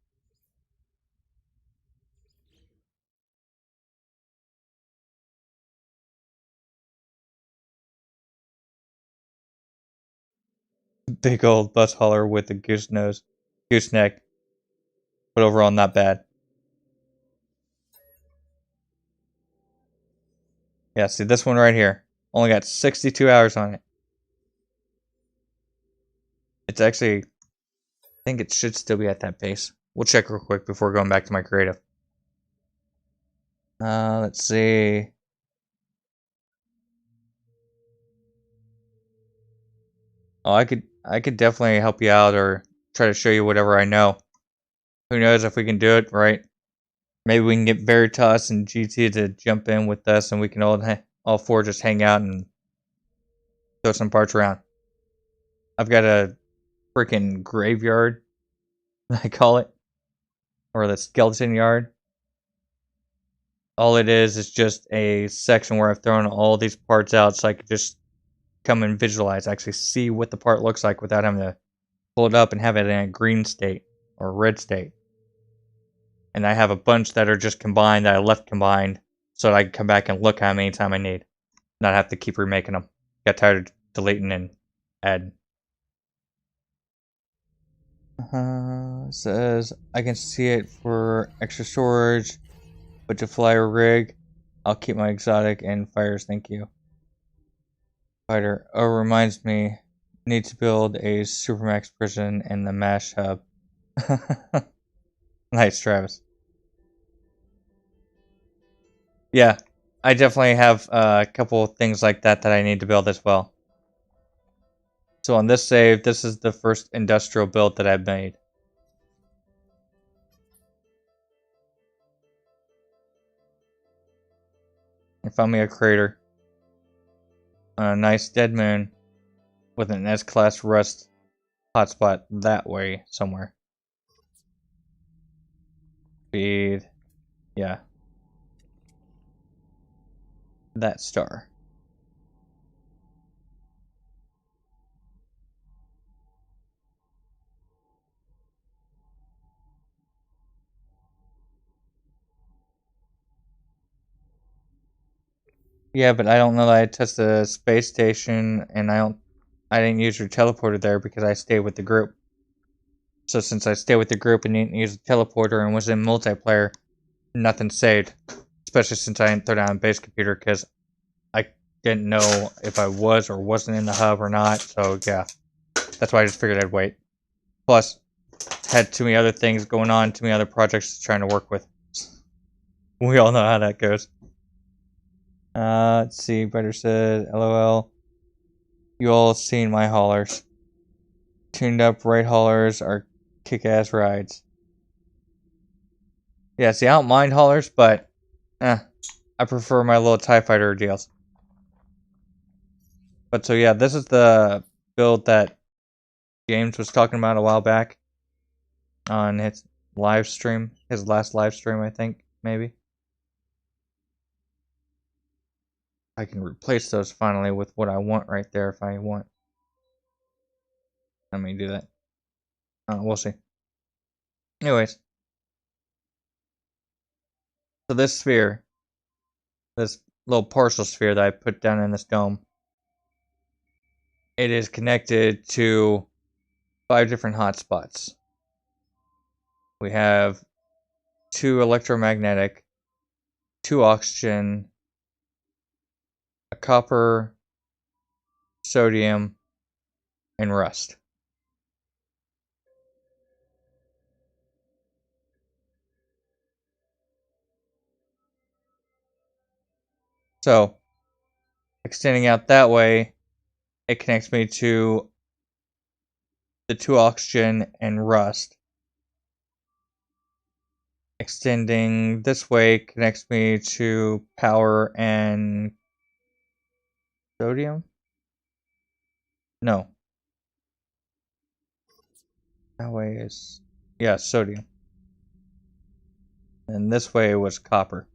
Big old bus hauler with a gooseneck, but overall not bad. Yeah, see this one right here. Only got 62 hours on it. It's actually, I think it should still be at that pace. We'll check real quick before going back to my creative. Let's see. Oh, I could definitely help you out or try to show you whatever I know. Who knows if we can do it, right? Maybe we can get Veritas and GT to jump in with us, and we can all four just hang out and throw some parts around. I've got a freaking graveyard, I call it, or the skeleton yard. All it is just a section where I've thrown all these parts out so I could just come and visualize, actually see what the part looks like without having to pull it up and have it in a green state or red state. And I have a bunch that are just combined that I left combined so that I can come back and look at them anytime I need. Not have to keep remaking them. Got tired of deleting and adding. Says I can see it for extra storage, but to fly a rig, I'll keep my exotic and fires, thank you. Fighter. Oh, reminds me, need to build a Supermax prison in the MASH hub. Nice, Travis. Yeah, I definitely have a couple of things like that that I need to build as well. So on this save, this is the first industrial build that I've made. I found me a crater. A nice dead moon with an S-class rust hotspot that way somewhere. Feed. Yeah. That star. Yeah, but I don't know that I touched the space station, and I didn't use your teleporter there because I stayed with the group. So since I stayed with the group and didn't use the teleporter and was in multiplayer, nothing saved. Especially since I didn't throw down a base computer because I didn't know if I was or wasn't in the hub or not. So yeah. That's why I just figured I'd wait. Plus, had too many other things going on, too many other projects trying to work with. We all know how that goes. Let's see. Better said, LOL. You all seen my haulers. Tuned up right haulers are kick-ass rides. Yeah, see, I don't mind haulers, but I prefer my little TIE Fighter deals. But so yeah, this is the build that James was talking about a while back on his live stream, his last live stream, I think, maybe. I can replace those finally with what I want right there if I want. Let me do that. We'll see. Anyways. So this sphere, this little partial sphere that I put down in this dome, it is connected to 5 different hotspots. We have 2 electromagnetic, 2 oxygen, a copper, sodium, and rust. So, extending out that way, it connects me to the 2 oxygen and rust. Extending this way connects me to power and sodium? No. That way is, yeah, sodium. And this way was copper.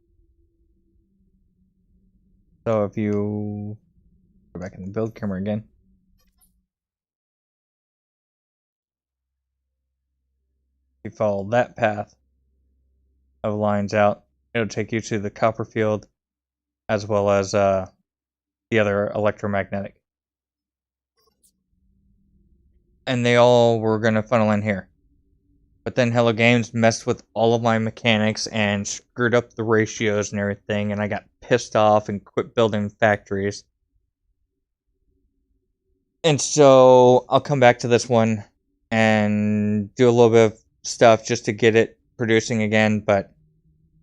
So if you go back in the build camera again, you follow that path of lines out, it'll take you to the copper field as well as the other electromagnetic. And they all were going to funnel in here. But then Hello Games messed with all of my mechanics and screwed up the ratios and everything, and I got pissed off and quit building factories. And so I'll come back to this one and do a little bit of stuff just to get it producing again, but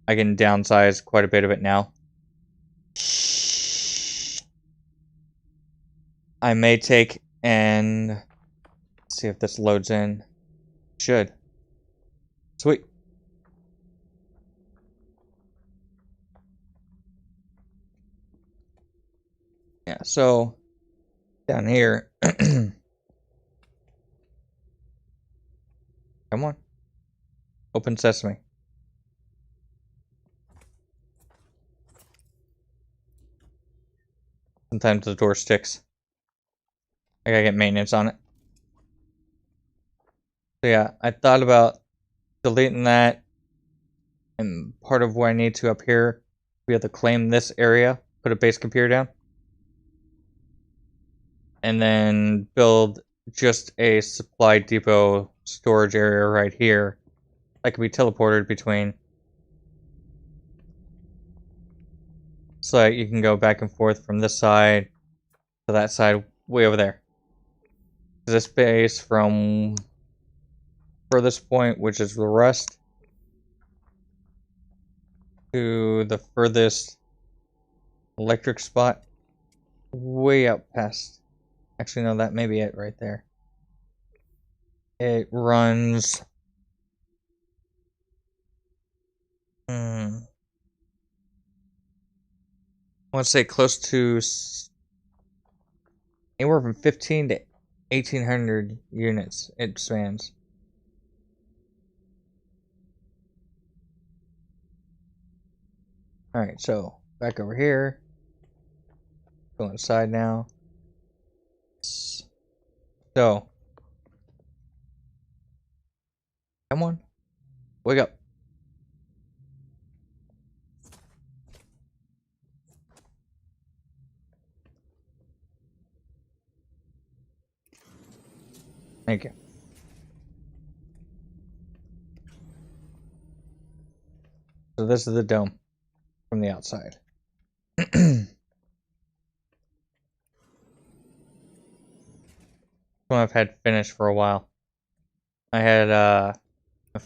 I can downsize quite a bit of it now. I may take and see if this loads in. Should. Sweet. Yeah, so down here. Come on. Open sesame. Sometimes the door sticks. I gotta get maintenance on it. So yeah, I thought about deleting that. And part of what I need to up here, we have to claim this area, put a base computer down. And then build just a supply depot storage area right here that can be teleported between. So that you can go back and forth from this side to that side way over there. This base from furthest point, which is the rust, to the furthest electric spot, way out past. Actually, no, that may be it right there. It runs. I want to say close to anywhere from 15 to 1800 units it spans. Alright, so back over here. Go inside now. So, come on. Wake up. Thank you. So this is the dome from the outside. one I've had finished for a while. I had a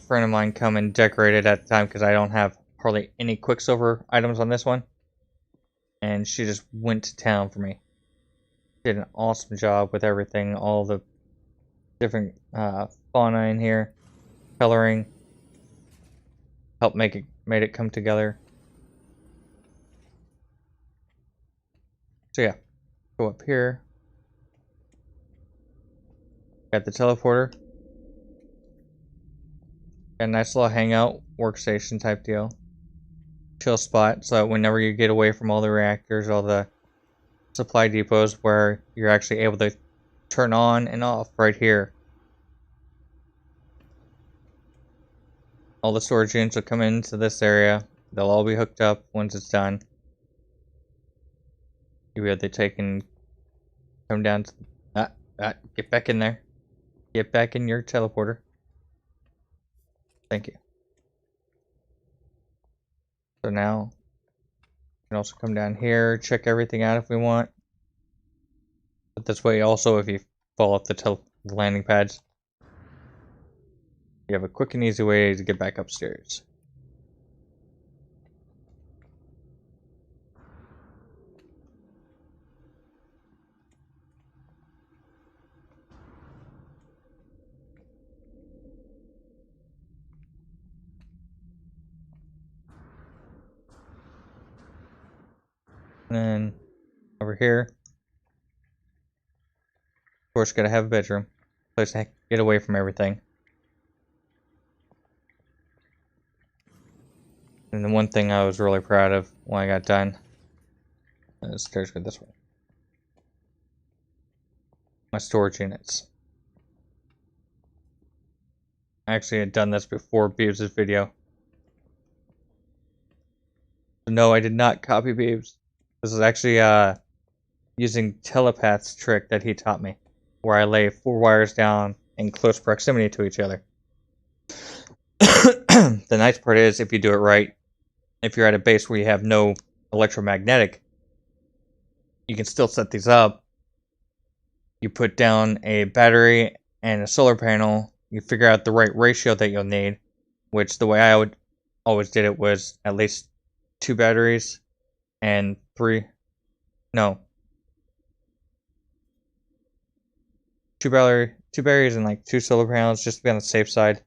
friend of mine come and decorate it at the time because I don't have hardly any Quicksilver items on this one. And she just went to town for me. Did an awesome job with everything, all the different fauna in here, coloring, helped made it come together. So yeah, go up here. Got the teleporter. Got a nice little hangout workstation type deal. Chill spot, so that whenever you get away from all the reactors, all the supply depots, where you're actually able to turn on and off right here. All the storage units will come into this area. They'll all be hooked up once it's done. You have they taken come down to get back in there. Get back in your teleporter. Thank you. So now we can also come down here, check everything out if we want. But this way also if you fall off the landing pads, you have a quick and easy way to get back upstairs. And then over here, of course, gotta have a bedroom. Place to get away from everything. And the one thing I was really proud of when I got done, the stairs go this way. My storage units. I actually had done this before Beebs' video. So no, I did not copy Beebs. This is actually using Telepath's trick that he taught me, where I lay 4 wires down in close proximity to each other. The nice part is, if you do it right, if you're at a base where you have no electromagnetic, you can still set these up. You put down a battery and a solar panel, you figure out the right ratio that you'll need, which the way I would always did it was at least 2 batteries and 2 batteries and like 2 solar panels, just to be on the safe side.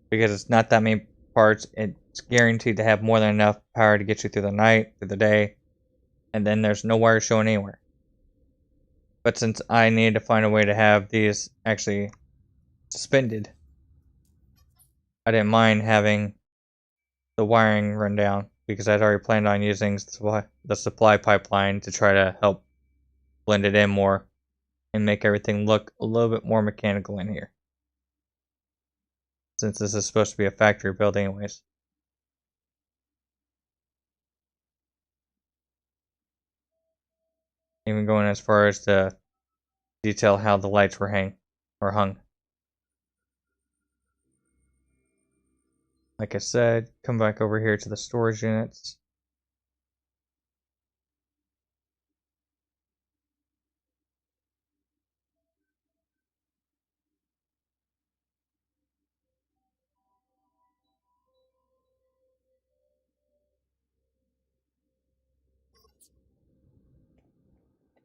Because it's not that many parts, it's guaranteed to have more than enough power to get you through the night, through the day, and then there's no wire showing anywhere. But since I needed to find a way to have these actually suspended, I didn't mind having the wiring run down, because I'd already planned on using the supply pipeline to try to help blend it in more and make everything look a little bit more mechanical in here, since this is supposed to be a factory build anyways. Even going as far as to detail how the lights were hung. Like I said, come back over here to the storage units.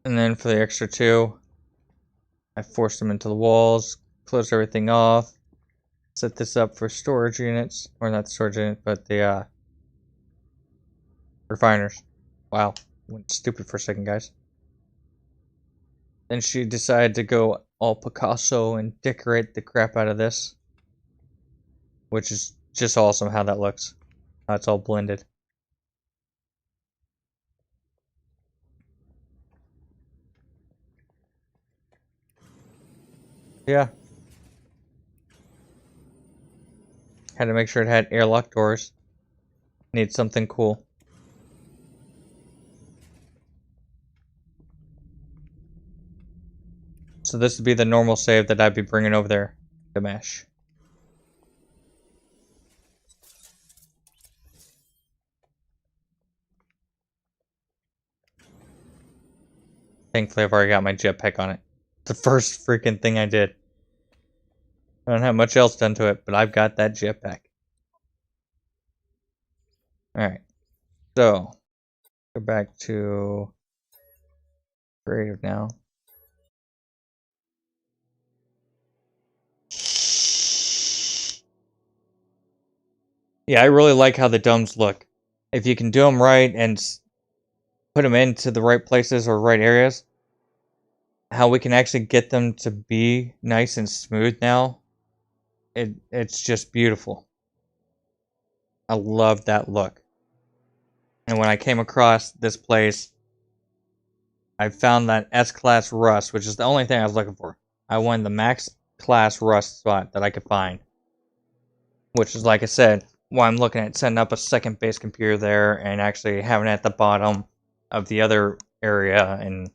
And then for the extra 2, I forced them into the walls, closed everything off, set this up for storage units, or not the storage unit, but the refiners. Wow, went stupid for a second, guys. Then she decided to go all Picasso and decorate the crap out of this, which is just awesome how that looks. How it's all blended. Yeah. Had to make sure it had airlock doors. Need something cool. So this would be the normal save that I'd be bringing over there to mesh. Thankfully, I've already got my jetpack on it. It's the first freaking thing I did. I don't have much else done to it, but I've got that jetpack. Alright, so go back to creative now. Yeah, I really like how the domes look. If you can do them right and put them into the right places or right areas, how we can actually get them to be nice and smooth now, it's just beautiful. I love that look. And when I came across this place, I found that S-Class Rust, which is the only thing I was looking for. I wanted the max class Rust spot that I could find. Which is, like I said, why I'm looking at setting up a second base computer there and actually having it at the bottom of the other area and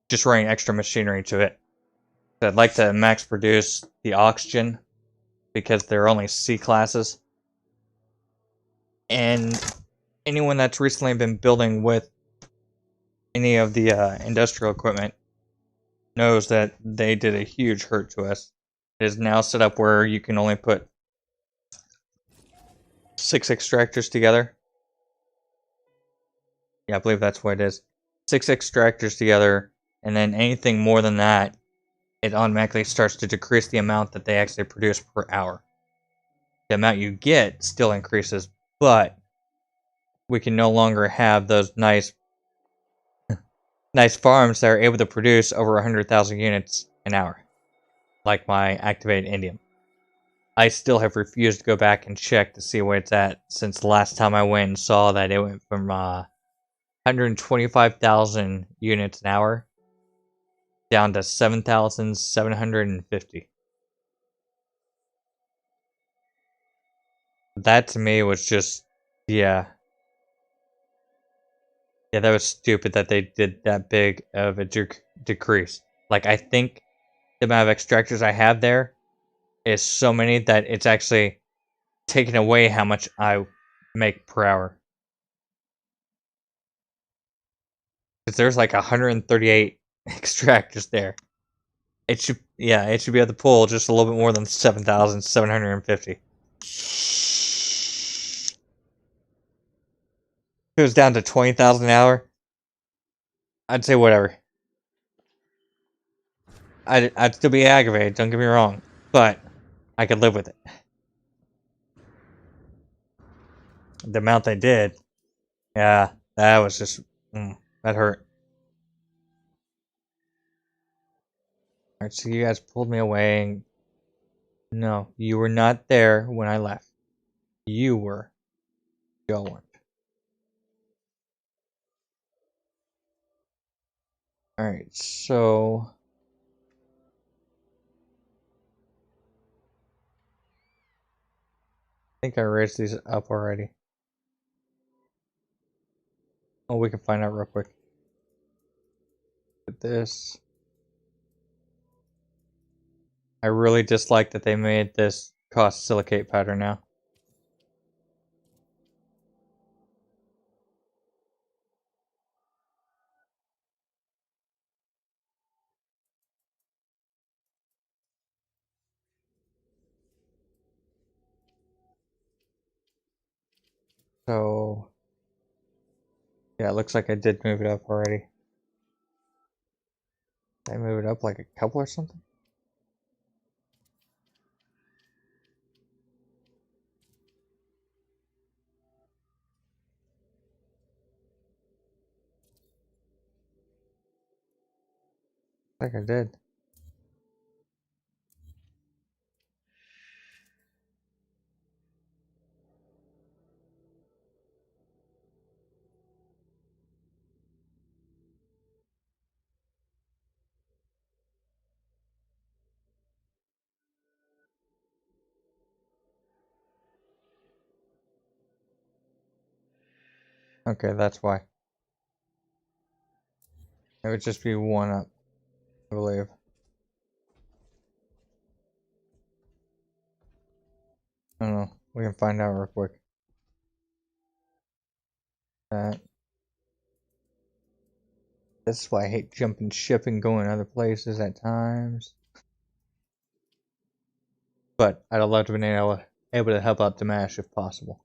just running extra machinery to it. I'd like to max produce the oxygen because they're only C classes. And anyone that's recently been building with any of the industrial equipment knows that they did a huge hurt to us. It is now set up where you can only put 6 extractors together. Yeah, I believe that's what it is. 6 extractors together, and then anything more than that, it automatically starts to decrease the amount that they actually produce per hour. The amount you get still increases, but we can no longer have those nice farms that are able to produce over 100,000 units an hour, like my activated indium. I still have refused to go back and check to see where it's at since the last time I went and saw that it went from 125,000 units an hour down to 7,750. That to me was just, yeah. Yeah, that was stupid that they did that big of a decrease. Like, I think the amount of extractors I have there is so many that it's actually taking away how much I make per hour. Because there's like 138 extractors there. It should, yeah, it should be at the pull just a little bit more than 7,750. If it was down to 20,000 an hour, I'd say whatever. I'd still be aggravated, don't get me wrong, but I could live with it. The amount they did, yeah, that was just, that hurt. Alright, so you guys pulled me away, and no, you were not there when I left. You were. Y'all weren't. Alright, so I think I raised these up already. Oh, we can find out real quick. At this. I really dislike that they made this cost silicate powder now. So, yeah, it looks like I did move it up already. Did I move it up like a couple or something? I think I did. Okay, that's why. It would just be one up, I believe. I don't know. We can find out real quick. That. That's why I hate jumping ship and going other places at times. But I'd love to have been able to help out Dimash if possible.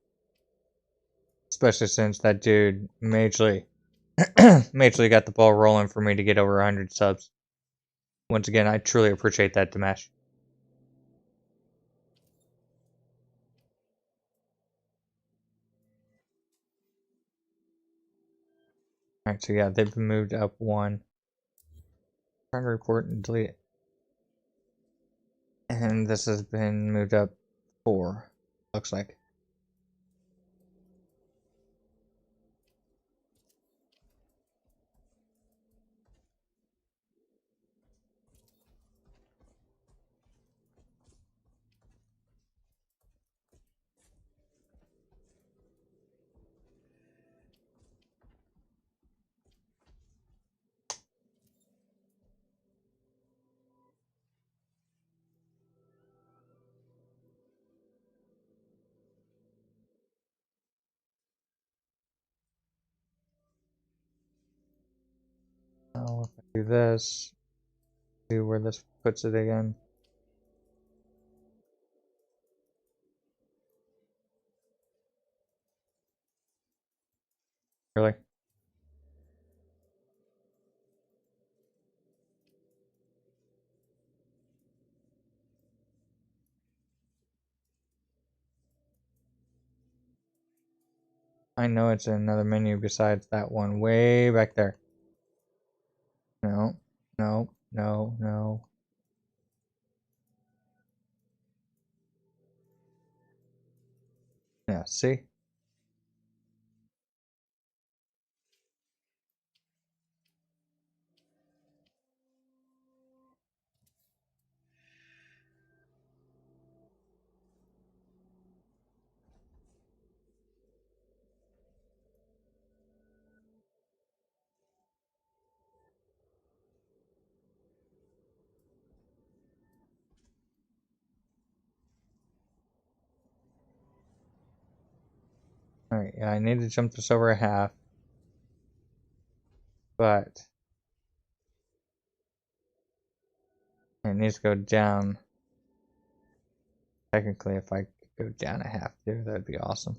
Especially since that dude majorly got the ball rolling for me to get over 100 subs. Once again, I truly appreciate that, Dimash. Alright, so yeah, they've been moved up one. Trying to report and delete it. And this has been moved up 4, looks like. Now if I do this, see where this puts it again. Really? I know it's in another menu besides that one way back there. No, no, no, no. Yeah, see? Alright, yeah, I need to jump this over a half. But it needs to go down. Technically, if I could go down a half too, that'd be awesome.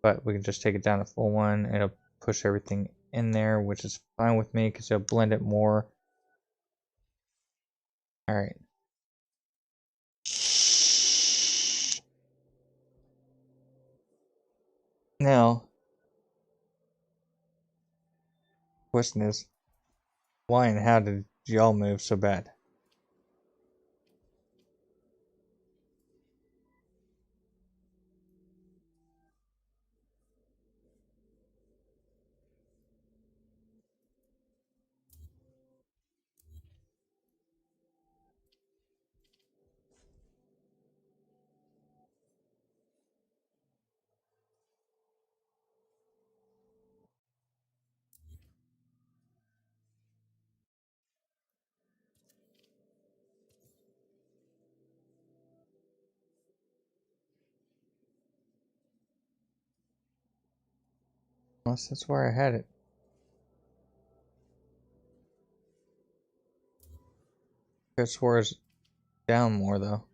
But we can just take it down a full one. It'll push everything in there, which is fine with me because it'll blend it more. Alright. Now, question is, why and how did y'all move so bad? Unless that's where I had it. I swore it's down more though.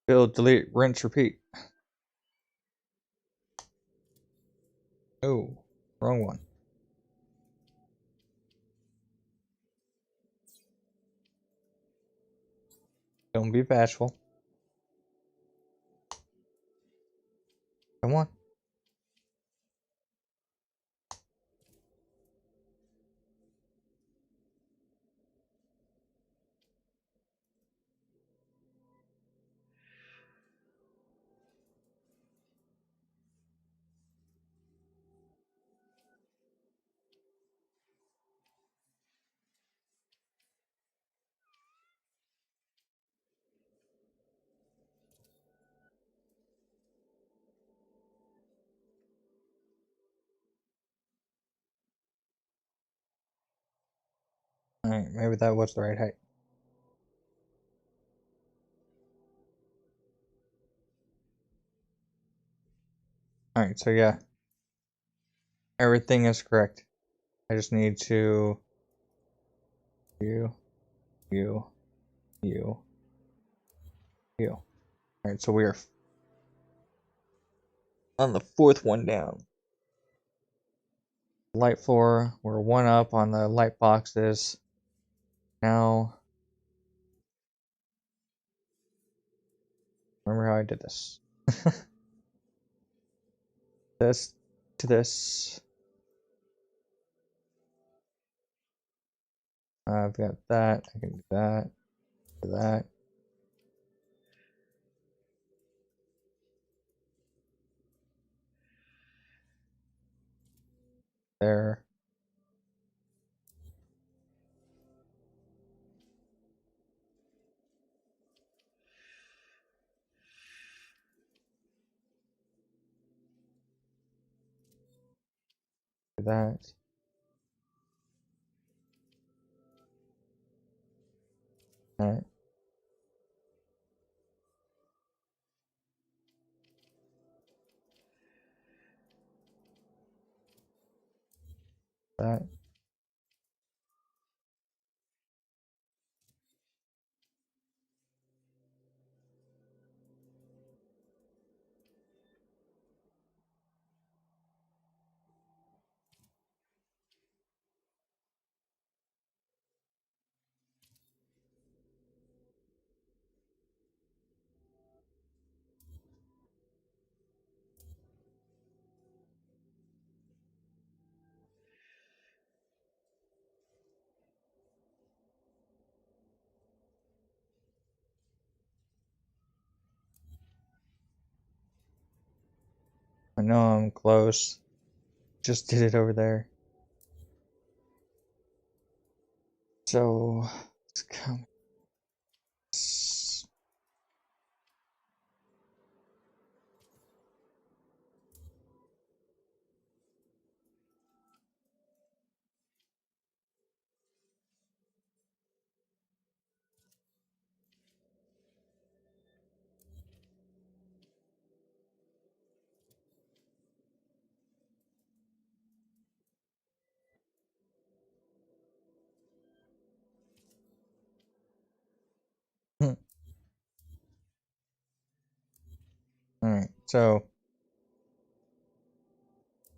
Build, delete, rinse, repeat. Oh, wrong one. Don't be bashful. Come on. Alright, maybe that was the right height. Alright, so yeah. Everything is correct. I just need to... You. You. Alright, so we are on the fourth one down. Light floor, we're one up on the light boxes. Now, remember how I did this. This to this. I've got that, I can do that, do that. There. Do that. Alright. That. I know I'm close. Just did it over there. So it's coming. Alright, so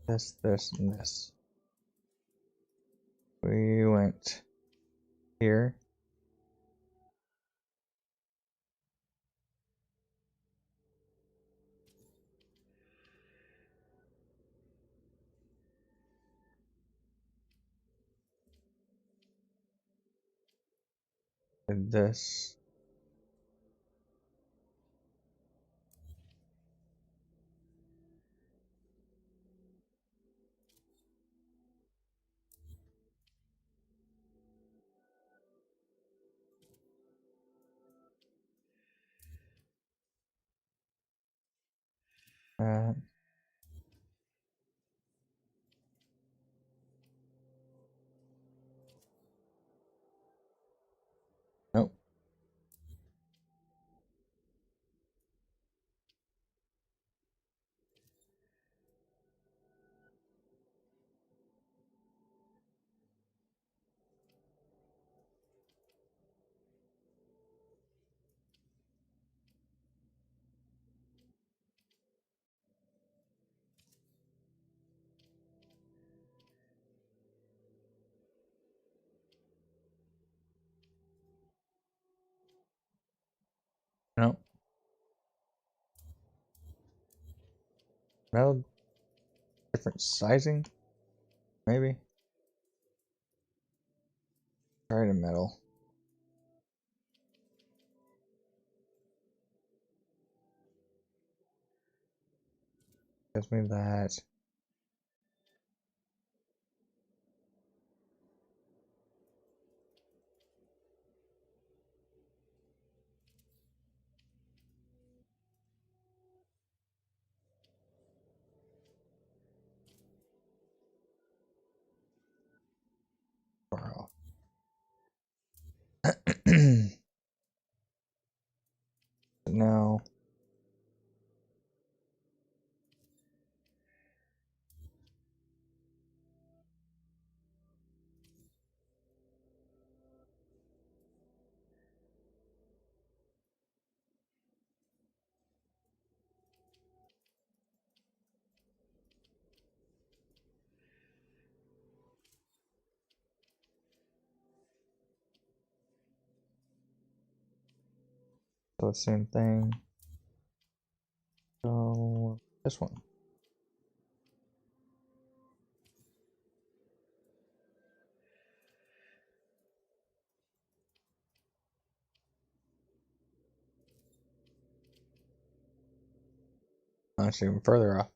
this, and this. We went here. Did this. Uh, nope. Nope. Metal, different sizing, maybe. Try to metal. Gives me that. Wow. No. So same thing. So this one. That's even further off.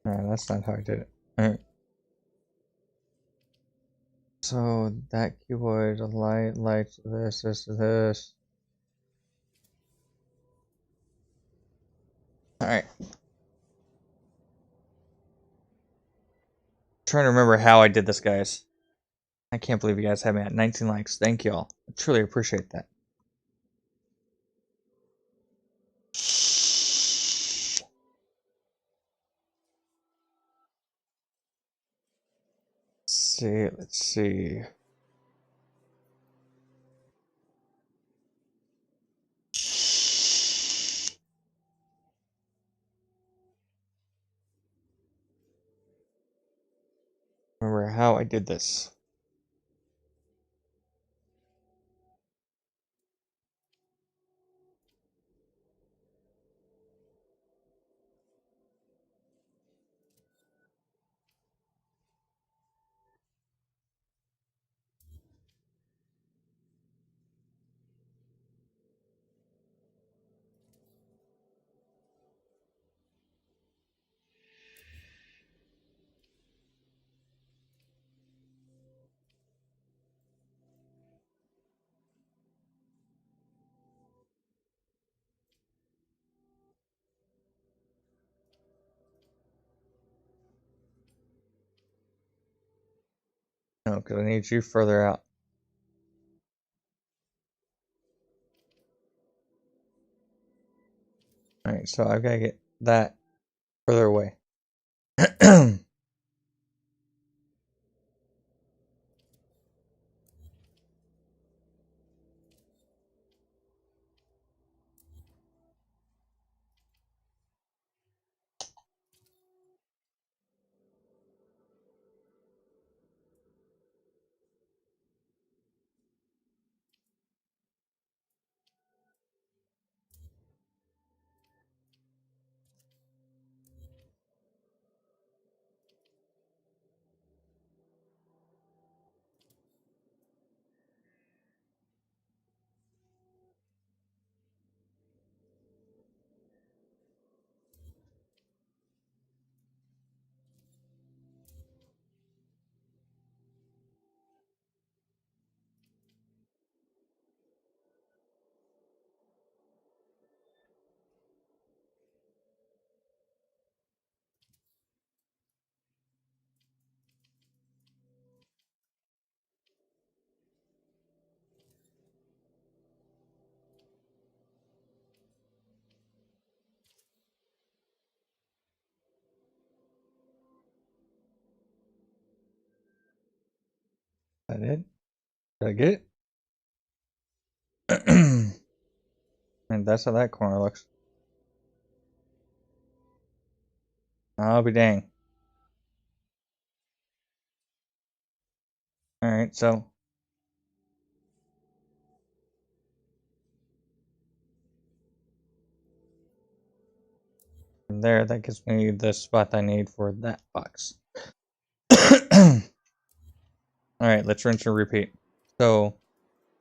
No, that's not how I did it. Alright. So that cuboid, a light, this. Alright. Trying to remember how I did this, guys. I can't believe you guys have me at 19 likes. Thank y'all. I truly appreciate that. Let's see. Remember how I did this. No, because I need you further out. Alright, so I've got to get that further away. That it? Did I get it? And that's how that corner looks. I'll be dang. Alright, so from there, that gives me the spot I need for that box. Alright, let's rinse and repeat. So,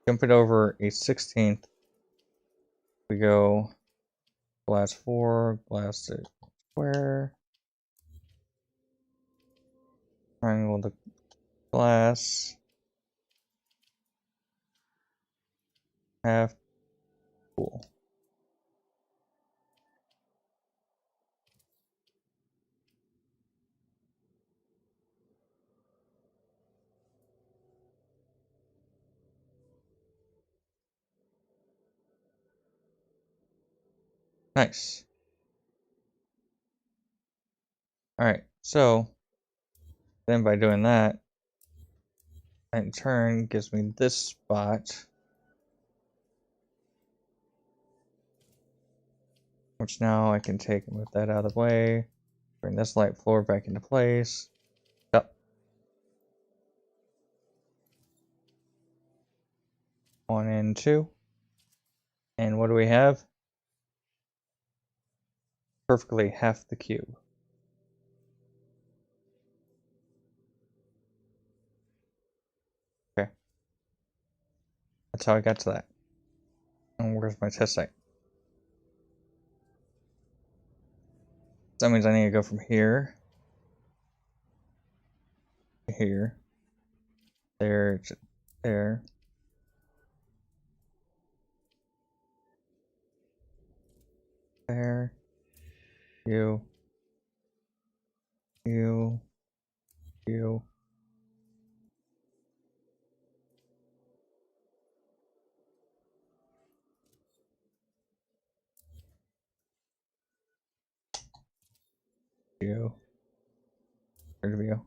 jump it over a 16th. We go glass 4, glass 6, square, triangle the glass, half, cool. Nice. Alright, so then by doing that, that in turn gives me this spot, which now I can take and move that out of the way, bring this light floor back into place. Yep. 1 and 2. And what do we have? Perfectly half the cube. Okay. That's how I got to that. And where's my test site? That means I need to go from here to here, there to there, there, you, you, you. You. Where do we go?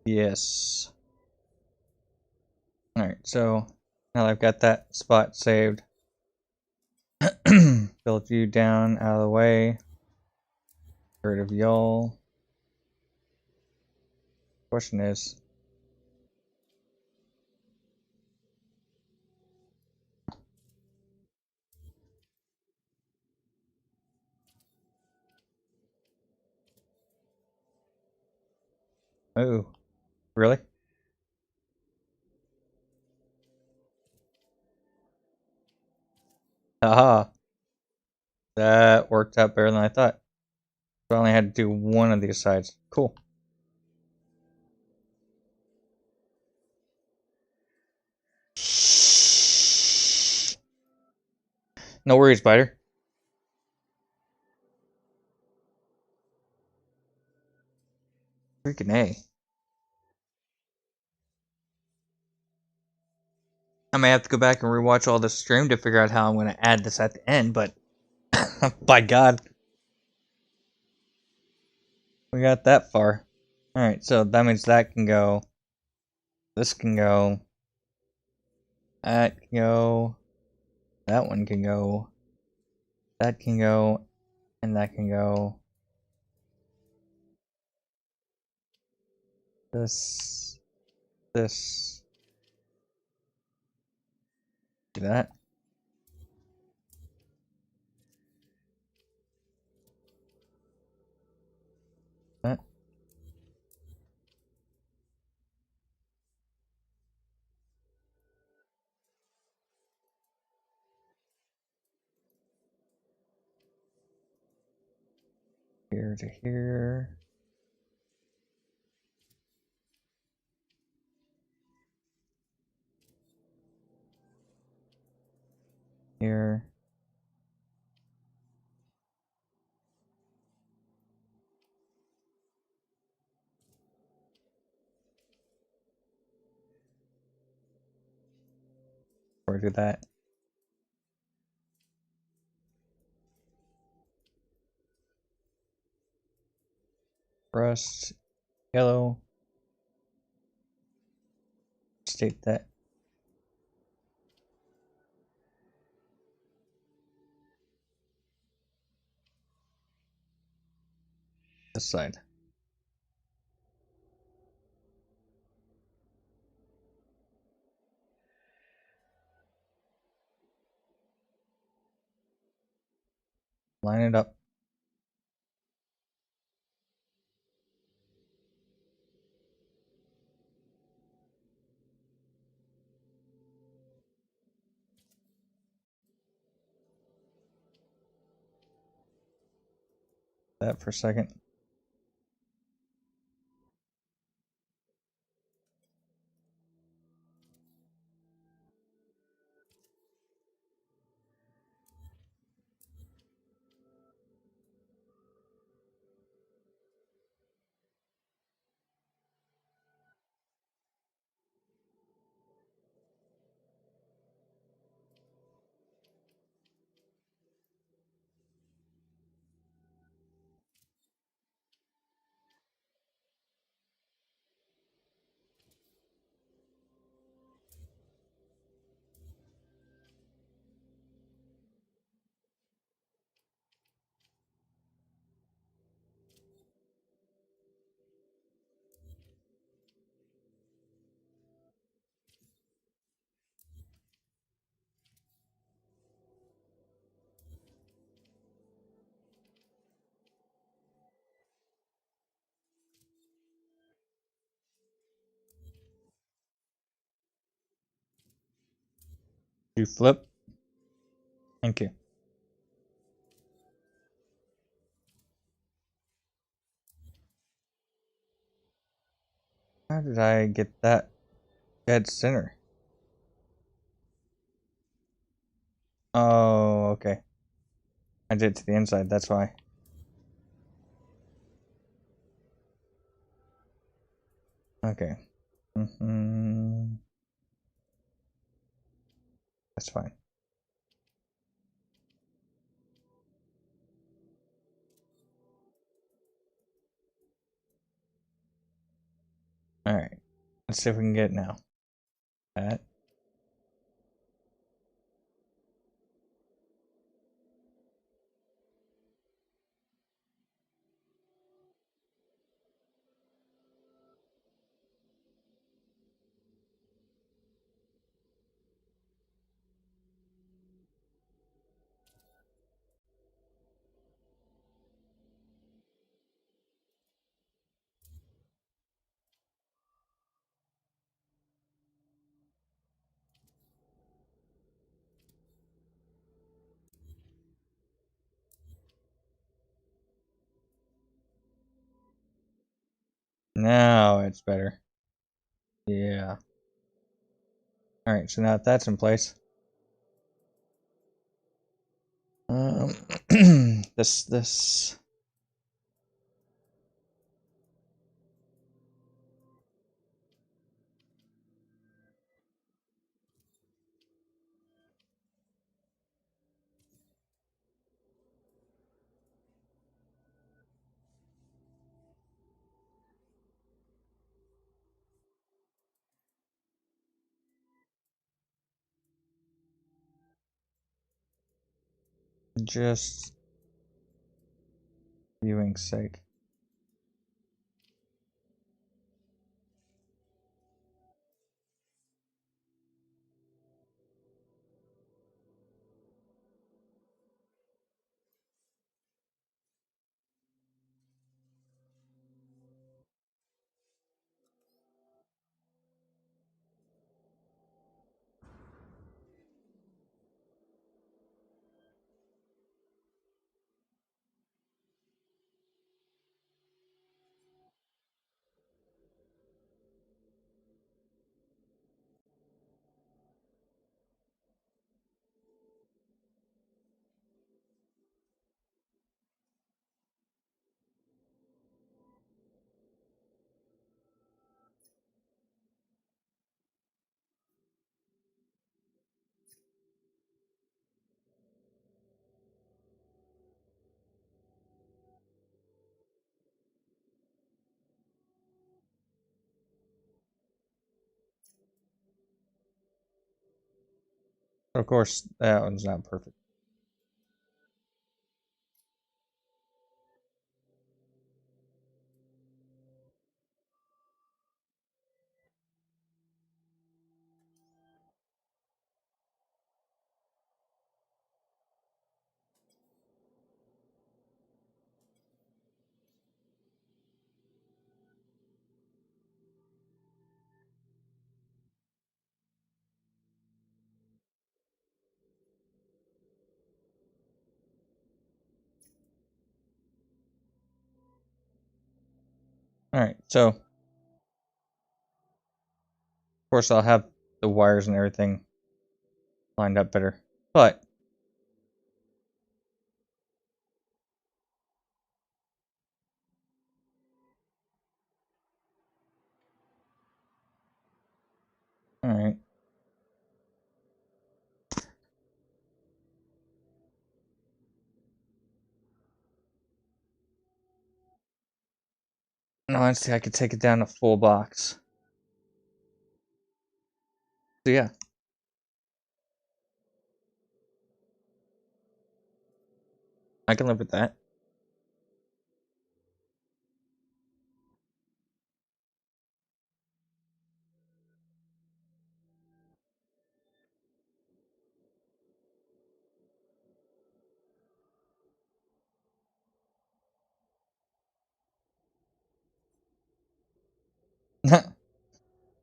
Yes. Alright, so now I've got that spot saved. Build you down out of the way. Get rid of y'all. Question is, oh, really? Haha, that worked out better than I thought. So I only had to do one of these sides. Cool. No worries, Spider. Freaking A. I may have to go back and rewatch all this stream to figure out how I'm going to add this at the end, but by God, we got that far. Alright, so that means that can go, this can go, that can go, that one can go, that can go, and that can go. This, this, do that. That. Here to here. Here. never do that. Rust, yellow. State that. This side. Line it up. That for a second. You flip. Thank you. How did I get that dead center? Oh, okay. I did it to the inside, that's why. Okay. That's fine. Alright. Let's see if we can get it now. That. Now it's better. Yeah. Alright, so now that that's in place. This. Just viewing's sake. Of course, that one's not perfect. Alright, so, of course I'll have the wires and everything lined up better. But, alright. No, honestly, I could take it down a full box. So yeah. I can live with that.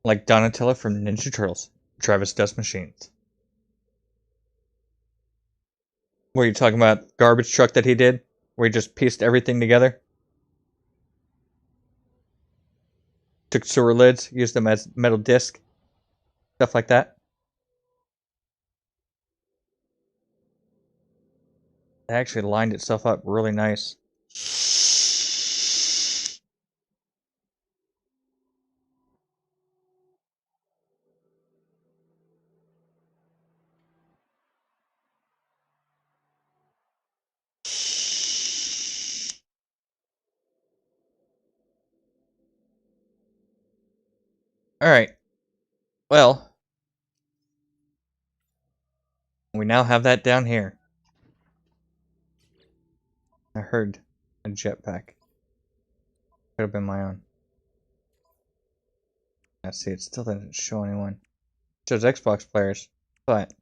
Like Donatello from Ninja Turtles. Travis does machines. What are you talking about? Garbage truck that he did? Where he just pieced everything together? Took sewer lids, used them as metal disc, stuff like that. It actually lined itself up really nice. Alright. Well, we now have that down here. I heard a jetpack. Could have been my own. Let's see, it still doesn't show anyone. It shows Xbox players, but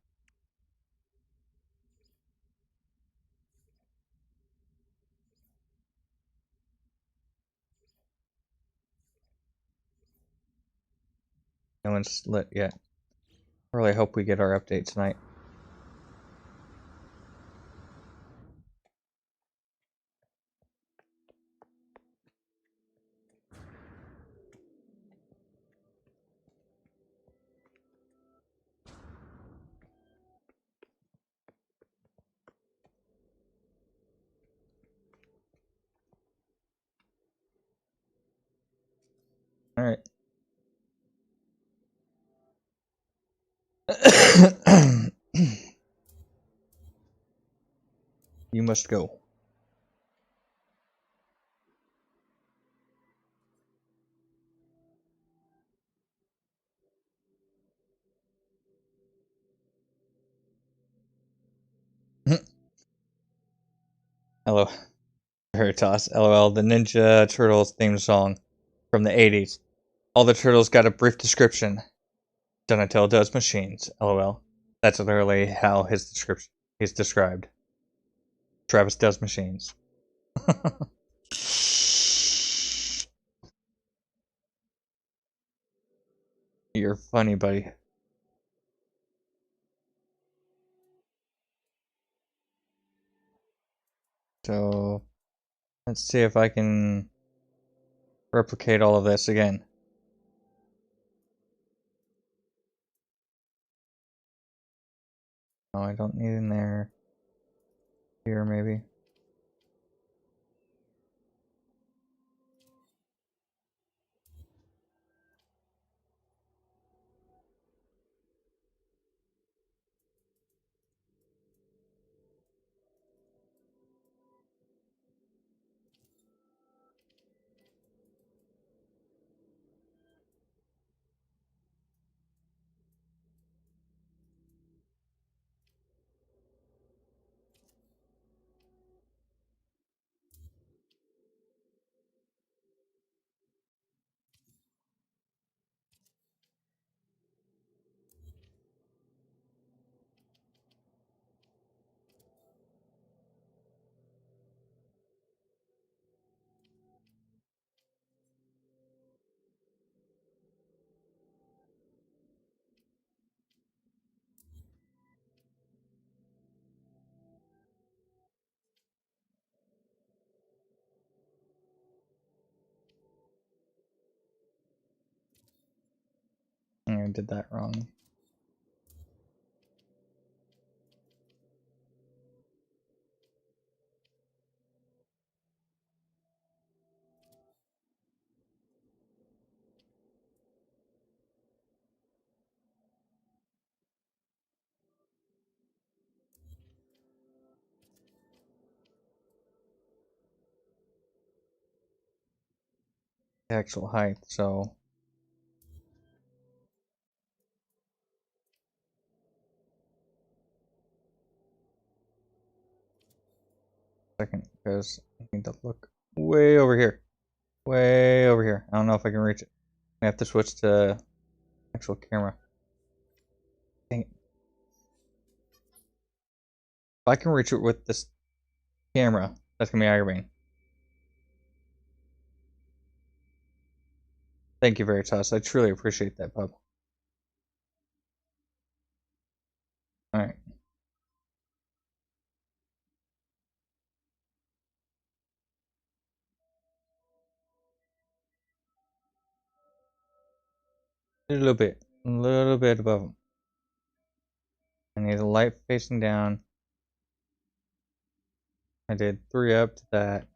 no one's lit yet. I really hope we get our update tonight. Alright. You must go. Hello, Veritas. LOL, the Ninja Turtles theme song from the 80s. All the turtles got a brief description. Donatello does machines. LOL. That's literally how his description he's described. Travis does machines. You're funny, buddy. So, let's see if I can replicate all of this again. Oh, I don't need in there. Here, maybe. did that wrong. The actual height, so second, because I need to look way over here. Way over here. I don't know if I can reach it. I have to switch to actual camera. Dang it. If I can reach it with this camera, that's gonna be aggravating. Thank you, Veritas. I truly appreciate that, bub. Alright. A little bit. A little bit above them. I need the light facing down. I did 3 up to that.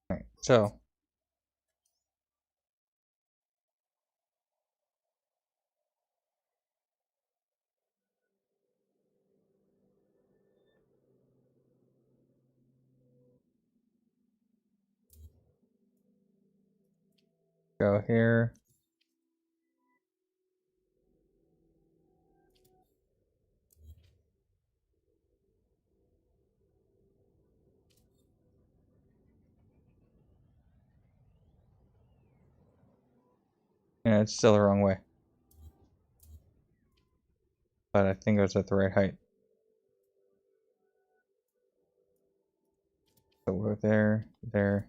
Alright, so go here. Yeah, it's still the wrong way. But I think it was at the right height. So we're there, there.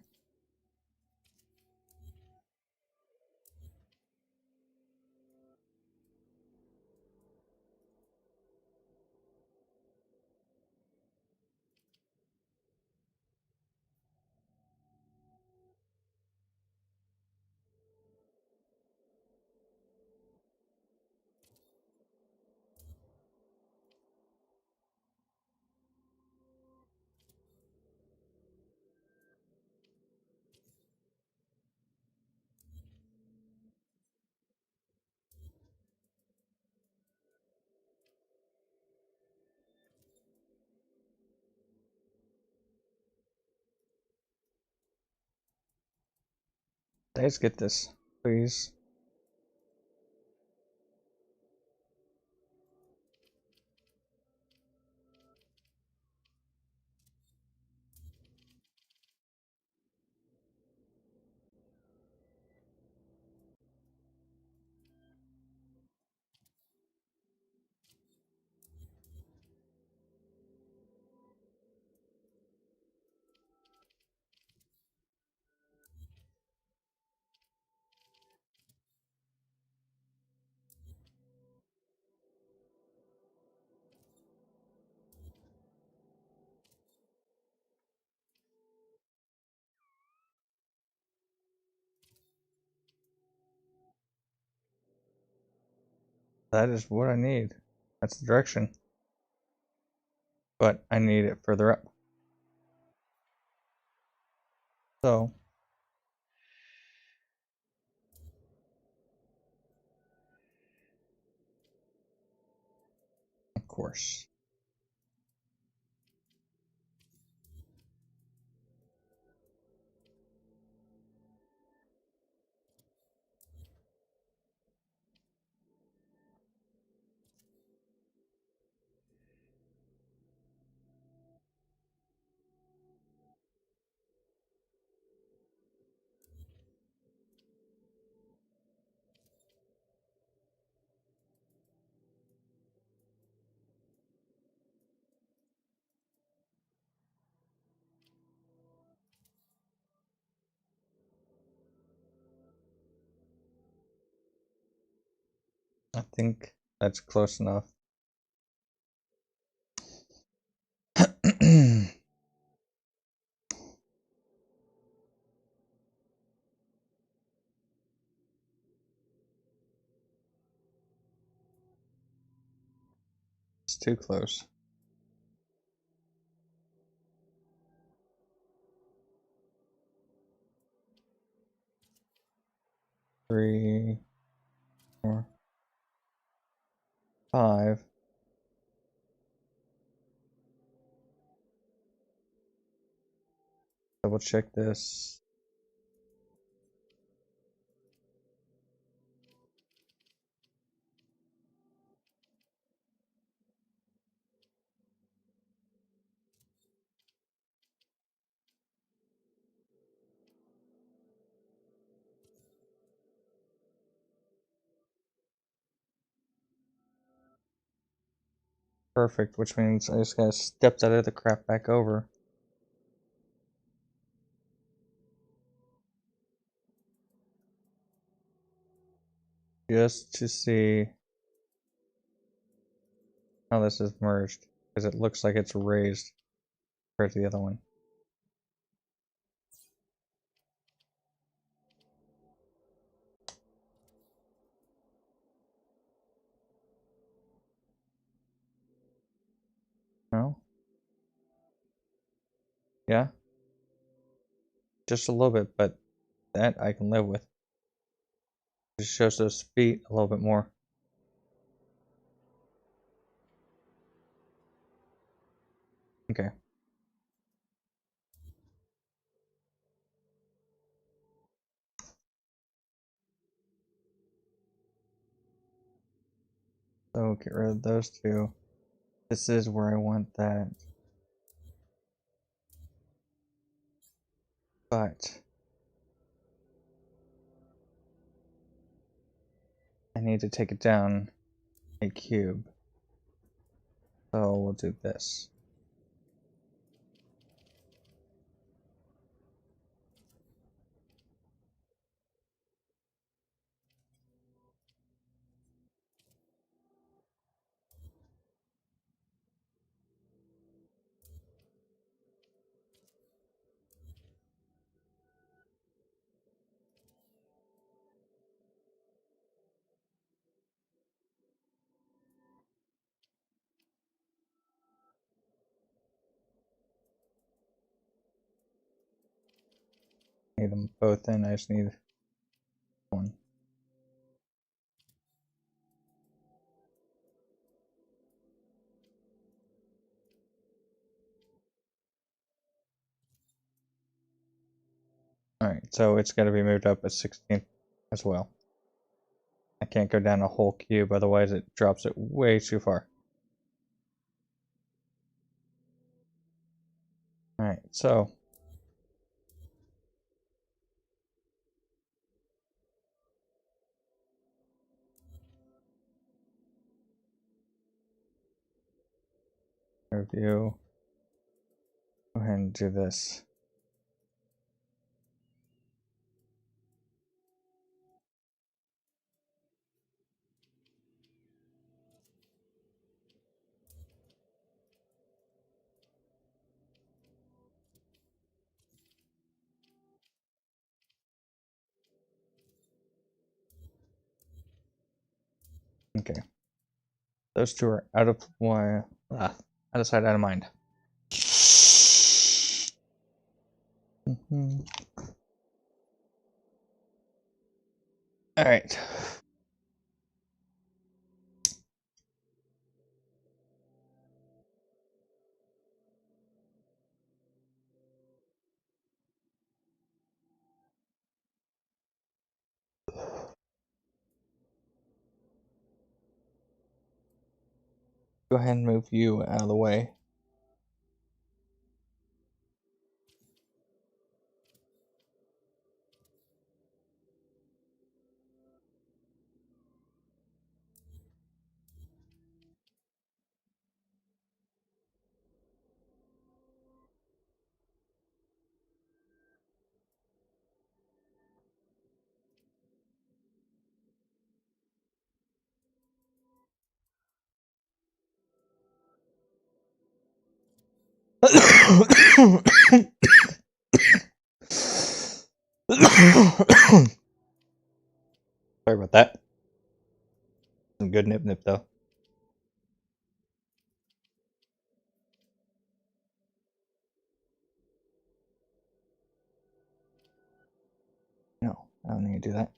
Let's get this, please. That is what I need. That's the direction. But I need it further up. So, of course. I think that's close enough. It's too close. Three, 4, 5. Double check this. Perfect, which means I just gotta step that other crap back over. Just to see how this is merged, because it looks like it's raised compared to the other one. No? Yeah? Just a little bit, but that I can live with. It shows those feet a little bit more. Okay. So get rid of those two. This is where I want that. But I need to take it down a cube. So we'll do this. Need them both in, I just need one. Alright, so it's got to be moved up a 16th as well. I can't go down a whole cube, otherwise it drops it way too far. Alright, so review. Go ahead and do this. Okay. Those two are out of out of sight, out of mind. Alright. Go ahead and move you out of the way. Sorry about that. Some good nip nip though. I don't need to do that.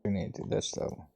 We need to do this though.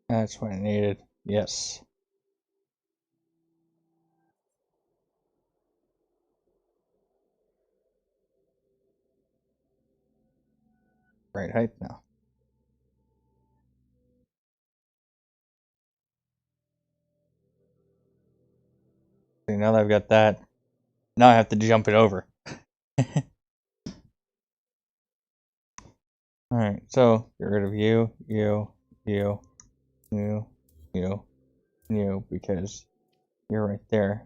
That's what I needed. Yes. Right height now. See, now that I've got that, now I have to jump it over. Alright, so get rid of you, you, you, you, you, you, because you're right there.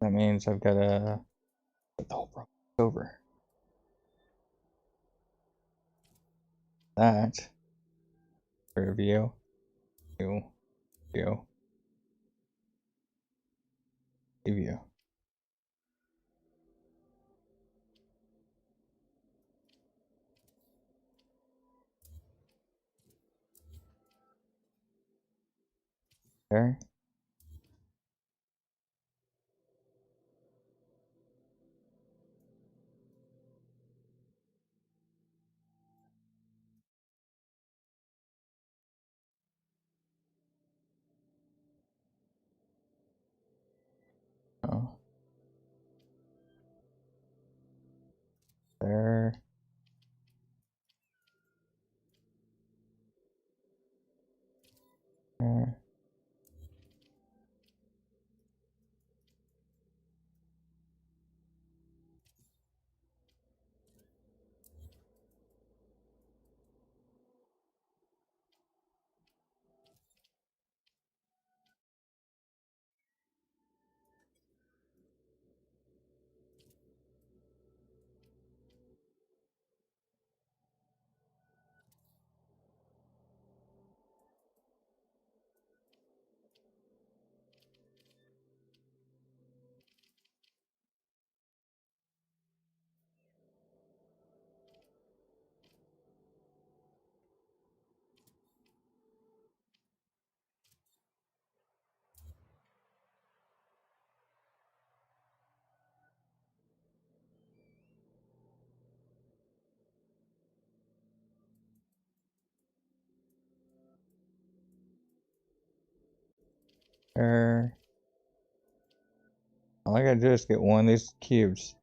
That means I've got to put the whole problem over. That. Get rid of you, you, you, leave you. There. Oh. There. There. All I gotta do is get one of these cubes.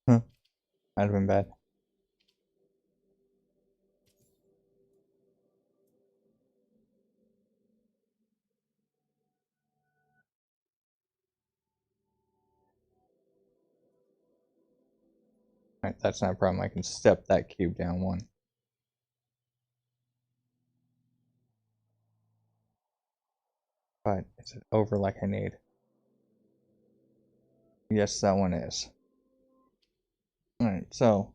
Huh. Might have been bad. Alright, that's not a problem. I can step that cube down one. But is it over like I need? Yes, that one is. Alright, so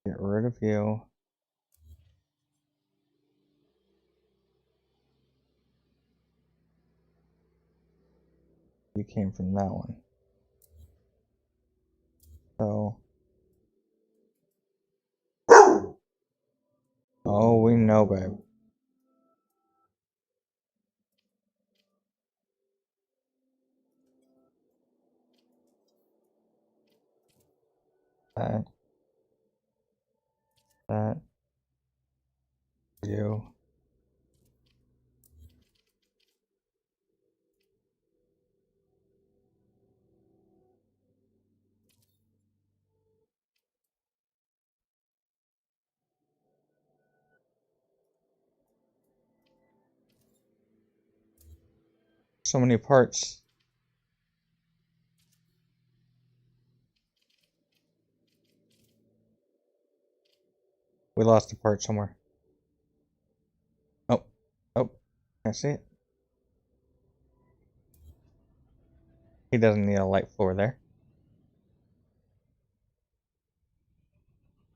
get rid of you. You came from that one. So. Oh, we know, babe. That. That. You. So many parts. We lost a part somewhere. Oh. Oh. I see it. He doesn't need a light floor there.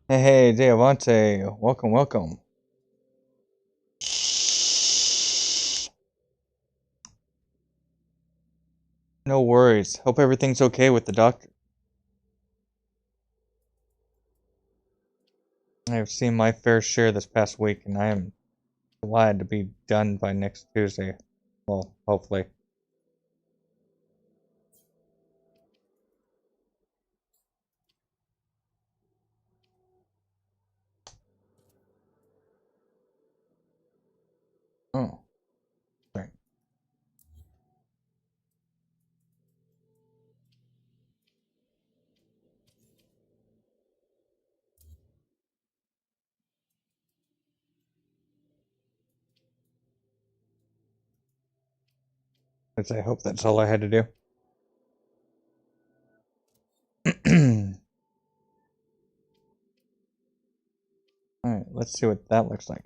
Hey, Deavante. Welcome, welcome. No worries. Hope everything's okay with the doctor. I have seen my fair share this past week, and I am glad to be done by next Tuesday. Well, hopefully. Oh, right. I hope that's all I had to do. Alright, let's see what that looks like.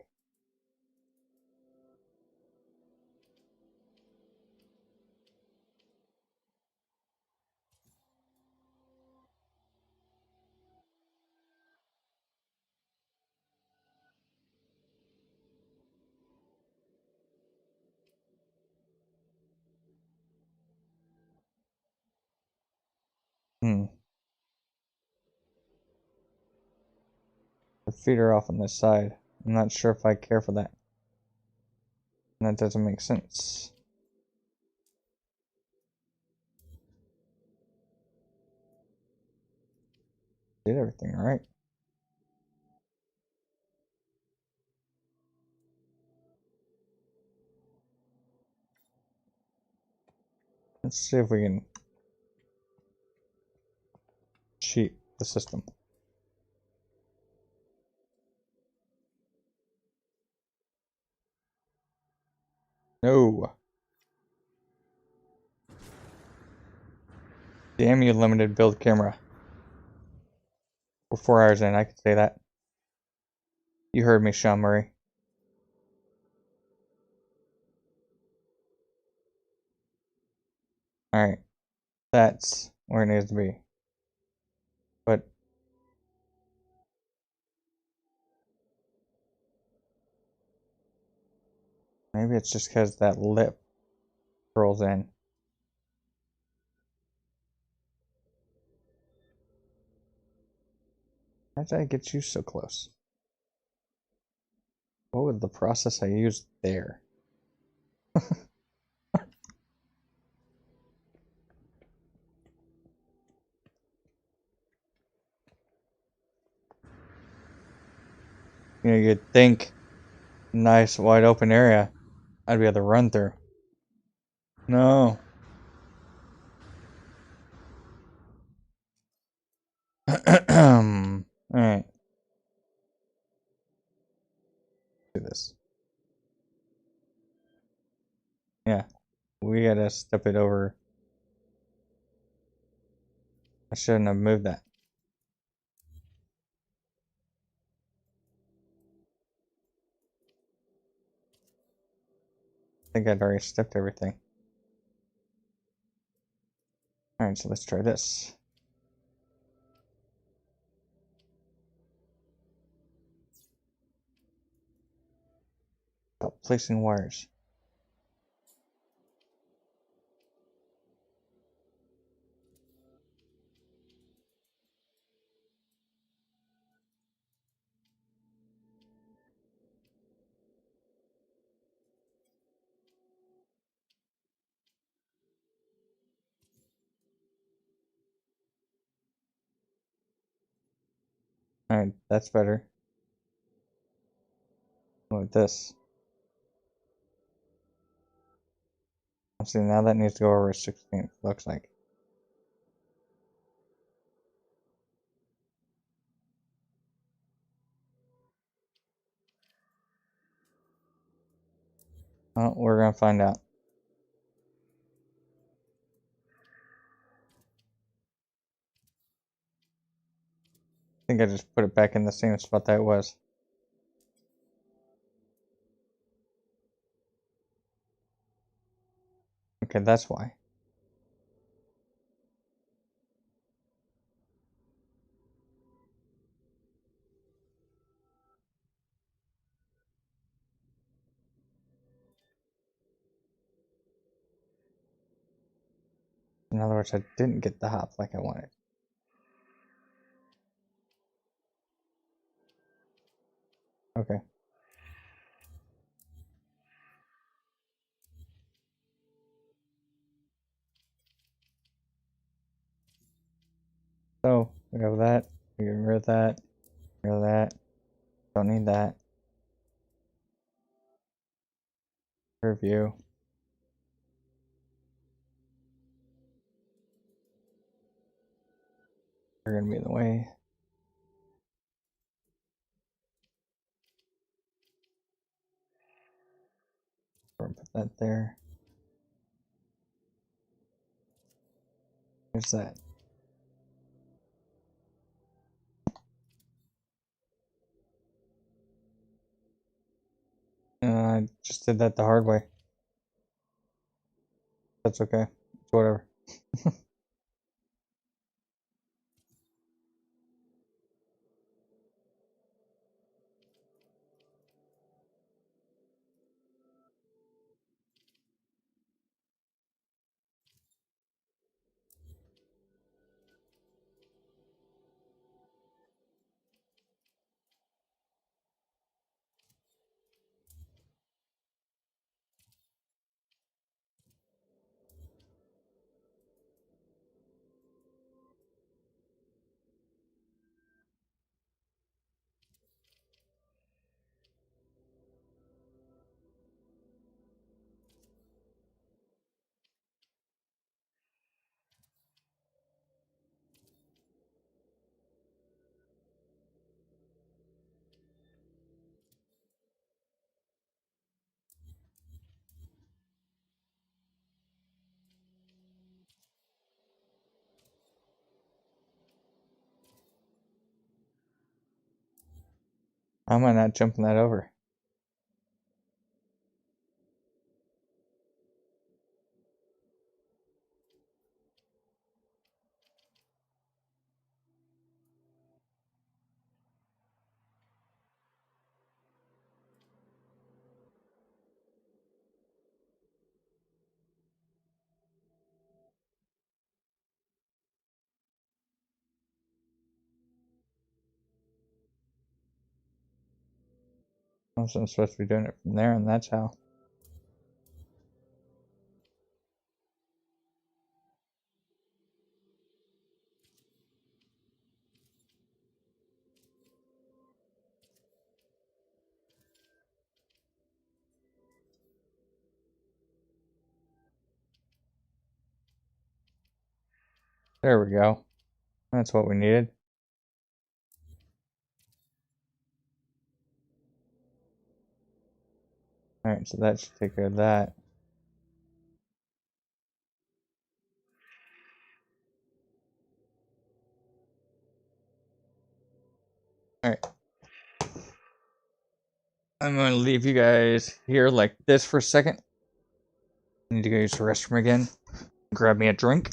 Hmm. The feet are off on this side. I'm not sure if I care for that. That doesn't make sense. Did everything right. Let's see if we can cheat the system. No. Damn you, limited build camera. We're 4 hours in, I could say that. You heard me, Sean Murray. Alright. That's where it needs to be. But maybe it's just because that lip curls in. How did I get you so close? What was the process I used there? You know, you'd think nice wide open area. I'd be able to run through. No. Alright. Do this. Yeah. We gotta step it over. I shouldn't have moved that. I think I'd already stepped everything. Alright, so let's try this. Stop placing wires. Alright, that's better. What about this? See, now that needs to go over 16th, looks like. Well, we're gonna find out. I think I just put it back in the same spot that it was. Okay, that's why. In other words, I didn't get the hop like I wanted. Okay. So, we go with that. We get rid of that. Rid of that. Don't need that. Review. They're gonna be in the way. We're gonna put that there. Here's that. I just did that the hard way. That's okay. It's whatever. How am I not jumping that over? I'm supposed to be doing it from there, and that's how. There we go. That's what we needed. Alright, so that should take care of that. Alright. I'm going to leave you guys here like this for a second. I need to go use the restroom again. Grab me a drink.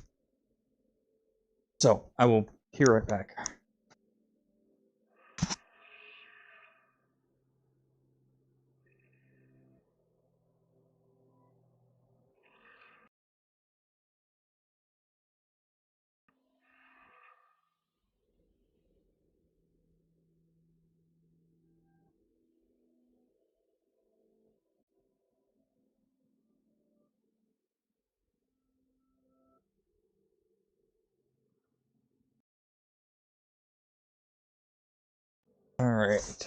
So, I will be right back. Alright.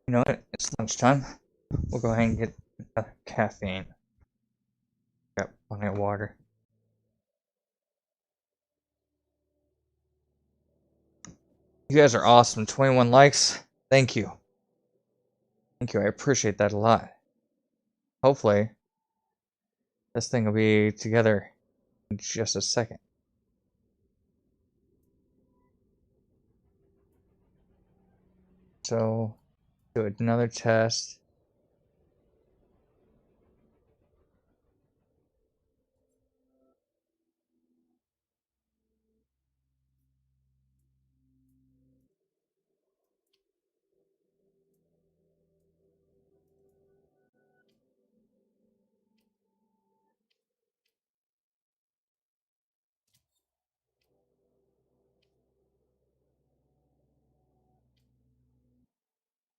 You know what? It's lunchtime. We'll go ahead and get caffeine. Got plenty of water. You guys are awesome. 21 likes. Thank you. Thank you. I appreciate that a lot. Hopefully, this thing will be together in just a second. So, do another test.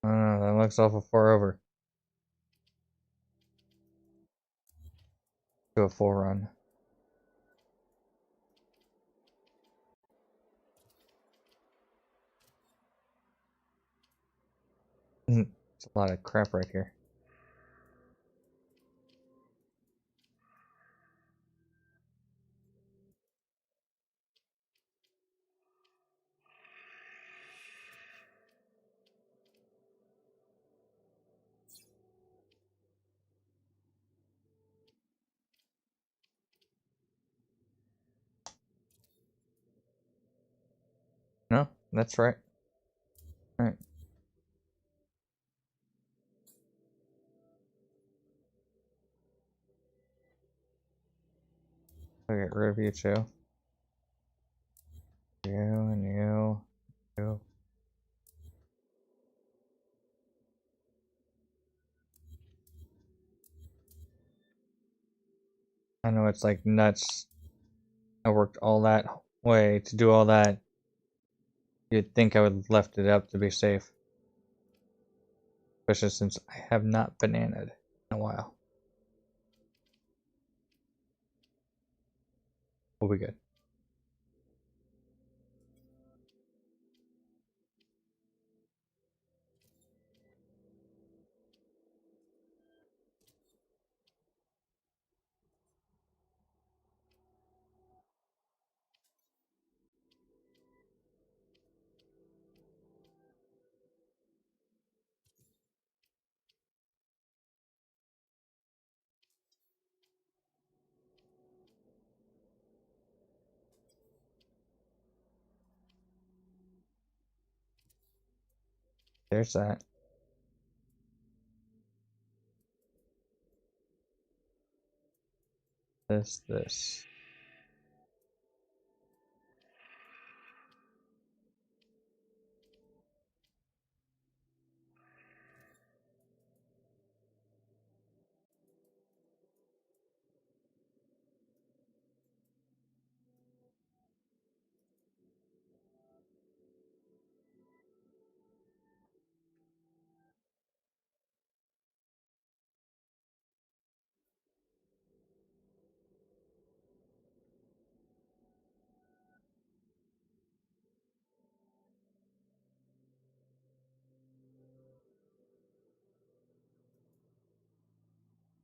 Oh, that looks awful far over. Do a full run. It's a lot of crap right here. No, that's right. Alright. I'll get rid of you too. You and you. You. I know it's like nuts. I worked all that way to do all that. You'd think I would have left it up to be safe. Especially since I have not bananaed in a while. We'll be good. There's that. This.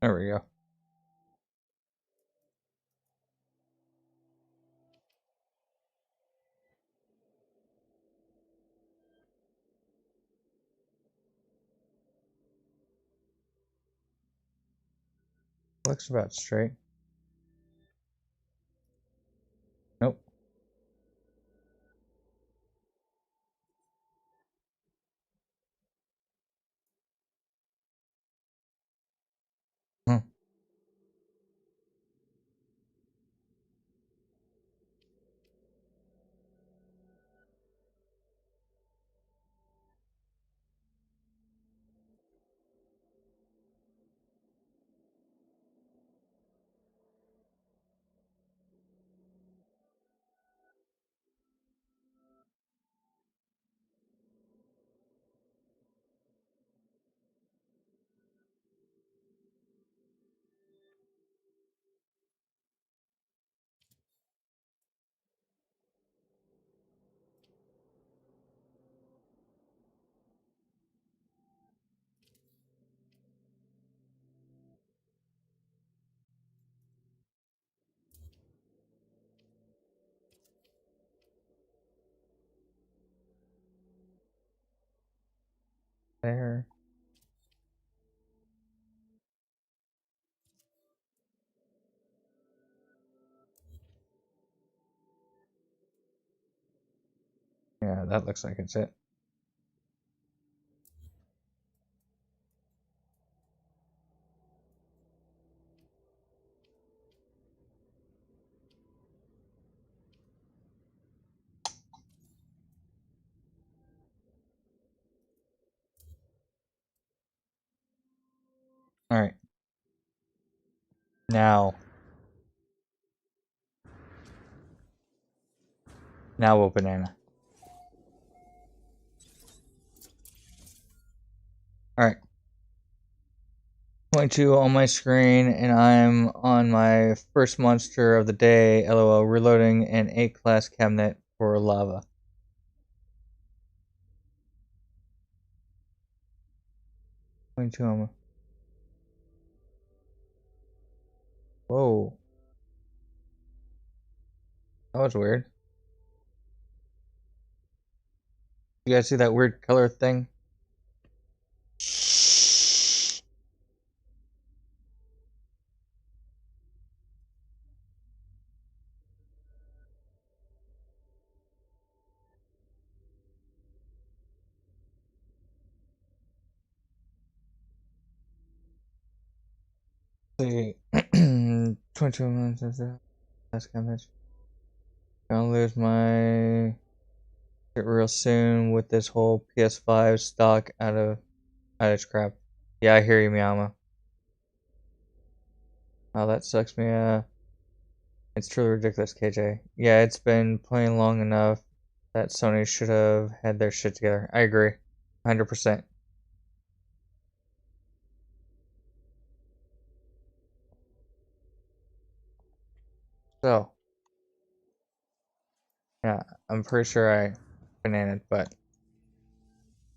There we go. Looks about straight. Nope. Hmm. There. Yeah, that looks like it's it. Alright. Now. Now what banana? Alright. 22 on my screen, and I'm on my first monster of the day, LOL, reloading an A-class cabinet for lava. 22 on my... Whoa. That was weird. You guys see that weird color thing? See, 22 minutes is the last cabinet. Gonna lose my shit real soon with this whole PS5 stock out of its crap. Yeah, I hear you, Miyama. Oh, that sucks me. It's truly ridiculous, KJ. Yeah, it's been playing long enough that Sony should have had their shit together. I agree, 100%. So, yeah, I'm pretty sure I bananaed, but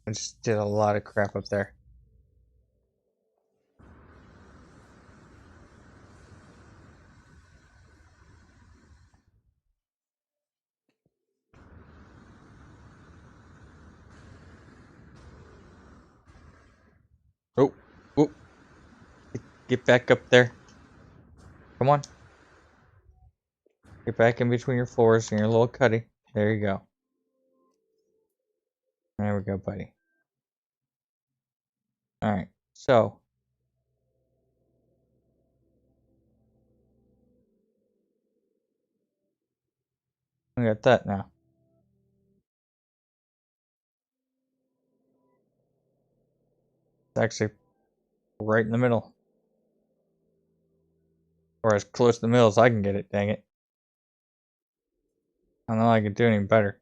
I just did a lot of crap up there. Oh, oh, get back up there. Come on. Get back in between your floors and your little cutty. There you go. There we go, buddy. Alright, so. We got that now. It's actually right in the middle. Or as close to the middle as I can get it, dang it. I don't know I can do any better.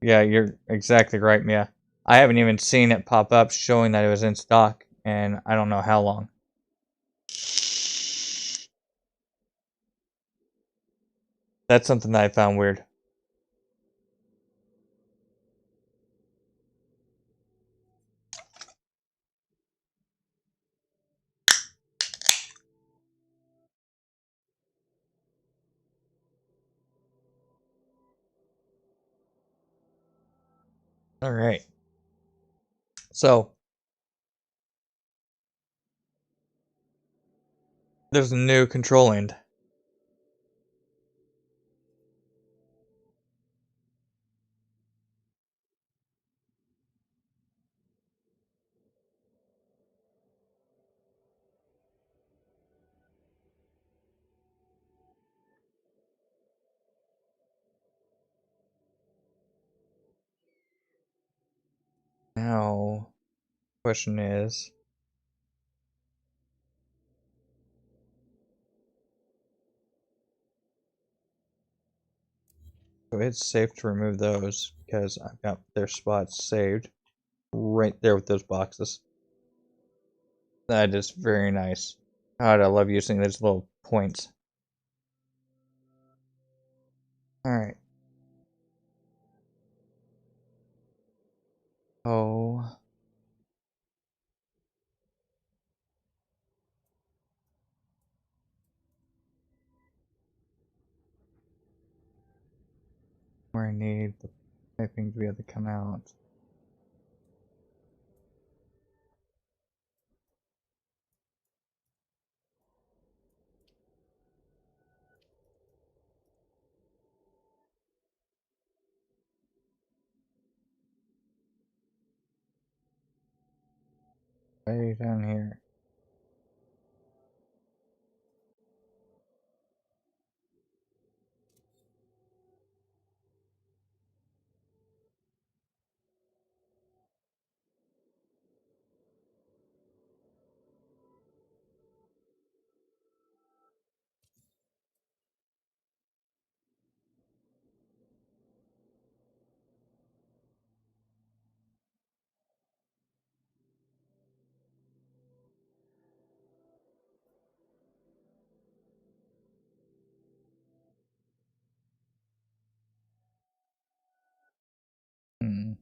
Yeah, you're exactly right, Mia. I haven't even seen it pop up showing that it was in stock, and I don't know how long. That's something that I found weird. All right. So there's a new control end. Now, question is, so it's safe to remove those because I've got their spots saved right there with those boxes. That is very nice. God, I love using those little points. Alright. Oh. Where I need the piping to be able to come out. Way down here. Hmm.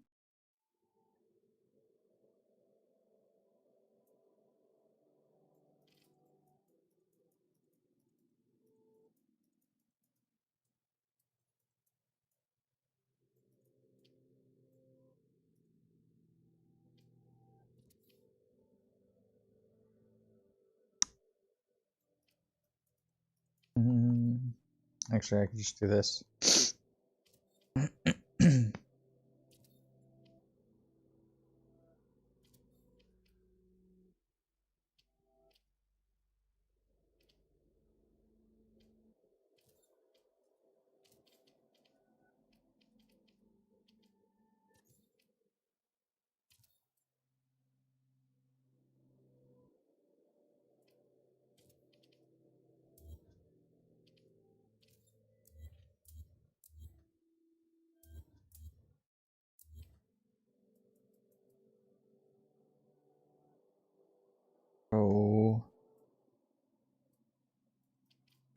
Mm. Actually, I could just do this. Oh.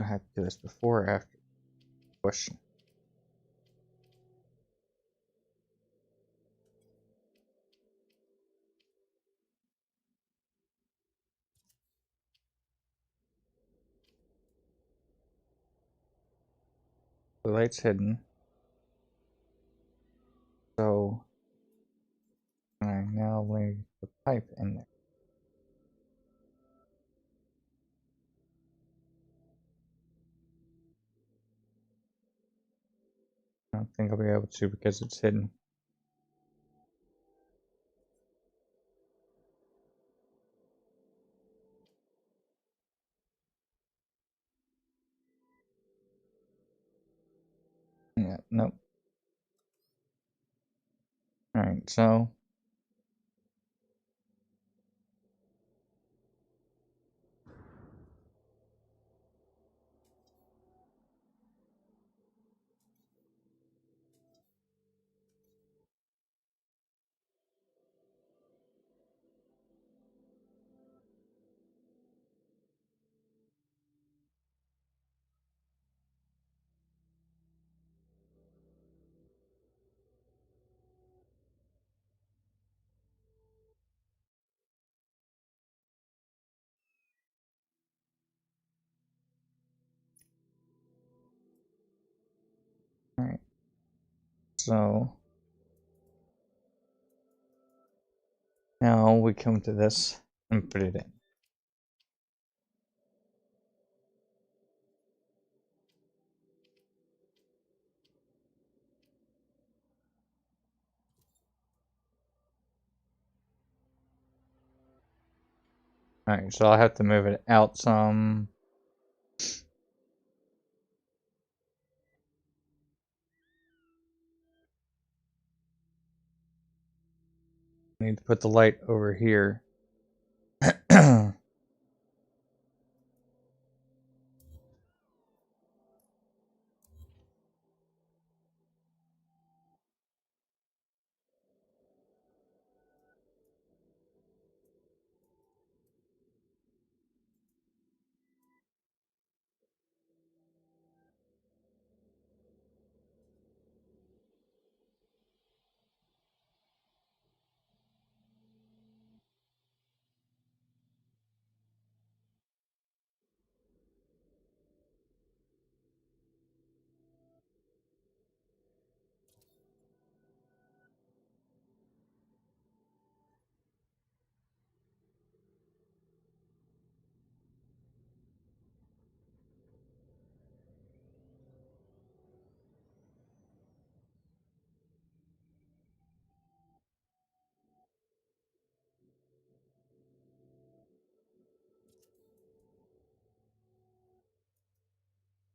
I have to do this before or after? Question. The light's hidden. So I now lay the pipe in there. I don't think I'll be able to because it's hidden. Yeah, nope. Alright, so alright. So Now we come to this and put it in. Alright, so I'll have to move it out some. I need to put the light over here.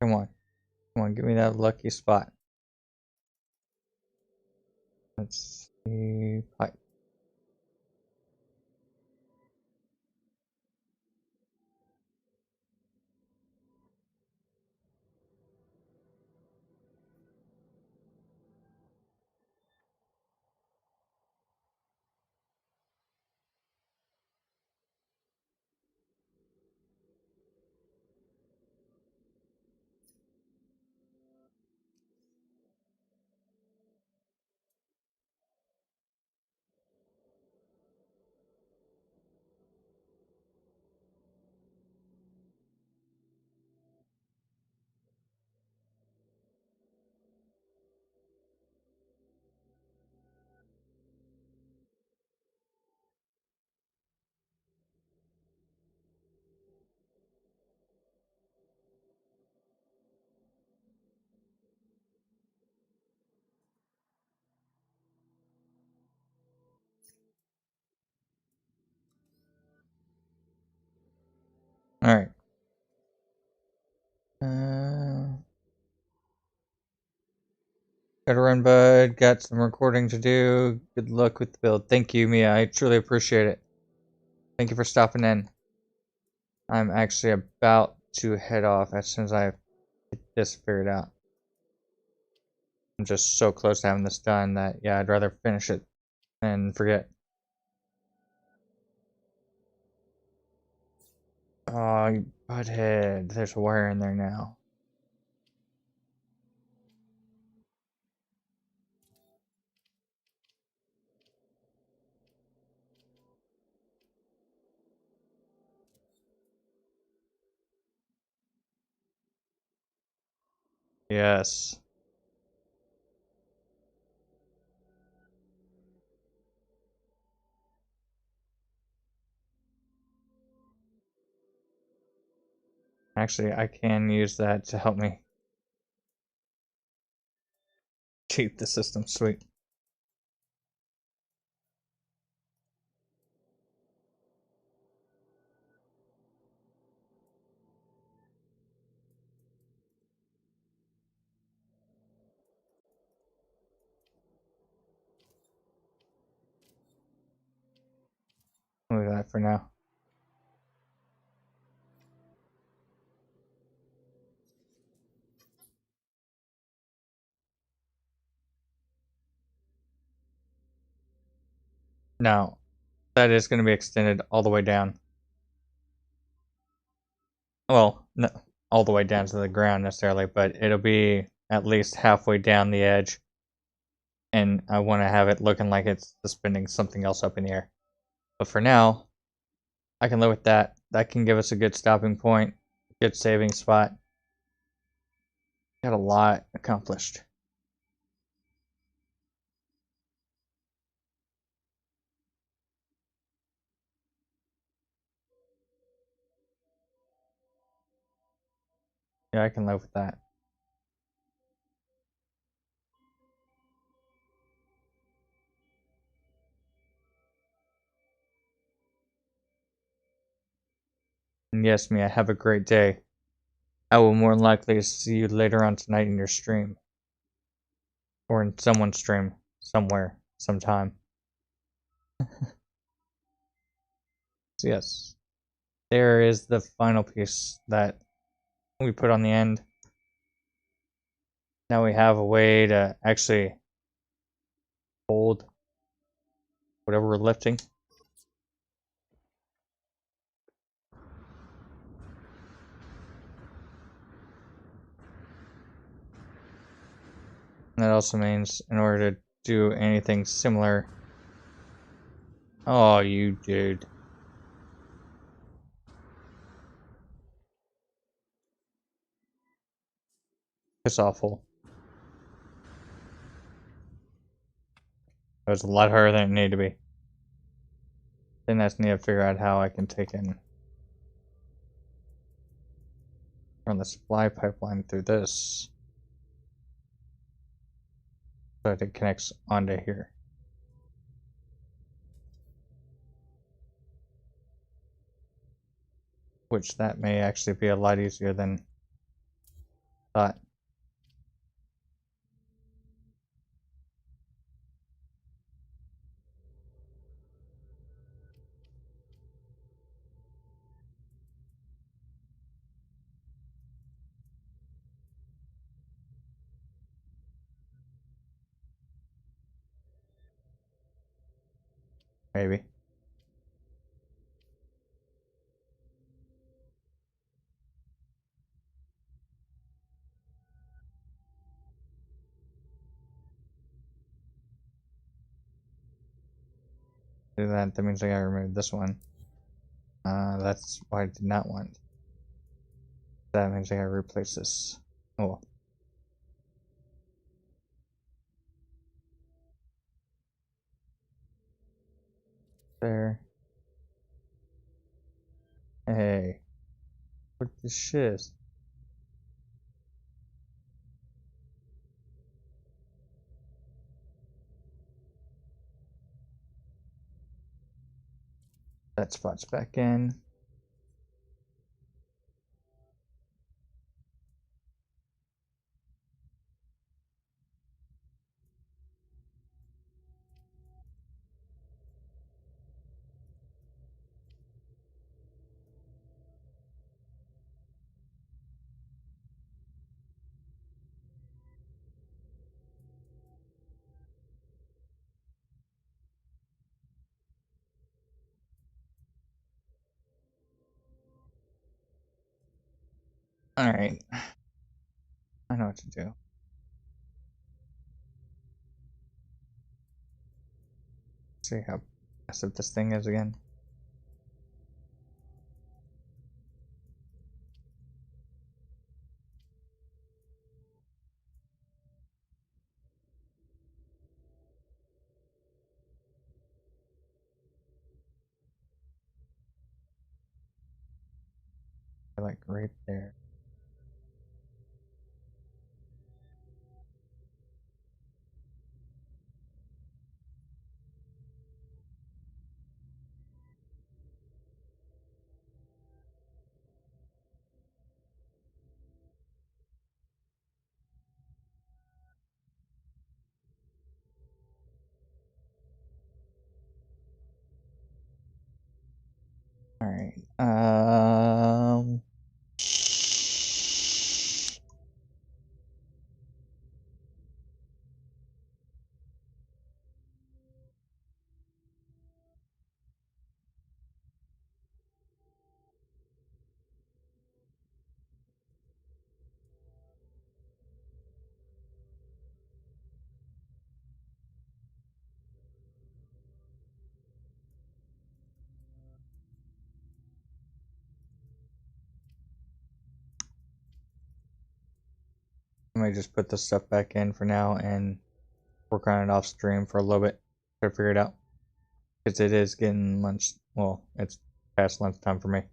Come on. Come on, give me that lucky spot. Let's see. Pipe. Alright. Gotta run, bud. Got some recording to do. Good luck with the build. Thank you, Mia. I truly appreciate it. Thank you for stopping in. I'm actually about to head off as soon as I get this figured out. I'm just so close to having this done that, yeah, I'd rather finish it and forget. Oh, you butthead. There's a wire in there now. Yes. Actually, I can use that to help me cheat the system. Sweet. Look at that for now. Now, that is going to be extended all the way down. Well, no, all the way down to the ground necessarily, but it'll be at least halfway down the edge. And I want to have it looking like it's suspending something else up in the air. But for now, I can live with that. That can give us a good stopping point, good saving spot. Got a lot accomplished. Yeah, I can live with that. And yes, Mia, have a great day. I will more than likely see you later on tonight in your stream. Or in someone's stream. Somewhere. Sometime. So yes. There is the final piece that we put on the end. Now we have a way to actually hold whatever we're lifting. And that also means in order to do anything similar. Oh, you dude. It's awful. It was a lot harder than it needed to be. Then I just need to figure out how I can take in run the supply pipeline through this. So that it connects onto here. Which that may actually be a lot easier than thought. Maybe. Do that. That means I gotta remove this one. That's what I did not want. That means I gotta replace this. Oh well. There. Hey. What the shit? That spot's back in. Alright. I know what to do. See how massive this thing is again. Like right there. Alright. I might just put this stuff back in for now and work on it off stream for a little bit to figure it out. Because it is getting lunch. Well, it's past lunchtime for me.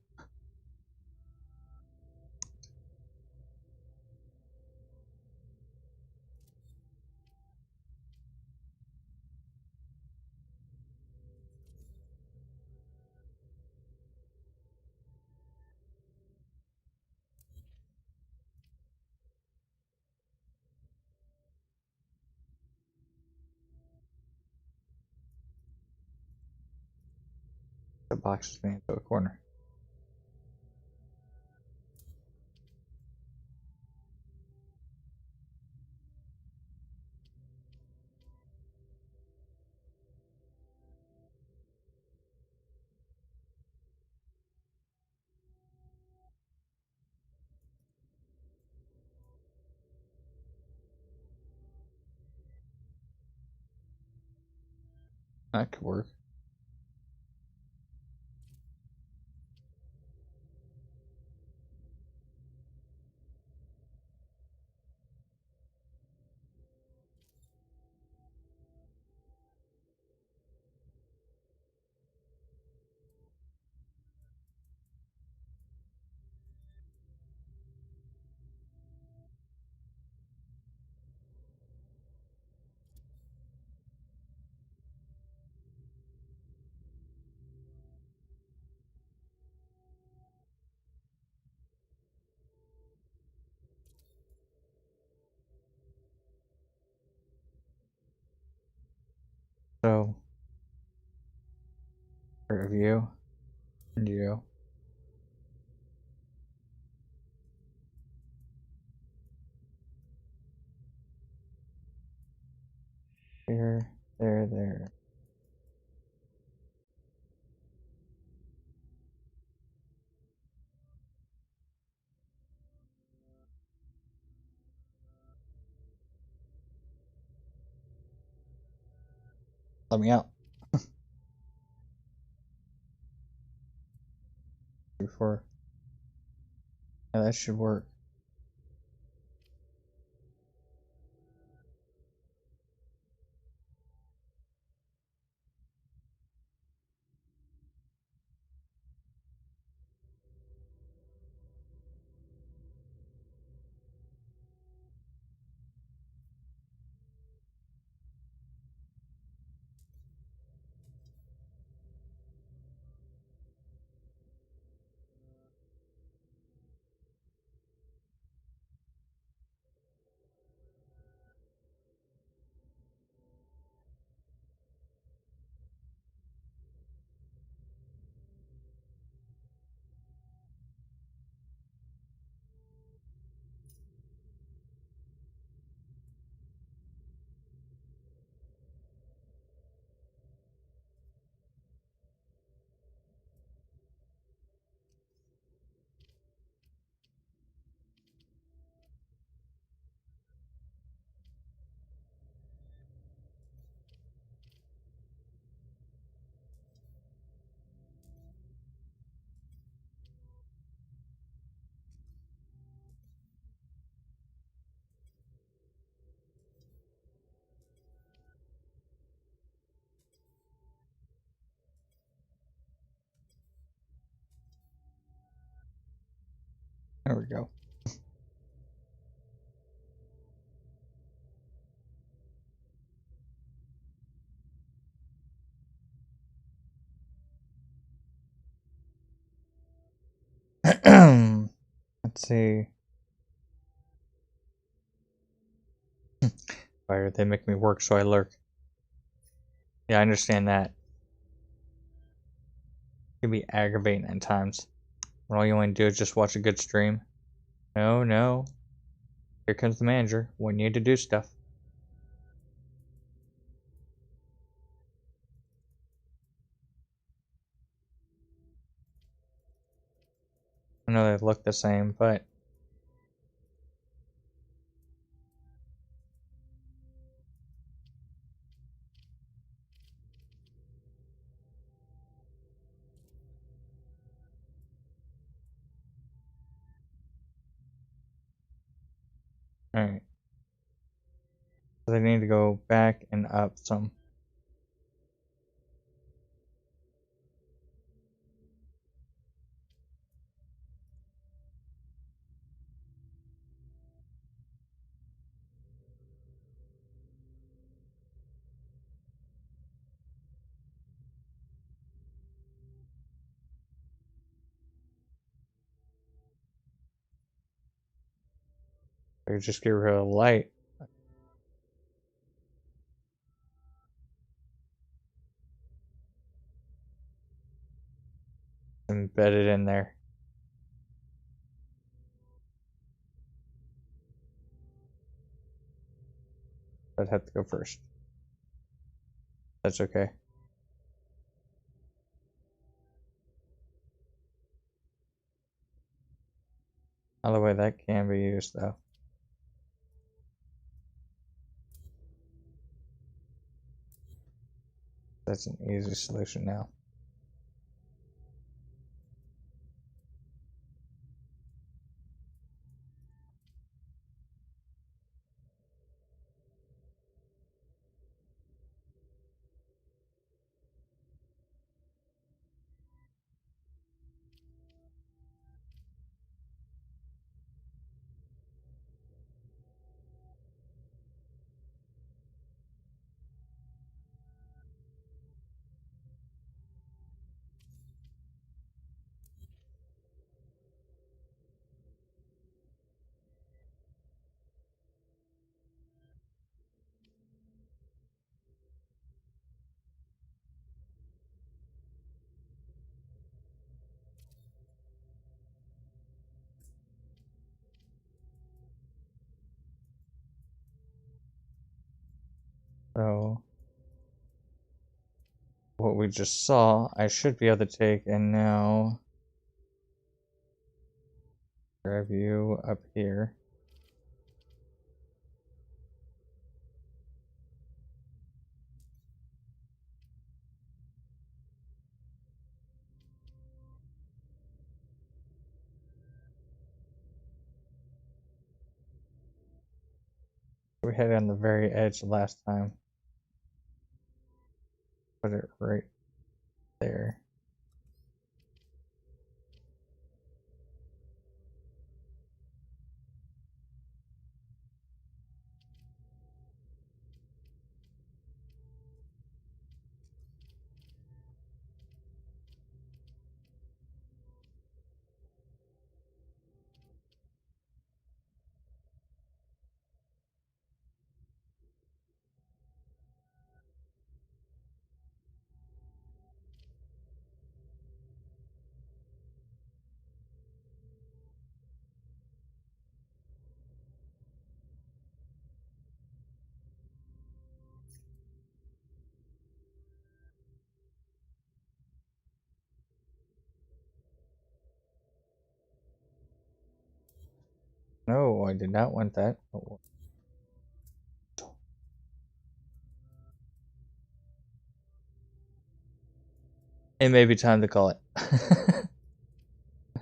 The box is into a corner. That could work. So, review and you. Here, there. Let me out. Before. Yeah, that should work. There we go. Let's see. Why do they make me work so I lurk? Yeah, I understand that. It can be aggravating at times. When all you want to do is just watch a good stream. No. Here comes the manager. We need to do stuff. I know they look the same, but alright. So they need to go back and up some. They just get rid of the light. embedded in there. I'd have to go first. That's okay. Either way, that can be used though. That's an easy solution now. So what we just saw, I should be able to take, and now grab you up here. We had it on the very edge last time. Put it right there. No, I did not want that. It may be time to call it.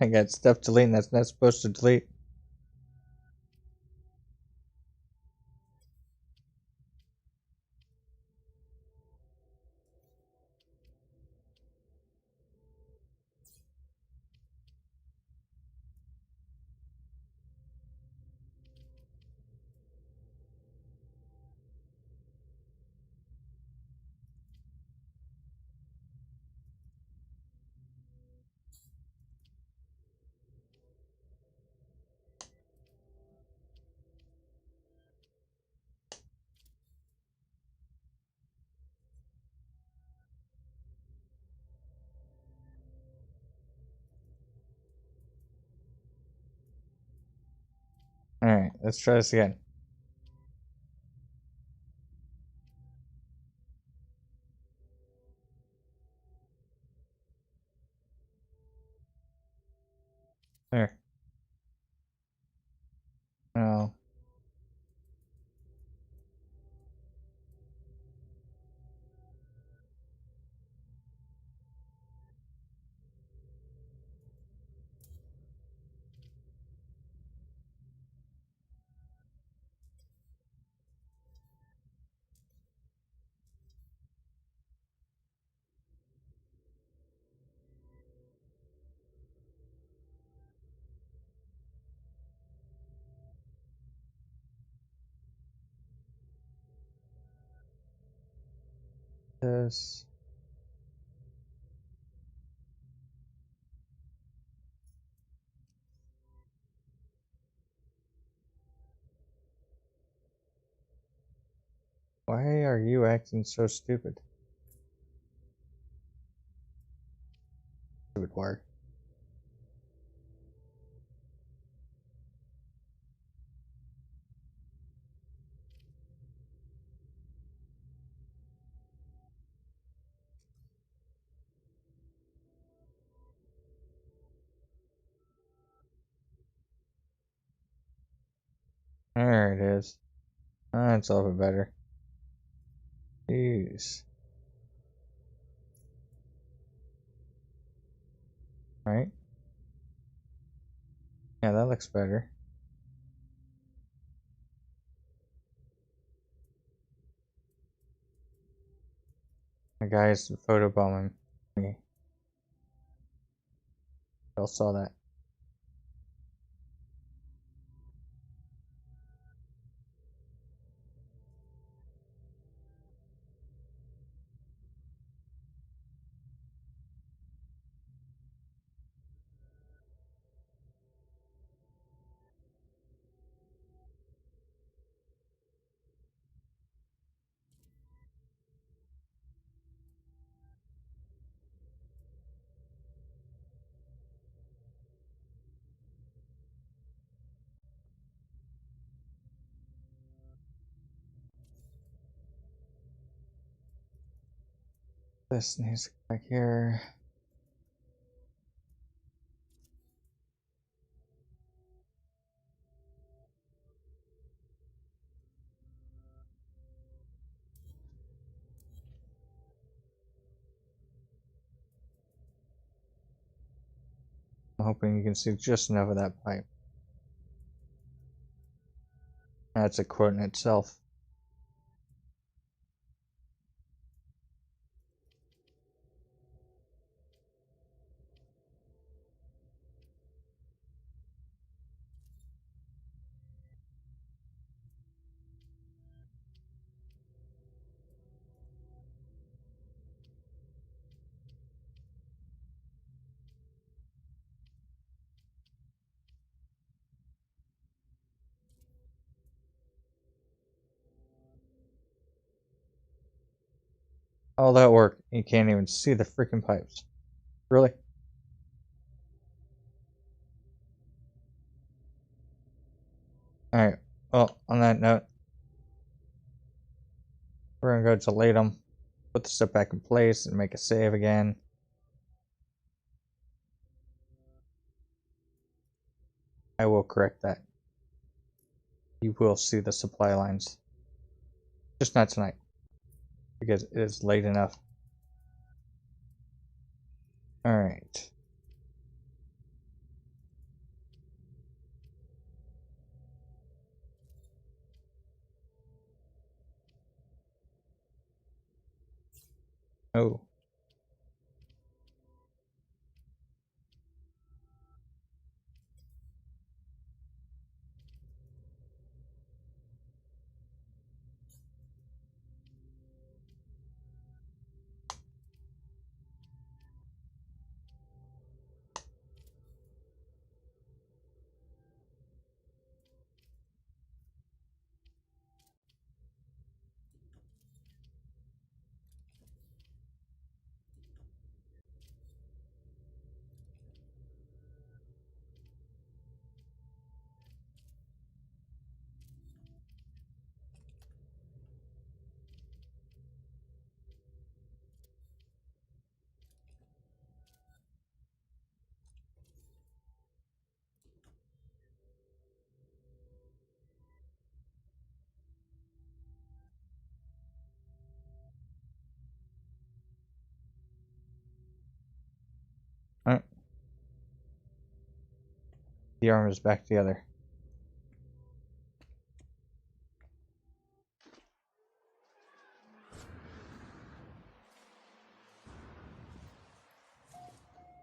I got stuff deleting that's not supposed to delete. Alright, let's try this again. There. No. This. Why are you acting so stupid? Stupid wire. There it is. That's a little bit better. Jeez. Right? Yeah, that looks better. The guy's photobombing me. Y'all saw that. This needs to go back here. I'm hoping you can see just enough of that pipe. That's a quote in itself. All that work, you can't even see the freaking pipes. Really? Alright, well, on that note, we're gonna go delete them, put the stuff back in place, and make a save again. I will correct that. You will see the supply lines. Just not tonight, because it is late enough. Alright. Oh. Alright. The arm is back together.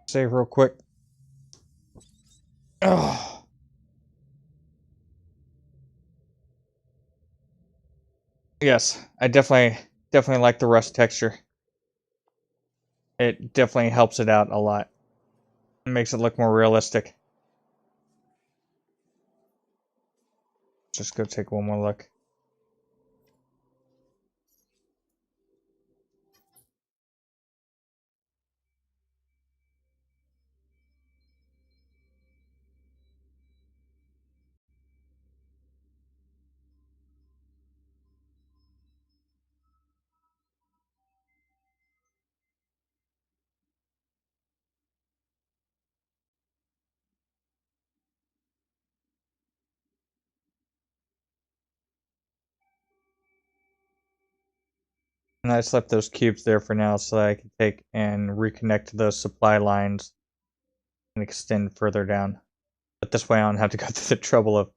Save real quick. Oh. Yes, I definitely like the rust texture. It definitely helps it out a lot. It makes it look more realistic. Just go take one more look. And I just left those cubes there for now so that I can take and reconnect to those supply lines and extend further down. But this way I don't have to go through the trouble of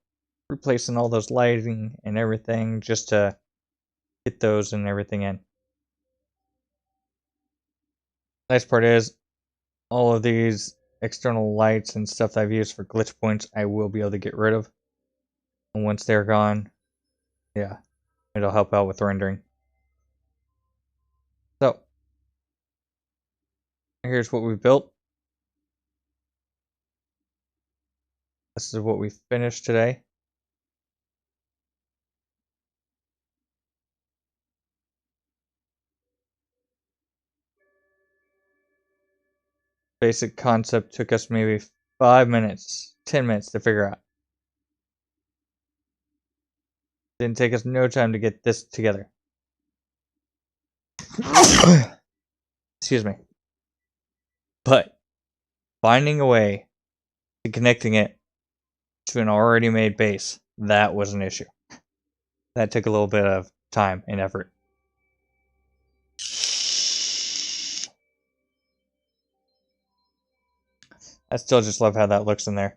replacing all those lighting and everything just to get those and everything in. Nice part is all of these external lights and stuff that I've used for glitch points I will be able to get rid of. And once they're gone, yeah, it'll help out with rendering. So, here's what we built. This is what we finished today. Basic concept took us maybe 5 minutes, 10 minutes to figure out. Didn't take us no time to get this together. Excuse me. But finding a way to connecting it to an already made base, that was an issue. That took a little bit of time and effort. I still just love how that looks in there.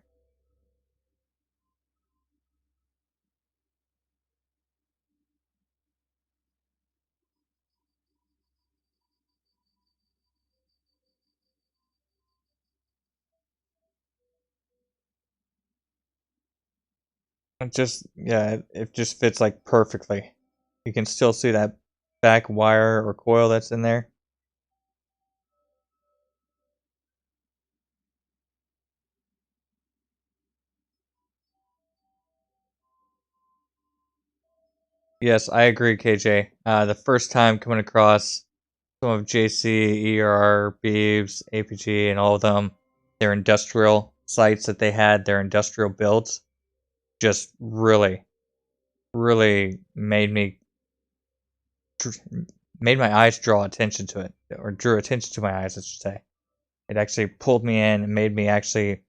It just, yeah, it just fits like perfectly. You can still see that back wire or coil that's in there. Yes, I agree, KJ. The first time coming across some of JC, ER, Beeves, APG, and all of them, their industrial sites that they had, their industrial builds, just really, really made my eyes draw attention to it, or drew attention to my eyes, I should say. It actually pulled me in and made me actually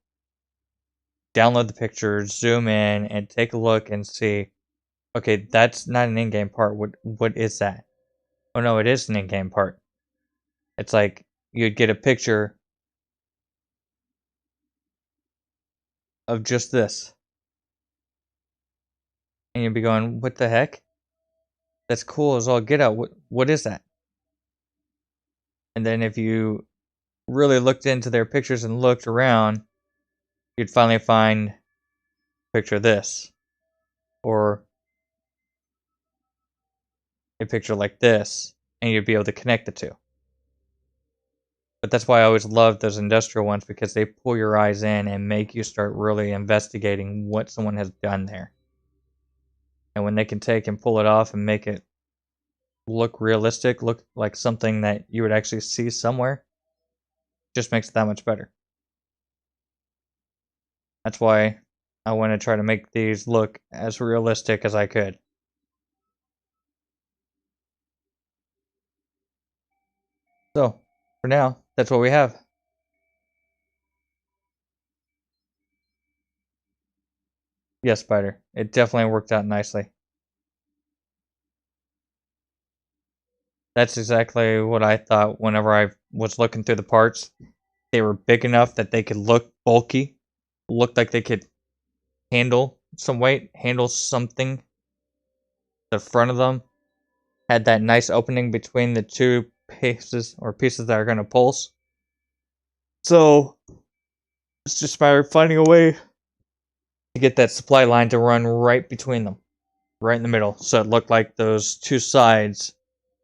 download the pictures, zoom in, and take a look and see, okay, that's not an in-game part. What is that? Oh no, it is an in-game part. It's like you'd get a picture of just this, and you'd be going, "What the heck? That's cool as all get out. What is that?" And then if you really looked into their pictures and looked around, you'd finally find a picture of this, or a picture like this, and you'd be able to connect the two. But that's why I always love those industrial ones, because they pull your eyes in and make you start really investigating what someone has done there. And when they can take and pull it off and make it look realistic, look like something that you would actually see somewhere, just makes it that much better. That's why I want to try to make these look as realistic as I could. So, for now, that's what we have. Yes, Spider. It definitely worked out nicely. That's exactly what I thought whenever I was looking through the parts. They were big enough that they could look bulky, looked like they could handle some weight, handle something. The front of them had that nice opening between the two pieces or pieces that are going to pulse. So it's just a matter of finding a way to get that supply line to run right between them, right in the middle. So it looked like those two sides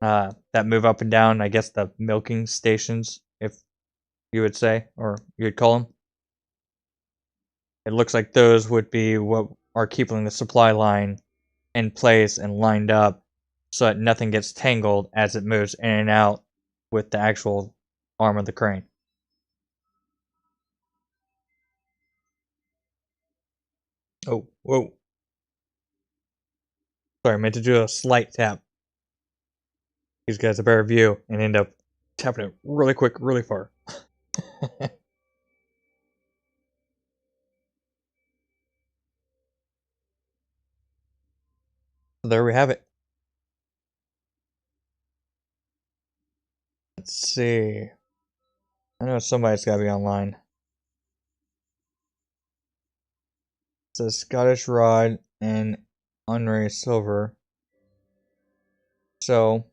that move up and down, I guess the milking stations, if you would say, or you'd call them. It looks like those would be what are keeping the supply line in place and lined up so that nothing gets tangled as it moves in and out with the actual arm of the crane. Oh, whoa. Sorry, I meant to do a slight tap. These guys a better view and end up tapping it really quick, really far. So there we have it. Let's see. I know somebody's gotta be online. It says Scottish Rod and Unray Silver. So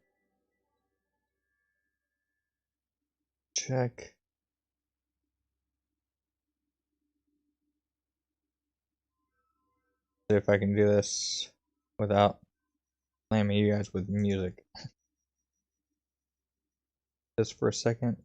check. See if I can do this without slamming you guys with music. Just for a second.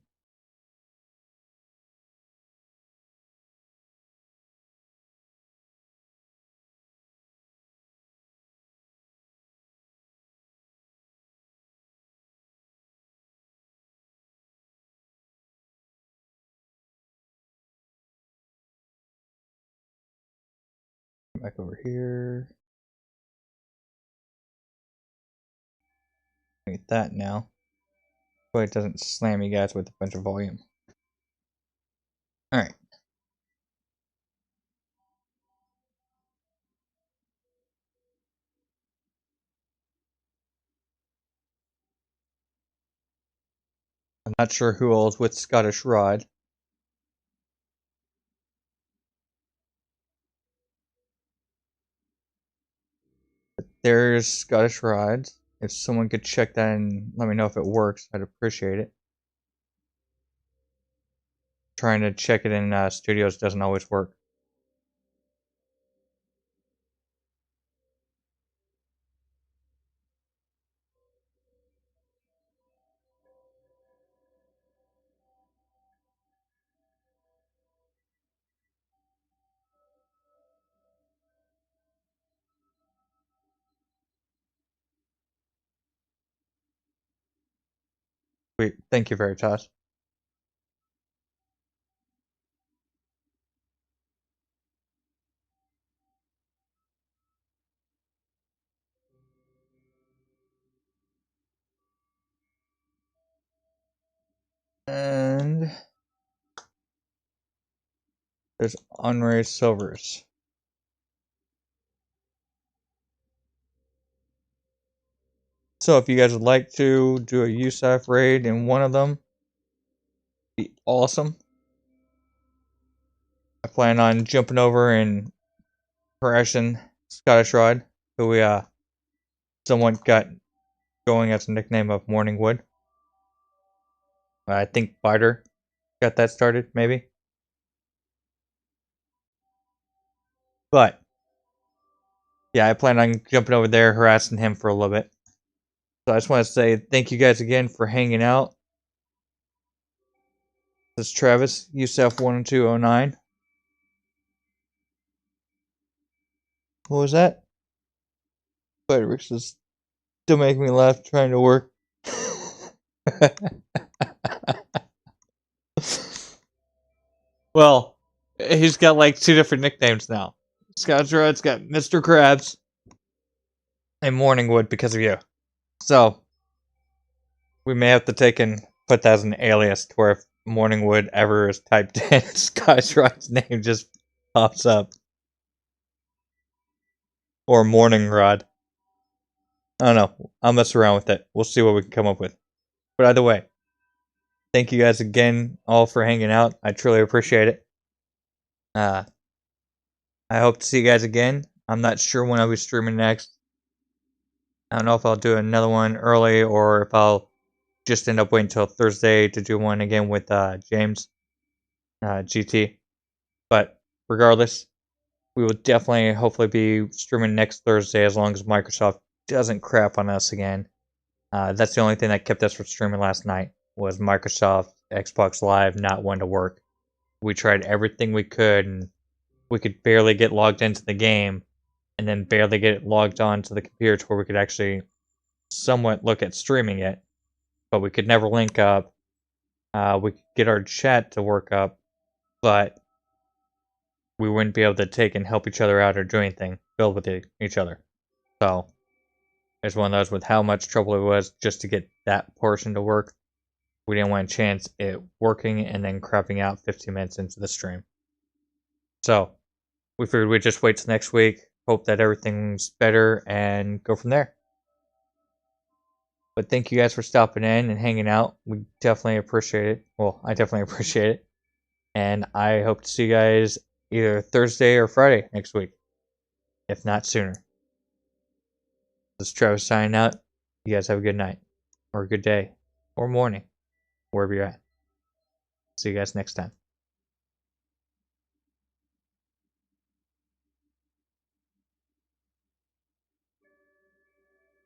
Back over here. Like that now. So it doesn't slam you guys with a bunch of volume. Alright. I'm not sure who all's with Scottish Rod. There's Scottish Rod. If someone could check that and let me know if it works, I'd appreciate it. Trying to check it in studios doesn't always work. Sweet. Thank you, Veritas. And there's unraised silvers. So if you guys would like to do a USAF raid in one of them, be awesome. I plan on jumping over and harassing Scottish Rod, who we somewhat got going as a nickname of Morningwood. I think Biter got that started, maybe. But yeah, I plan on jumping over there, harassing him for a little bit. So I just want to say thank you guys again for hanging out. This is Travis, USF10209. What was that? Fireworks is still making me laugh trying to work. Well, he's got like 2 different nicknames now. Scotch Rod's got Mr. Krabs and Morningwood because of you. So, we may have to take and put that as an alias to where if Morningwood ever is typed in, Scotch Rod's name just pops up. Or Morning Rod. I don't know. I'll mess around with it. We'll see what we can come up with. But either way, thank you guys again all for hanging out. I truly appreciate it. I hope to see you guys again. I'm not sure when I'll be streaming next. I don't know if I'll do another one early or if I'll just end up waiting until Thursday to do one again with James GT. But regardless, we will definitely hopefully be streaming next Thursday as long as Microsoft doesn't crap on us again. That's the only thing that kept us from streaming last night was Microsoft Xbox Live not wanting to work. We tried everything we could and we could barely get logged into the game and then barely get it logged on to the computer to where we could actually somewhat look at streaming it, but we could never link up. We could get our chat to work up, but we wouldn't be able to take and help each other out or do anything, build with each other. So it's one of those with how much trouble it was just to get that portion to work. We didn't want to chance it working and then crapping out 15 minutes into the stream. So we figured we'd just wait till next week, hope that everything's better, and go from there. But thank you guys for stopping in and hanging out. We definitely appreciate it. Well, I definitely appreciate it. And I hope to see you guys either Thursday or Friday next week, if not sooner. This is Travis signing out. You guys have a good night, or a good day, or morning, wherever you're at. See you guys next time.